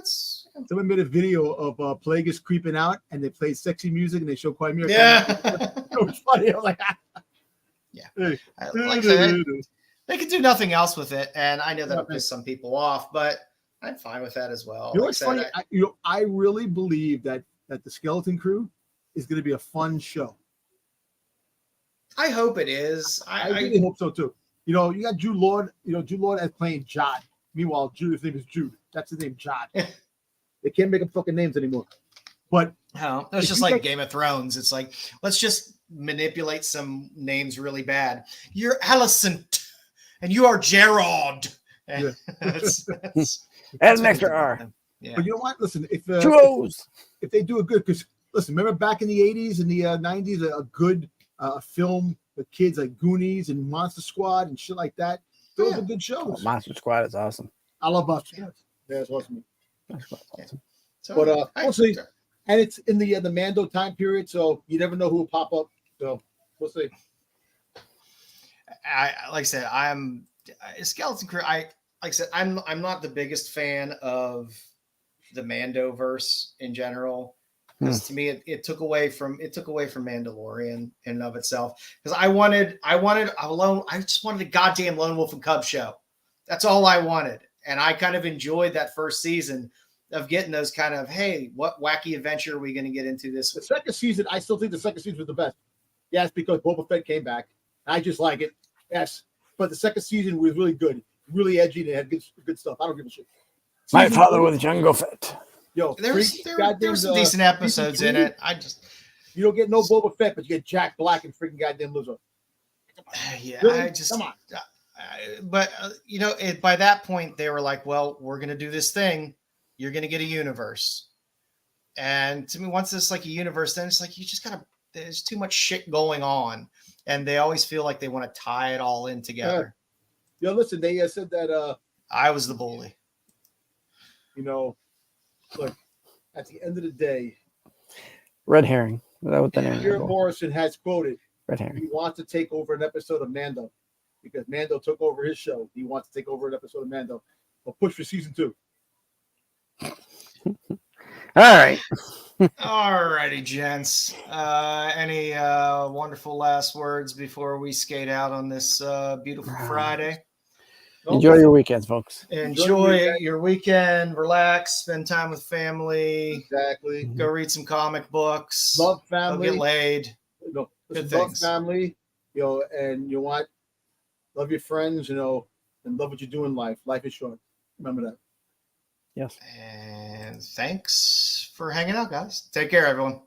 Someone made a video of Plagueis creeping out, and they played sexy music, and they showed Quimera. Yeah. It was funny. I was like, yeah. Like that, they could do nothing else with it, and I know that'll piss some people off, but I'm fine with that as well. You know what's funny? I really believe that the Skeleton Crew is going to be a fun show. I hope it is. I really hope so too. You know, you got Jude Lord. You know, Jude Lord as playing Jod. Meanwhile, his name is Jude. That's his name, Jod. They can't make up fucking names anymore. But no, it's just like Game of Thrones. It's like, let's just manipulate some names really bad. You're Alicent, and you are Gerard. And that's an extra R. Yeah. But you know what? Listen, if they do it good, because listen, remember back in the 80s and the 90s, a good film with kids like Goonies and Monster Squad and shit like that. Those are good shows. Oh, Monster Squad is awesome. I love Monster Squad. Yeah, it's awesome. Awesome. So, but we'll see. And it's in the Mando time period, so you never know who will pop up. So we'll see. Like I said, I'm Skeleton Crew. Like I said, I'm not the biggest fan of the Mando verse in general, because to me it took away from Mandalorian in and of itself. Because I just wanted a goddamn Lone Wolf and Cub show. That's all I wanted, and I kind of enjoyed that first season of getting those kind of, hey, what wacky adventure are we going to get into this week? The second season, I still think the second season was the best. Yes, because Boba Fett came back. I just like it. Yes, but the second season was really good, really edgy, and it had good stuff. I don't give a shit. My father with Jango Fett. Yo, there were some decent episodes in it. You don't get no Boba Fett, but you get Jack Black and freaking goddamn Lizzo. Yeah, really? Come on. But by that point, they were like, well, we're going to do this thing. You're going to get a universe. And to me, once it's like a universe, then it's like, you just got to, there's too much shit going on. And they always feel like they want to tie it all in together. Yo, listen, they said that I was the bully. Look, at the end of the day, Red herring. Is that what the name is? Pierre Morrison has quoted, Red herring. He wants to take over an episode of Mando because Mando took over his show. He wants to take over an episode of Mando. We'll push for season 2. All right. All righty, gents. Any wonderful last words before we skate out on this beautiful Friday? Enjoy your weekends, folks. Enjoy your weekend. Relax. Spend time with family. Exactly. Go read some comic books. Love family. Go get laid. Good love family. And you want love your friends. And love what you do in life. Life is short. Remember that. Yes. And thanks for hanging out, guys. Take care, everyone.